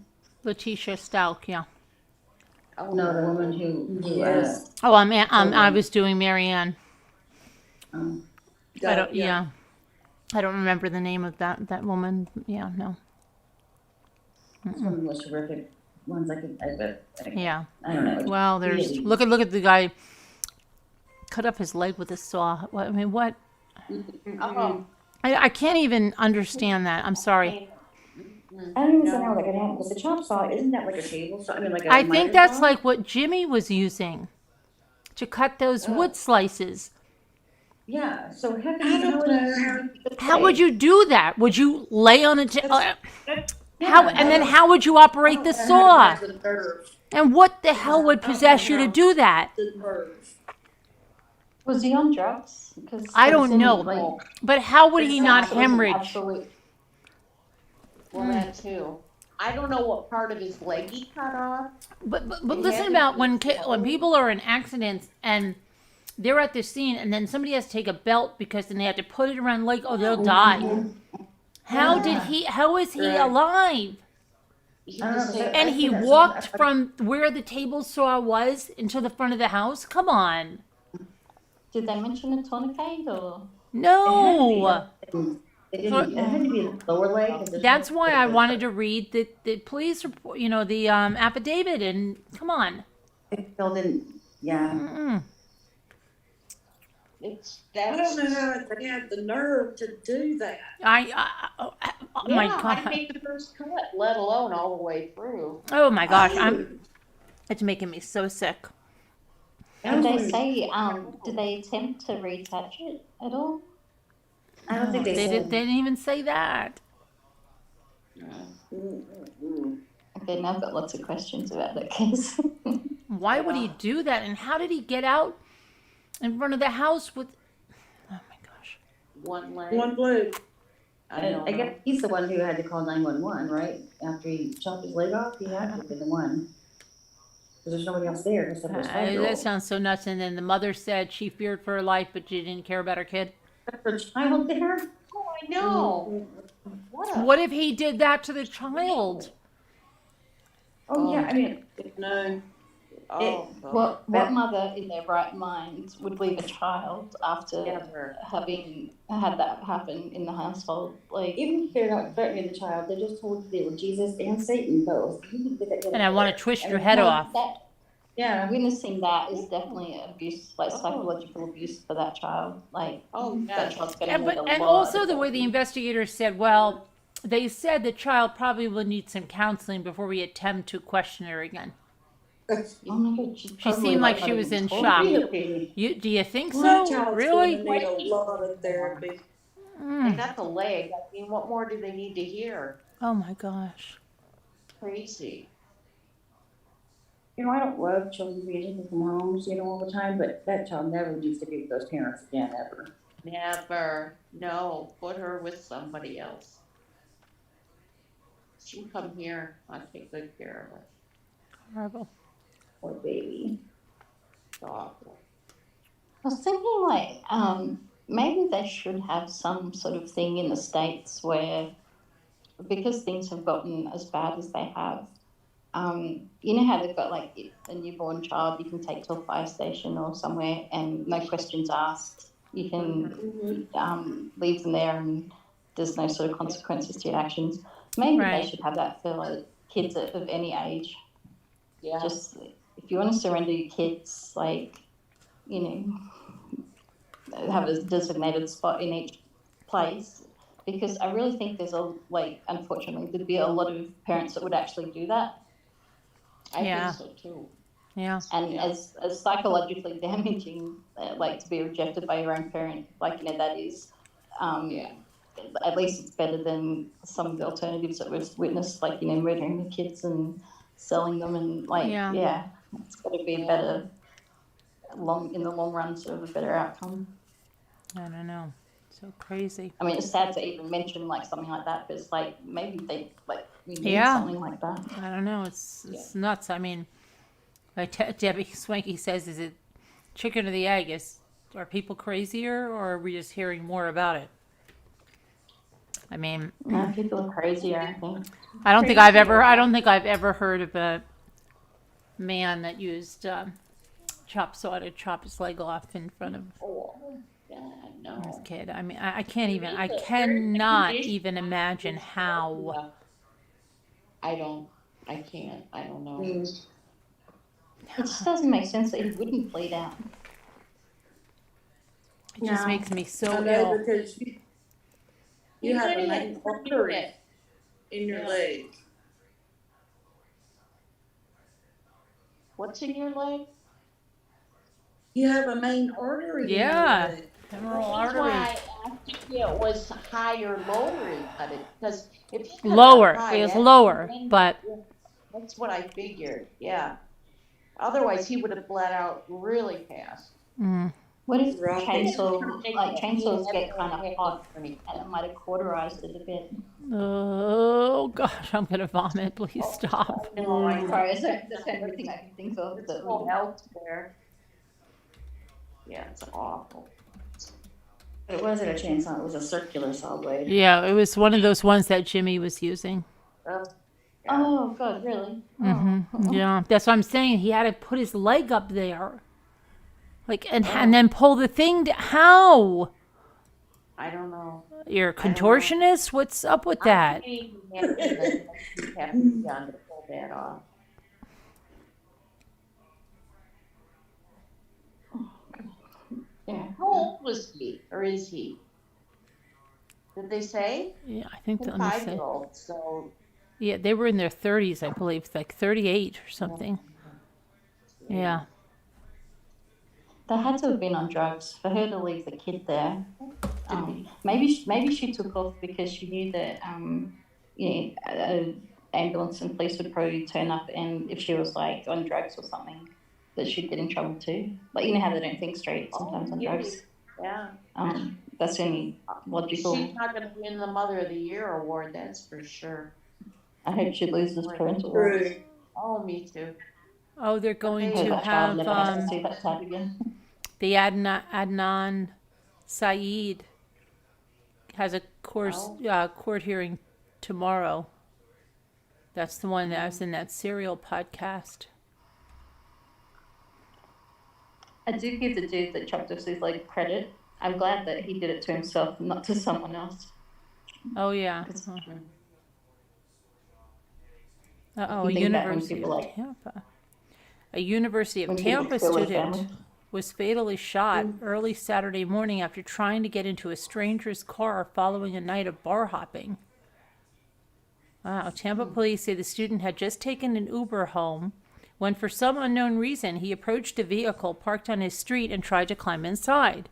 Letitia Stalk, yeah. Oh, No, the woman who Yes. Oh, I was doing Marianne. I don't. Yeah. I don't remember the name of that woman. Yeah, no. This one was terrific. Ones I could, Yeah. I don't know. It's Well, there's really- look at the guy cut up his leg with a saw. What, I mean, what? Oh. I can't even understand that. I'm sorry. I don't even know how that could happen, because the chop saw Isn't that like a table saw? I mean, like a I think miter that's saw? like what Jimmy was using to cut those wood slices. Yeah, so how I don't know How would you do that? Would you lay on a That's- how and then how would you operate the saw? The nerve. And what the hell would possess you to do that? The nerve. Was he on drugs? 'Cause I it don't seemed know. like But how would he not it was an hemorrhage? absolute- Well, that too. I don't know what part of his leg he cut off. But It listen had about to when be when people are in accidents and they're at the scene and then somebody has to take a belt because then they have to put it around the leg. Oh, they'll die. How did he? How is he Right. alive? He I don't know, just but said- that- And I he think that's walked something- from where the table saw was into the front of the house. Come on, Did they mention a tourniquet or? no. It had to be the lower leg. 'cause there's That's no- why I wanted to read the police report. You know, the affidavit. And come on. It still didn't, yeah. Mm-mm. It's I that's. don't know how they had the nerve to do that. Oh Yeah, my I god. make the first cut, let alone all the way through. Oh my gosh. It's making me so sick. Did they say, did they attempt to retouch it at all? I don't think they They said. didn't even say that. Okay, now I've got lots of questions about that case. Why would he do that? And how did he get out in front of the house with? Oh my gosh. One leg. One blue. I And don't I know. guess he's the one who had to call 911, right? After he chopped his leg off, he had to have been the one. Because there's nobody else there except for his That 5-year-old. sounds so nuts. And then the mother said she feared for her life, but she didn't care about her kid. Her child there? Oh, I know. What a. What if he did that to the child? Oh, yeah, I mean, No. What mother in their right mind would leave a child after Never. having had that happen in the household? Like, Even if they're not threatening the child, they're just told to deal with Jesus and Satan both. You need to get that And I want to twist your head no, off. Yeah. witnessing that is definitely abuse, like psychological abuse for that child. Like, that child's going to need a lot. And also the way the investigators said, well, they said the child probably will need some counseling before we attempt to question her again. Oh my God, She seemed like she was in shock. Do you think My so? child's Really? gonna need a lot of therapy. They got the leg. I mean, what more do they need to hear? Oh my gosh. Crazy. You know, I don't love children being taken from homes, you know, all the time, but that child never needs to be with those parents again, ever. Never. No, put her with somebody else. She can come here. I'll take good care of her. Horrible. Poor baby. It's awful. I was thinking, like, maybe they should have some sort of thing in the States where, because things have gotten as bad as they have, you know how they've got like a newborn child you can take to a fire station or somewhere and no questions asked. You can leave them there and there's no sort of consequences to your actions. Maybe Right. they should have that for like kids of any age. Yeah. Just if you want to surrender your kids, like, you know, have a designated spot in each place. Because I really think there's unfortunately, there'd be a lot of parents that would actually do that. I Yeah. think so too. Yeah. And as psychologically damaging, like to be rejected by your own parent, like, you know, that is, at least it's better than some of the alternatives that we've witnessed, like, you know, murdering the kids and selling them and like, it's got to be a better, in the long run, sort of a better outcome. I don't know. So crazy. I mean, it's sad to even mention like something like that, but it's like maybe they we need something like that. I don't know. It's nuts. I mean, like Debbie Swanky says, is it chicken or the egg? Are people crazier, or are we just hearing more about it? I mean, No, people are crazier, I think. I don't think I've ever heard of a man that used chop saw to chop his leg off in front of Oh, God, no. his kid. I mean, I cannot even imagine how. I can't. I don't know. It just doesn't make sense that he wouldn't bleed out. It just makes me so I know, ill. because you have a main artery in your leg. What's in your leg? You have a main artery in your Yeah. leg. Femoral That's artery. why I asked if it was high or lower he cut it, because if he cut it Lower. high, It was that's- lower, but That's what I figured, yeah. Otherwise, he would have bled out really fast. What if Right. chainsaws get kind of hot and it might have cauterized it a bit? oh gosh, I'm gonna vomit. Please stop. No, I Sorry, that's everything I can think of. It's That all would, elsewhere. Yeah, it's awful. But it wasn't a chainsaw, it was a circular saw blade. Yeah, it was one of those ones that Jimmy was using. oh God, really? Yeah, that's what I'm saying. He had to put his leg up there, like, and then pull the thing. How? I don't know. You're a contortionist? What's up with that? I can't even imagine that you have to be done to pull that off. Yeah. How old was he, or is he? Did they say? Yeah, I think He's a let me say. 5-year-old, so Yeah, they were in their 30s, I believe, like 38 or something. Yeah. They had to have been on drugs for her to leave the kid there. Maybe she took off because she knew that ambulance and police would probably turn up, and if she was like on drugs or something, that she'd get in trouble too. Like, you know how they don't think straight sometimes on drugs. yeah. That's the only logical. She's not going to win the Mother of the Year award, that's for sure. I hope she loses parental rights. True. Oh, me too. Oh, they're going So to that child have never has to see that tab again. the Adnan Saeed has a court hearing tomorrow. That's the one that was in that Serial podcast. I do give the dude that chopped off his leg credit. I'm glad that he did it to himself and not to someone else. Oh, yeah. Because Uh-oh, a you think that when University people of like Tampa. A University of when people Tampa kill their student family. was fatally shot early Saturday morning after trying to get into a stranger's car following a night of bar hopping. Wow. Tampa police say the student had just taken an Uber home when, for some unknown reason, he approached a vehicle parked on his street and tried to climb inside.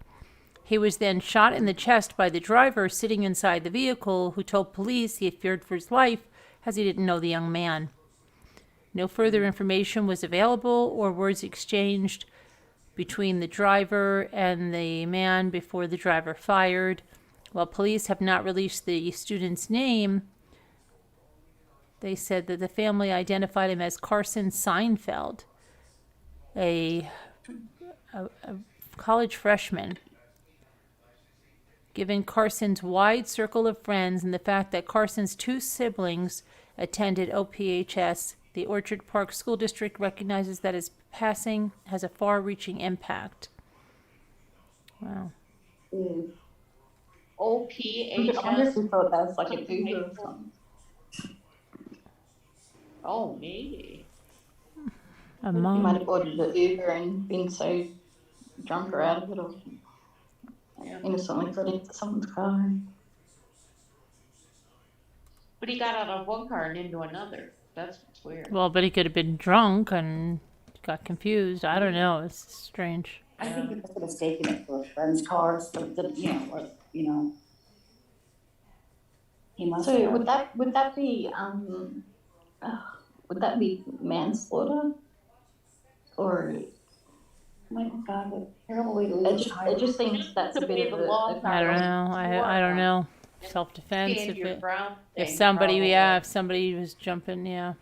He was then shot in the chest by the driver sitting inside the vehicle, who told police he feared for his life as he didn't know the young man. No further information was available or words exchanged between the driver and the man before the driver fired. While police have not released the student's name, they said that the family identified him as Carson Seinfeld, a college freshman. Given Carson's wide circle of friends and the fact that Carson's two siblings attended OPHS, the Orchard Park School District recognizes that his passing has a far-reaching impact. Wow. I wonder if OPHS. we thought that was like an Uber or something. Oh, maybe. A He might mom. have ordered an Uber and been so drunk or out of it, or innocently got into someone's car. But he got out of one car and into another. That's what's weird. Well, but he could have been drunk and got confused. I don't know. It's strange. I think he was mistaken it for a friend's car, he must So have. would that be manslaughter, or My God, what a terrible way to lose your it just seems that's a bit of a I don't know. I don't know. Self-defense. Stand your ground If thing, somebody, probably. if somebody was jumping, yeah.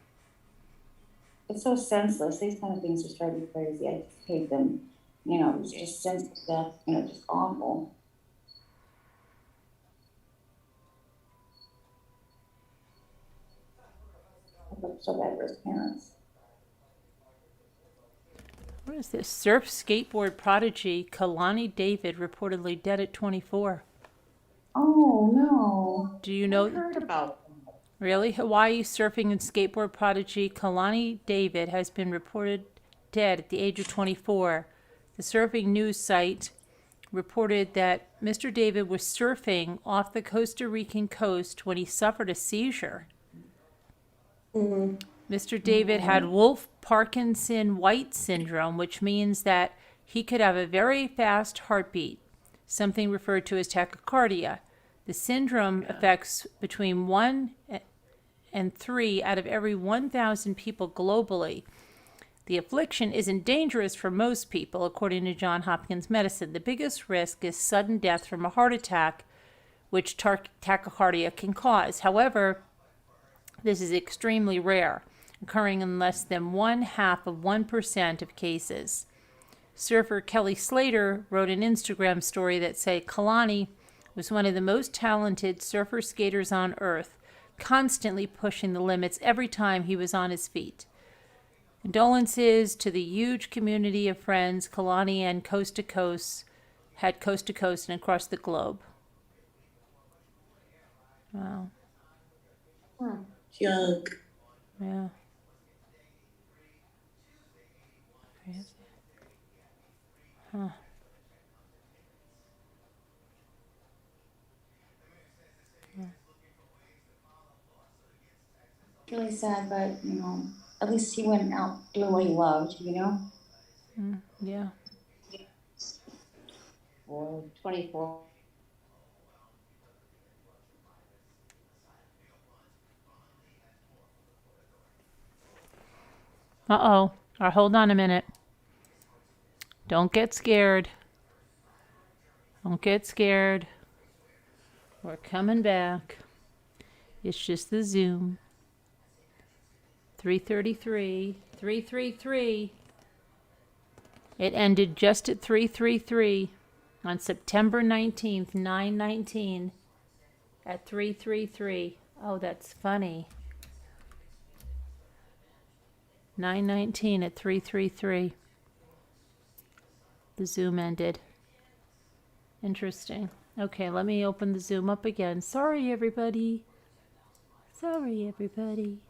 It's so senseless. These kind of things just drive me crazy. I just hate them. It's just senseless death. Just awful. I feel so bad for his parents. What is this? Surf skateboard prodigy Kalani David reportedly dead at 24. Oh no! Do you I know? heard about. Really? Hawaii surfing and skateboard prodigy Kalani David has been reported dead at the age of 24. The surfing news site reported that Mr. David was surfing off the Costa Rican coast when he suffered a seizure. Mr. David had Wolff-Parkinson-White syndrome, which means that he could have a very fast heartbeat, something referred to as tachycardia. The syndrome affects between 1 and 3 out of every 1,000 people globally. The affliction isn't dangerous for most people, according to Johns Hopkins Medicine. The biggest risk is sudden death from a heart attack, which tachycardia can cause. However, this is extremely rare, occurring in less than 0.5% of cases. Surfer Kelly Slater wrote an Instagram story that said Kalani was one of the most talented surfer skaters on earth, constantly pushing the limits every time he was on his feet. Condolences to the huge community of friends Kalani and coast to coast and across the globe. Wow. Yuck. Yeah. Crazy. Huh. It's really sad, but at least he went out doing what he loved. Yeah. Or 24. Uh-oh. Hold on a minute. Don't get scared. Don't get scared. We're coming back. It's just the Zoom. 3:33. 3:33. It ended just at 3:33 on September 19th, 9/19 at 3:33. Oh, that's funny. 9/19 at 3:33. The Zoom ended. Interesting. Okay, let me open the Zoom up again. Sorry, everybody. Sorry, everybody.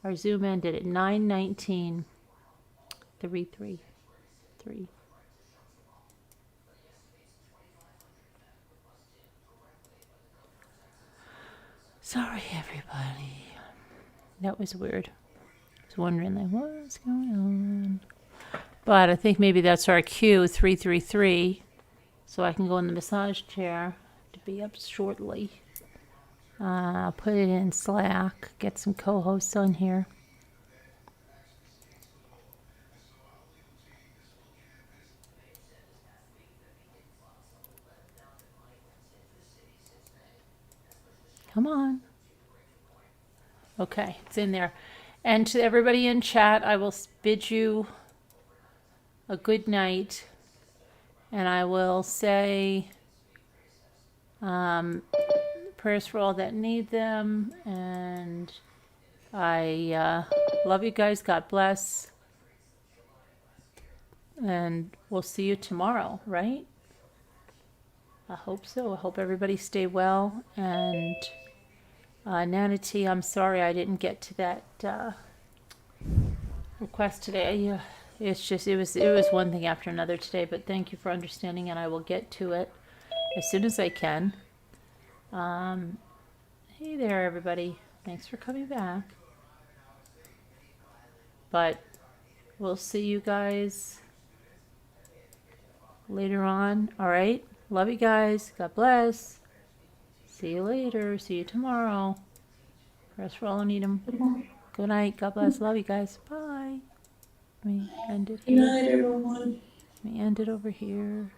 Our Zoom ended at 9:19. 333. Sorry, everybody. That was weird. I was wondering, like, what's going on? But I think maybe that's our cue, 333. So I can go in the massage chair to be up shortly. I'll put it in Slack, get some co-hosts on here. Come on. Okay, it's in there. And to everybody in chat, I will bid you a good night. And I will say prayers for all that need them. And I love you guys. God bless. And we'll see you tomorrow, right? I hope so. I hope everybody stay well. And Nana T, I'm sorry I didn't get to that request today. It's just it was one thing after another today, but thank you for understanding, and I will get to it as soon as I can. Hey there, everybody. Thanks for coming back. But we'll see you guys later on. All right. Love you guys. God bless. See you later. See you tomorrow. Press for all who need 'em. Good night. God bless. Love you guys. Bye. Let me end it Good here. night, everyone. Let me end it over here.